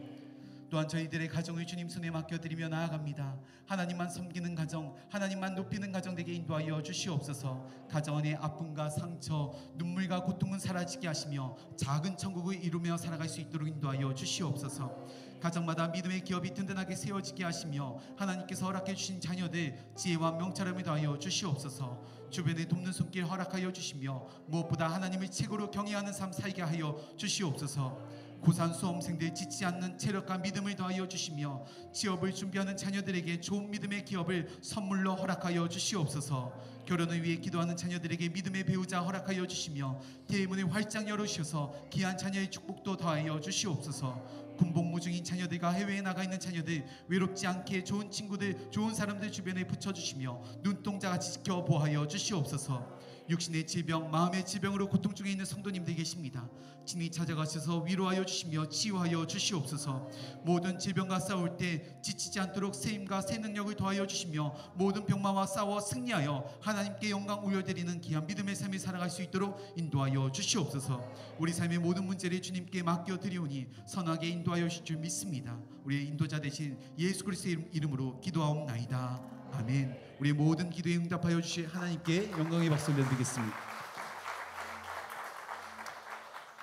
또한 저희들의 가정을 주님 손에 맡겨드리며 나아갑니다. 하나님만 섬기는 가정, 하나님만 높이는 가정 되게 인도하여 주시옵소서. 가정 안의 아픔과 상처, 눈물과 고통은 사라지게 하시며 작은 천국을 이루며 살아갈 수 있도록 인도하여 주시옵소서. 가정마다 믿음의 기업이 든든하게 세워지게 하시며 하나님께서 허락해 주신 자녀들 지혜와 명철함을 더하여 주시옵소서. 주변에 돕는 손길 허락하여 주시며 무엇보다 하나님을 최고로 경외하는 삶 살게 하여 주시옵소서. 고산 수험생들 지치지 않는 체력과 믿음을 더하여 주시며 취업을 준비하는 자녀들에게 좋은 믿음의 기업을 선물로 허락하여 주시옵소서. 결혼을 위해 기도하는 자녀들에게 믿음의 배우자 허락하여 주시며 대문을 활짝 열어주셔서 귀한 자녀의 축복도 더하여 주시옵소서. 군복무중인 자녀들과 해외에 나가 있는 자녀들 외롭지 않게 좋은 친구들 좋은 사람들 주변에 붙여주시며 눈동자같이 지켜 보하여 주시옵소서. 육신의 질병 마음의 질병으로 고통 중에 있는 성도님들 계십니다. 친히 찾아가셔서 위로하여 주시며 치유하여 주시옵소서. 모든 질병과 싸울 때 지치지 않도록 세임과 새 능력을 더하여 주시며 모든 병마와 싸워 승리하여 하나님께 영광 올려드리는 귀한 믿음의 삶을 살아갈 수 있도록 인도하여 주시옵소서. 우리 삶의 모든 문제를 주님께 맡겨드리오니 선하게 인도하여 주실 줄 믿습니다. 우리의 인도자 되신 예수 그리스도의 이름으로 기도하옵나이다. 아멘. 우리 모든 기도에 응답하여 주실 하나님께 영광의 박수 올려드리겠습니다.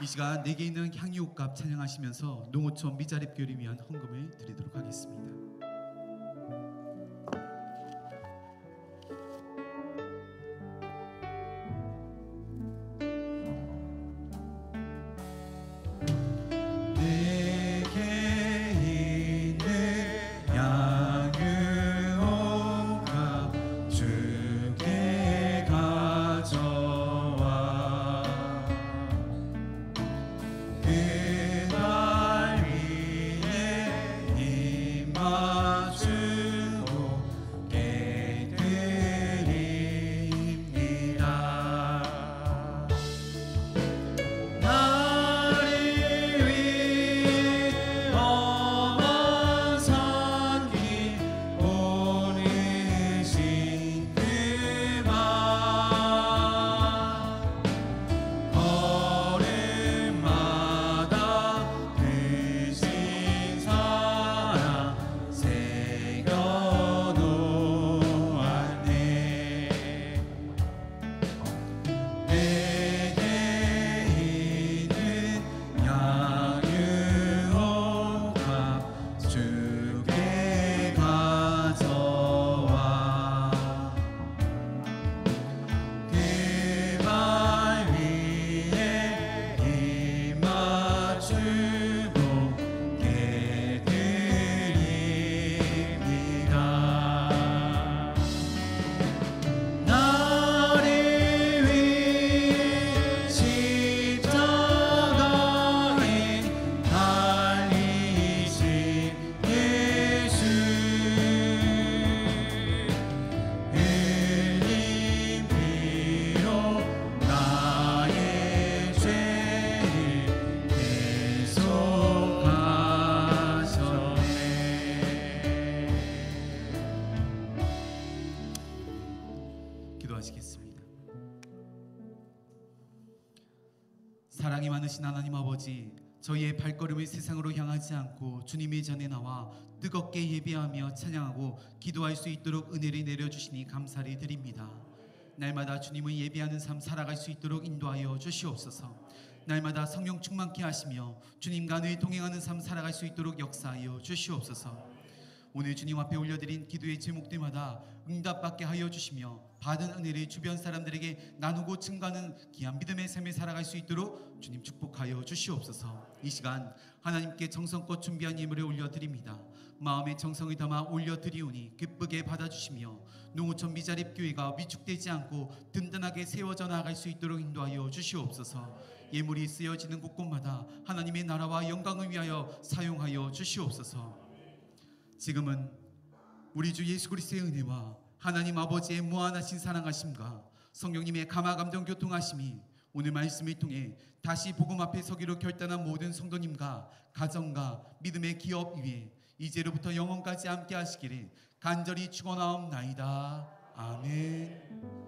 이 시간 내게 있는 향유옥값 찬양하시면서 농어촌 미자립교회를 위한 헌금을 드리도록 하겠습니다. 그날 위에 임하 사랑이 많으신 하나님 아버지, 저희의 발걸음을 세상으로 향하지 않고 주님의 전에 나와 뜨겁게 예배하며 찬양하고 기도할 수 있도록 은혜를 내려주시니 감사를 드립니다. 날마다 주님을 예배하는 삶 살아갈 수 있도록 인도하여 주시옵소서. 날마다 성령 충만케 하시며 주님과 늘 동행하는 삶 살아갈 수 있도록 역사하여 주시옵소서. 오늘 주님 앞에 올려드린 기도의 제목들마다 응답받게 하여 주시며 받은 은혜를 주변 사람들에게 나누고 증가하는 귀한 믿음의 삶을 살아갈 수 있도록 주님 축복하여 주시옵소서. 이 시간 하나님께 정성껏 준비한 예물을 올려드립니다. 마음의 정성을 담아 올려드리오니 기쁘게 받아주시며 농어촌 미자립교회가 위축되지 않고 든든하게 세워져 나아갈 수 있도록 인도하여 주시옵소서. 예물이 쓰여지는 곳곳마다 하나님의 나라와 영광을 위하여 사용하여 주시옵소서. 지금은 우리 주 예수 그리스도의 은혜와 하나님 아버지의 무한하신 사랑하심과 성령님의 감화감동 교통하심이 오늘 말씀을 통해 다시 복음 앞에 서기로 결단한 모든 성도님과 가정과 믿음의 기업 위에 이제로부터 영원까지 함께 하시기를 간절히 축원하옵나이다. 아멘.